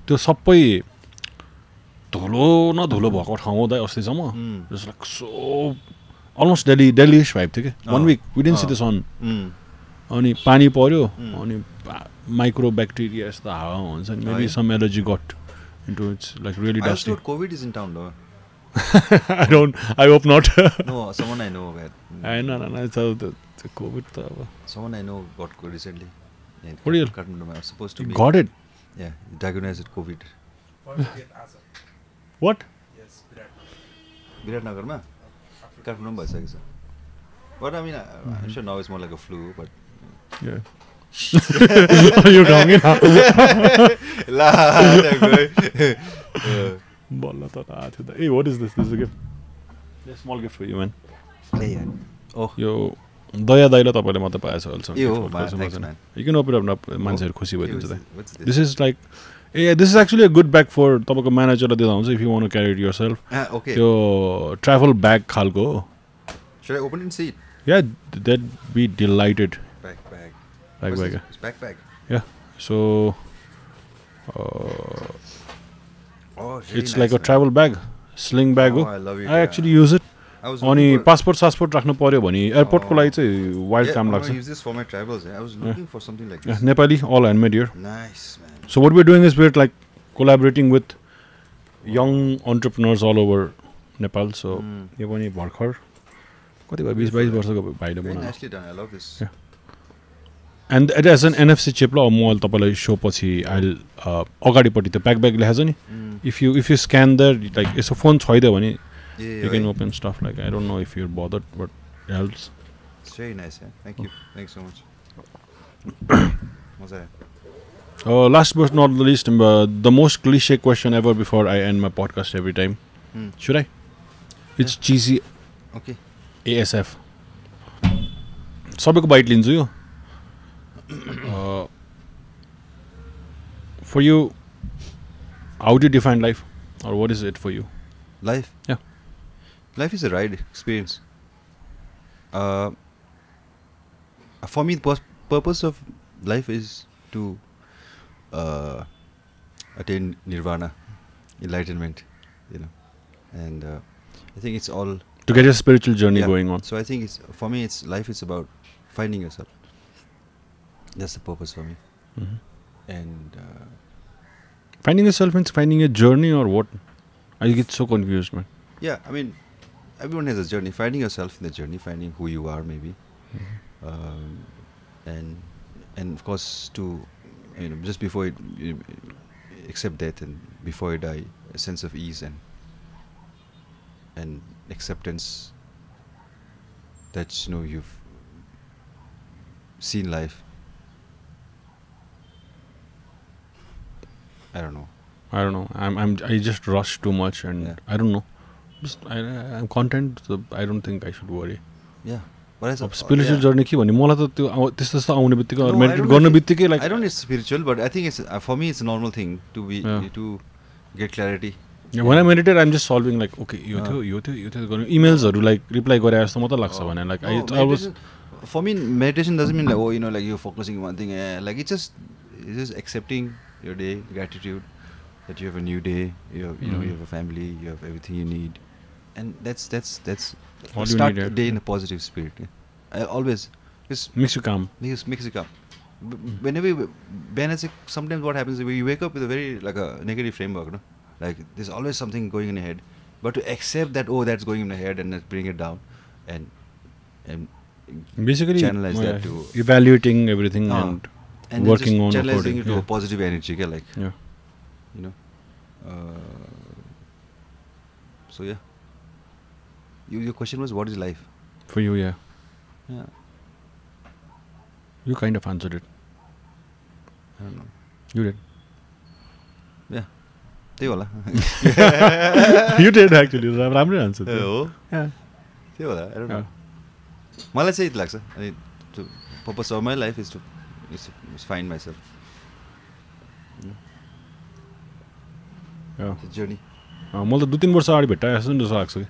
त्यो सबै धुलो न धुलो भएको ठाउँ हुँदा अस्तिसम्म just like so almost Dallas vibe थियो कि 1 week we didn't see the sun अनि पानी पर्यो अनि माइक्रो ब्याक्टेरिया यस्तो हावा हुन्छ नि maybe some allergy got into it's like really dusty COVID is in town no I hope not. No, someone I know got. No, it's the COVID. Someone I know got COVID recently. Yeah, what do you? I was supposed to be. Got it? Yeah, diagnosed with COVID. What? Yes, Viratnagar ma? Kathmandu bhayisakeko cha. But I mean, I'm sure now it's more like a flu, but yeah. You're talking now. La, hey, what is this? This is a gift. A small gift for you, man. Hey, oh. Yo, दया दाइला तपाईले मात्र पाएछ अल्छ. You can open it up मान्छेहरु खुसी भइदिन्छ त. This is like this is actually a good bag for तपाईको म्यानेजरले दिँदा हुन्छ if you want to carry it yourself. Okay. त्यो travel bag खालको. Should I open it and see it? Yeah, they'd be delighted. Backpack. It's backpack. Yeah. So it's nice, like a travel bag, sling bag. I love it. I actually use it. अनि passport राख्नु पर्यो भने एयरपोर्टको लागि चाहिँ wild काम लाग्छ. I use this for my travels. I was looking for something like this. Nepali, all handmade here. Nice, man. So what we're doing is we're like collaborating with young entrepreneurs all over Nepal. So यो पनि भर्खर कति भयो 20-22 वर्षको भाइले बनाएको. Very nicely done. I love this. Yeah. And it has an NFC chip ल म तपाईलाई शो पछि I'll अगाडिपट्टि त्यो ब्याग लेखेछ नि if you scan there like यसो फोन छैन भने you can open stuff like I don't know if you're bothered but it helps. It's very nice. Thank you. Thanks so much. Last but not the least, the most cliche question ever before I end my podcast every time. Should I? It's cheesy. Okay. ASF. सबैको bite लिन्छु यो. For you, how do you define life, or what is it for you? Life? Yeah. Life is a ride experience. For me, the purpose of life is to attain nirvana, enlightenment, you know, and I think it's all to get a spiritual journey going on. So I think for me, life is about finding yourself. That's the purpose for me. And finding yourself means finding a journey or what? I get so confused, man. Yeah, I mean, everyone has a journey. Finding yourself in the journey, finding who you are, maybe, and of course, to just before you accept death and before you die, a sense of ease and acceptance that you've seen life. I don't know. I just rush too much, and I don't know. I'm content. So I don't think I should worry. Yeah. But spiritual journey के भन्ने मलाई त त्यो त्यस्तो आउने बित्तिकै meditate गर्ने बित्तिकै like I don't know it's spiritual, but I think it's for me it's a normal thing to be to get clarity. When I meditate, I'm just solving like, okay, यो थियो emailsहरू like reply गरे जस्तो मात्र लाग्छ भने like I was. For me, meditation doesn't mean like, oh, you know, like you're focusing on one thing. Like it's just accepting your day, gratitude that you have a new day. You have, you know, you have a family, you have everything you need, and that's all start you need, the day in a positive spirit. I always just makes you calm. Makes you calm. Whenever sometimes what happens is you wake up with a very like a negative framework, no? Like there's always something going in your head, but to accept that, oh, that's going in my head, and let's bring it down, and basically channelize that to evaluating everything and working on channelizing it to a positive energy, like you know. So yeah, your question was, what is life for you? Yeah. Yeah. You kind of answered it. I don't know. You did. Yeah. You did actually. राम्रो answer. Yeah. I don't know. मलाई चाहिँ it लाग्छ. I mean, the purpose of my life is to find myself. Yeah. It's a journey. मलाई त 2-3 वर्ष अगाडि भेट्टा जस्तो लाग्छ कि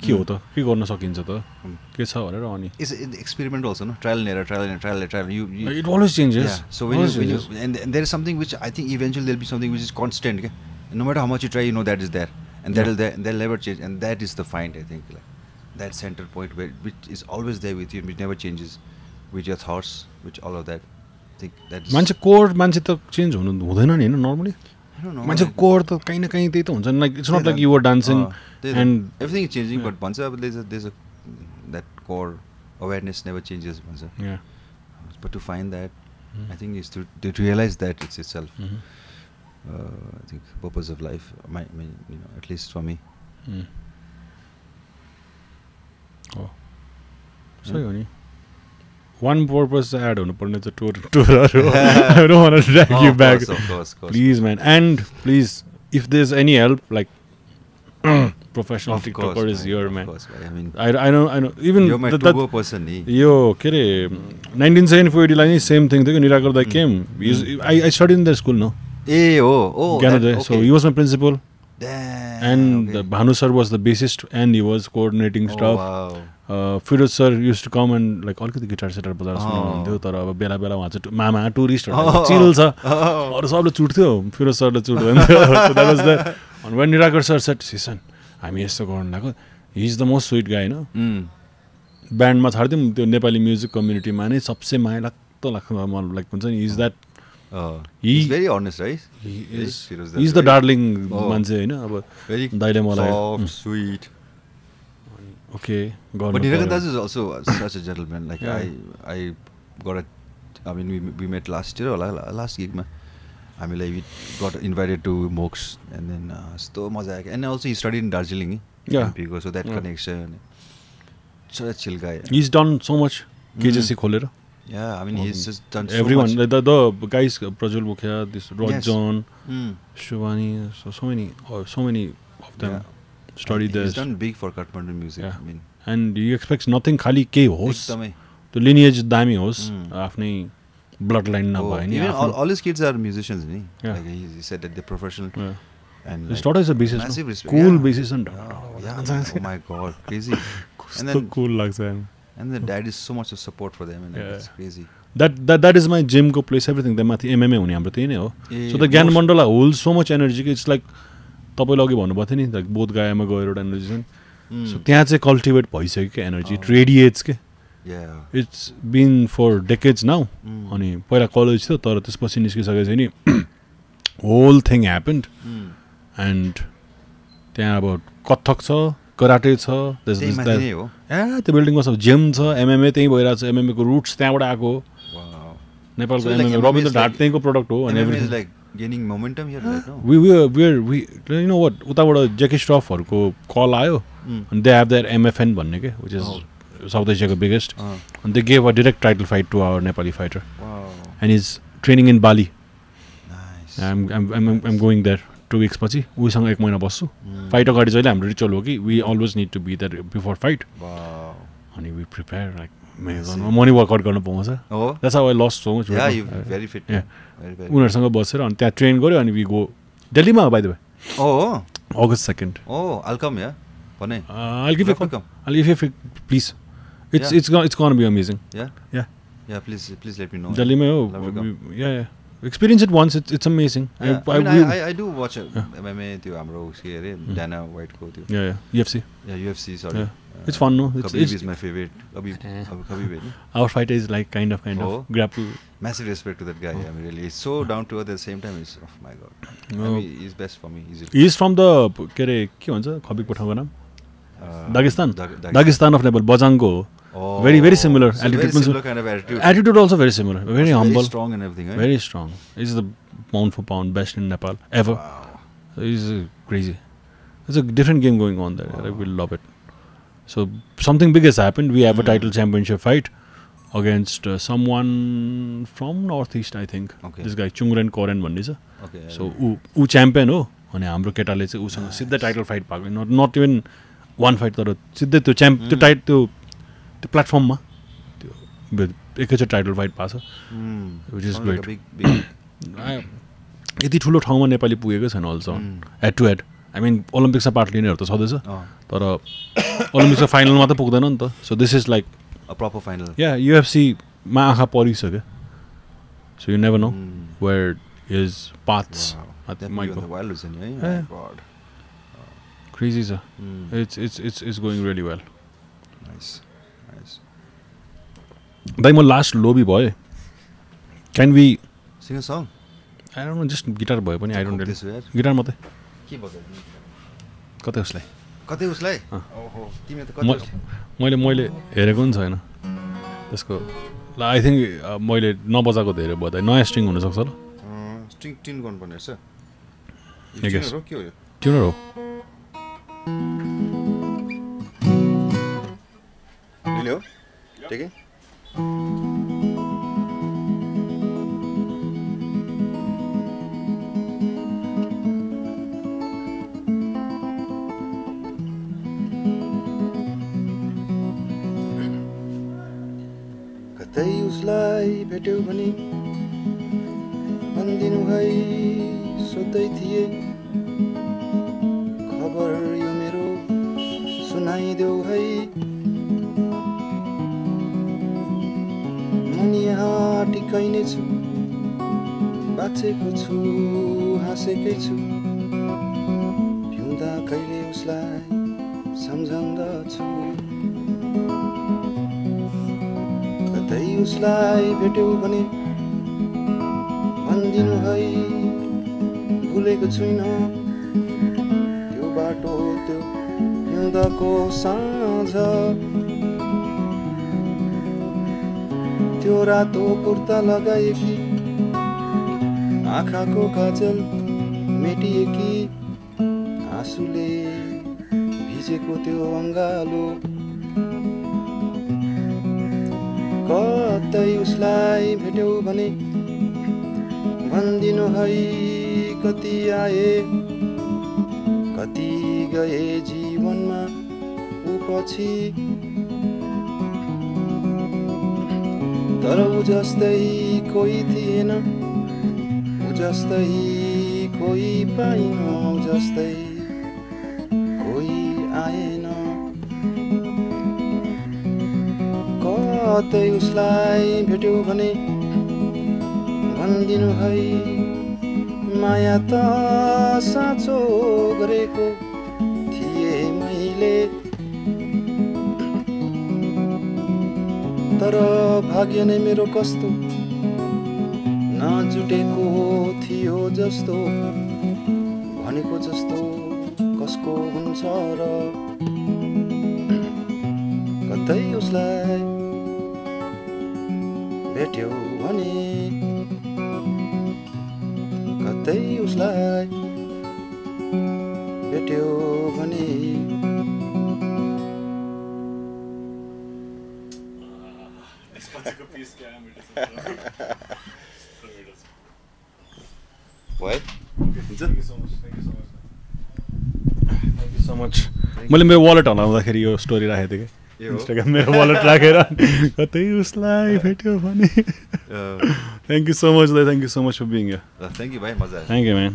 के हो त के गर्न सकिन्छ त के छ भनेर अनि it's an experiment also, no? Trial and error. You it always changes. Yeah. So when you and there is something which I think eventually there'll be something which is constant, okay? And no matter how much you try, you know that is there, and they'll never change, and that is the find, I think, like that center point which is always there with you, which never changes, with your thoughts, which all of that. I think that is मान्छे core मान्छे त change हुँदैन नि हैन normally I don't know. मान्छे core त कहीं न कहीं त्यही त हुन्छ नि like it's not like you were dancing and everything is changing, but once there's a that core awareness never changes once. Yeah. But to find that, I think is to realize that it's itself. I think purpose of life, at least for me. Oh. सही हो नि one purpose add हुनु पर्ने चाहिँ tour I don't want to drag you back. Of course. Please man, and please if there's any help like professional TikToker is here, man. Of course, I mean, I know even you're my turbo person ni. Yo के रे 1974 लाई same thing थियो निराकर दाइ came. I studied in their school, no? Okay. So he was my principal. Damn, and okay. Bhanu sir was the bassist and he was coordinating stuff. Wow. Firoz sir used to come and like अलिकति guitar सेटार बजाएर सुनाउँथ्यो तर अब बेला बेला उहाँ चाहिँ मामा टुरिस्टहरु चिल छ अरु सबले चुट्थ्यो फिरोज सरले चुट्दैन थियो so that was the and when Nirakar sir said listen हामी यस्तो गर्न लाग्यो he is the most sweet guy no ब्यान्डमा छाड्दियौं त्यो नेपाली म्युजिक कम्युनिटीमा नै सबसे माया लाग्दो लाइक हुन्छ नि is that he's very honest, right? He's the darling मान्छे हैन अब very दाइले मलाई soft, sweet. Okay, but Nirakar is also such a gentleman. Like I mean we met last year, last gig ma. I mean like we got invited to Mox and then so maza aaya. And also he studied in Darjeeling. Yeah. So that connection. Such a chill guy. He's done so much. KJC खोलेर. Yeah, I mean he's just done so everyone, much. The guys, Prajwal Mukhya, this Rod John, Shivani, so many of them studied there. He's done big for Kathmandu music. Yeah. I mean, and he expects nothing खाली के होस् एकदमै the lineage दामी होस् आफ्नै bloodline नभए नि even all his kids are musicians ni. Yeah. Like he said that they're professional. And his daughter is a bassist, massive respect. cool bassist Yeah. Oh my god, crazy. And then cool लाग्छ and the dad is so much of support for them, and it's crazy. That is my gym को place everything the माथि MMA हुने हाम्रो त्यही नै हो so the Gyan Mandala holds so much energy it's like तपाईले अघि भन्नुभएको थियो नि like बोध गायामा गएर एउटा एनर्जी छ so त्यहाँ चाहिँ कल्टिभेट भइसक्यो के एनर्जी it radiates के it's been for decades now अनि पहिला कलेज थियो तर त्यसपछि निस्किसकेपछि नि whole thing happened and त्यहाँ अब कथक छ कराटे छ त्यो बिल्डिङमा सब जिम छ MMA त्यही भइरहेको छ MMA को रुट्स त्यहाँबाट आएको नेपालको MMA रविन्द्र ढाट त्यहीको प्रोडक्ट हो अनि everything is like gaining momentum here, right? No? We you know what उताबाट Jackie Shroffहरुको कल आयो and they have their MFN भन्ने के which is South Asia's biggest and they gave a direct title fight to our Nepali fighter. Wow. And he's training in Bali. Nice. I'm going there 2 weeks पछि उसँग 1 महिना बस्छु fight अगाडि जहिले हाम्रो ritual हो कि we always need to be there before fight. Wow. And we prepare like morning workout गर्न पाउँछ. That's how I lost so much weight. Yeah, you very fit. Yeah. उनीहरुसँग बसेर अनि त्यहाँ ट्रेन गर्यो अनि we go दिल्लीमा हो by the way Oh, August 2nd. oh, I'll come, yeah. Pane. I'll give you a Have to call. come. I'll give you a please. Yeah. It's gonna be amazing. Yeah? Yeah. Yeah, please let me know. Delhi mein ho. Love to come. Yeah. Experience it once. It's amazing. Yeah. I do watch MMA त्यो हाम्रो के अरे Dana White को त्यो. Yeah. UFC. Yeah, UFC, sorry. Yeah. It's fun, no? Khabib is my favorite. Khabib. Our fighter is like kind of grapple. Massive respect to that guy. I mean, really, he's so down to earth at the same time. He's, oh my god. I mean, he's best for me. He's from the के अरे के भन्छ खबिबको ठाउँको नाम Dagestan of Nepal, Bajangko. Oh, very similar. So very similar kind of attitude. Attitude also very similar. Very humble. Very strong and everything. Right? Very strong. He's the pound for pound best in Nepal ever. Wow. So he's crazy. There's a different game going on there. Wow. I will love it. So something big has happened. We have a title championship fight against someone from Northeast, I think. Okay. This guy Chungren Koren भन्ने छ. Okay. So ऊ champion हो अनि हाम्रो केटाले चाहिँ उसँग सिधै टाइटल फाइट पाएको. Not even one fight तर सिधै त्यो प्लेटफर्ममा त्यो एकैचोटि टाइटल फाइट पाएको छ. Which is great. यति ठुलो ठाउँमा नेपाली पुगेको छैन also head to head. I mean ओलम्पिक्समा पार्ट लिनेहरू त छँदैछ तर ओलम्पिक्सको फाइनलमा त पुग्दैन नि त. So this is like a proper final. Yeah, UFC-मा आँखा परिसक्यो. So you never know where his paths might go. Wild is yeah. God. Crazy, sir. It's going really well. Nice. But my last lobby boy. Can we sing a song? I don't know, just guitar boy पनि I don't really. Guitar मात्रै. के बजाउने? कतै उसलाई. ओहो तिमी त कतै मैले हेरेको नि छैन त्यसको. आई थिङ्क मैले नबजाएको धेरै बजाए. नयाँ स्ट्रिङ हुनसक्छ ल. स्ट्रिङ ट्युन गर्नुपर्ने रहेछ. के हो यो? ट्युनर हो. लियो ठिकै. कतै उसलाई भेट्यौ भने भनिदिनु है सोध्दै थिए खबर यो मेरो सुनाइदेऊ है. म यहाँ टिकै नै छु बाँचेको छु हाँसेकै छु पिउँदा कहिले उसलाई सम्झन्दछु. कतै उसलाई भेट्यौ भने भनिदिनु है भुलेको छुइनँ त्यो बाटो त्यो हिउँदको साँझ त्यो रातो कुर्ता लगाएकी आँखाको काजल मेटिएकी आँसुले भिजेको त्यो अङ्गालो. कतै उसलाई भेट्यौ भने भनिदिनु है कति आए कति गए जीवनमा ऊ पछि तर ऊ जस्तै कोही थिएन ऊ जस्तै कोही पाइन ऊ जस्तै कोही आएन. कतै उसलाई भेट्यौ भने भनिदिनु है माया त साँचो गरेको थिए मैले तर भाग्य नै मेरो कस्तो नजुटेको थियो जस्तो भनेको जस्तो कसको हुन्छ र. कतै उसलाई भेट्यौ भने कतै उसलाई भेट्यौ भने so much. मैले मेरो वालेट हराउँदाखेरि यो स्टोरी राखेको थिएँ कि इन्स्टाग्राम मेरो वालेट राखेर कतै उसलाई भेट्यो भने. Thank you so much for being here. Thank you भाइ मजा आयो. Thank you man.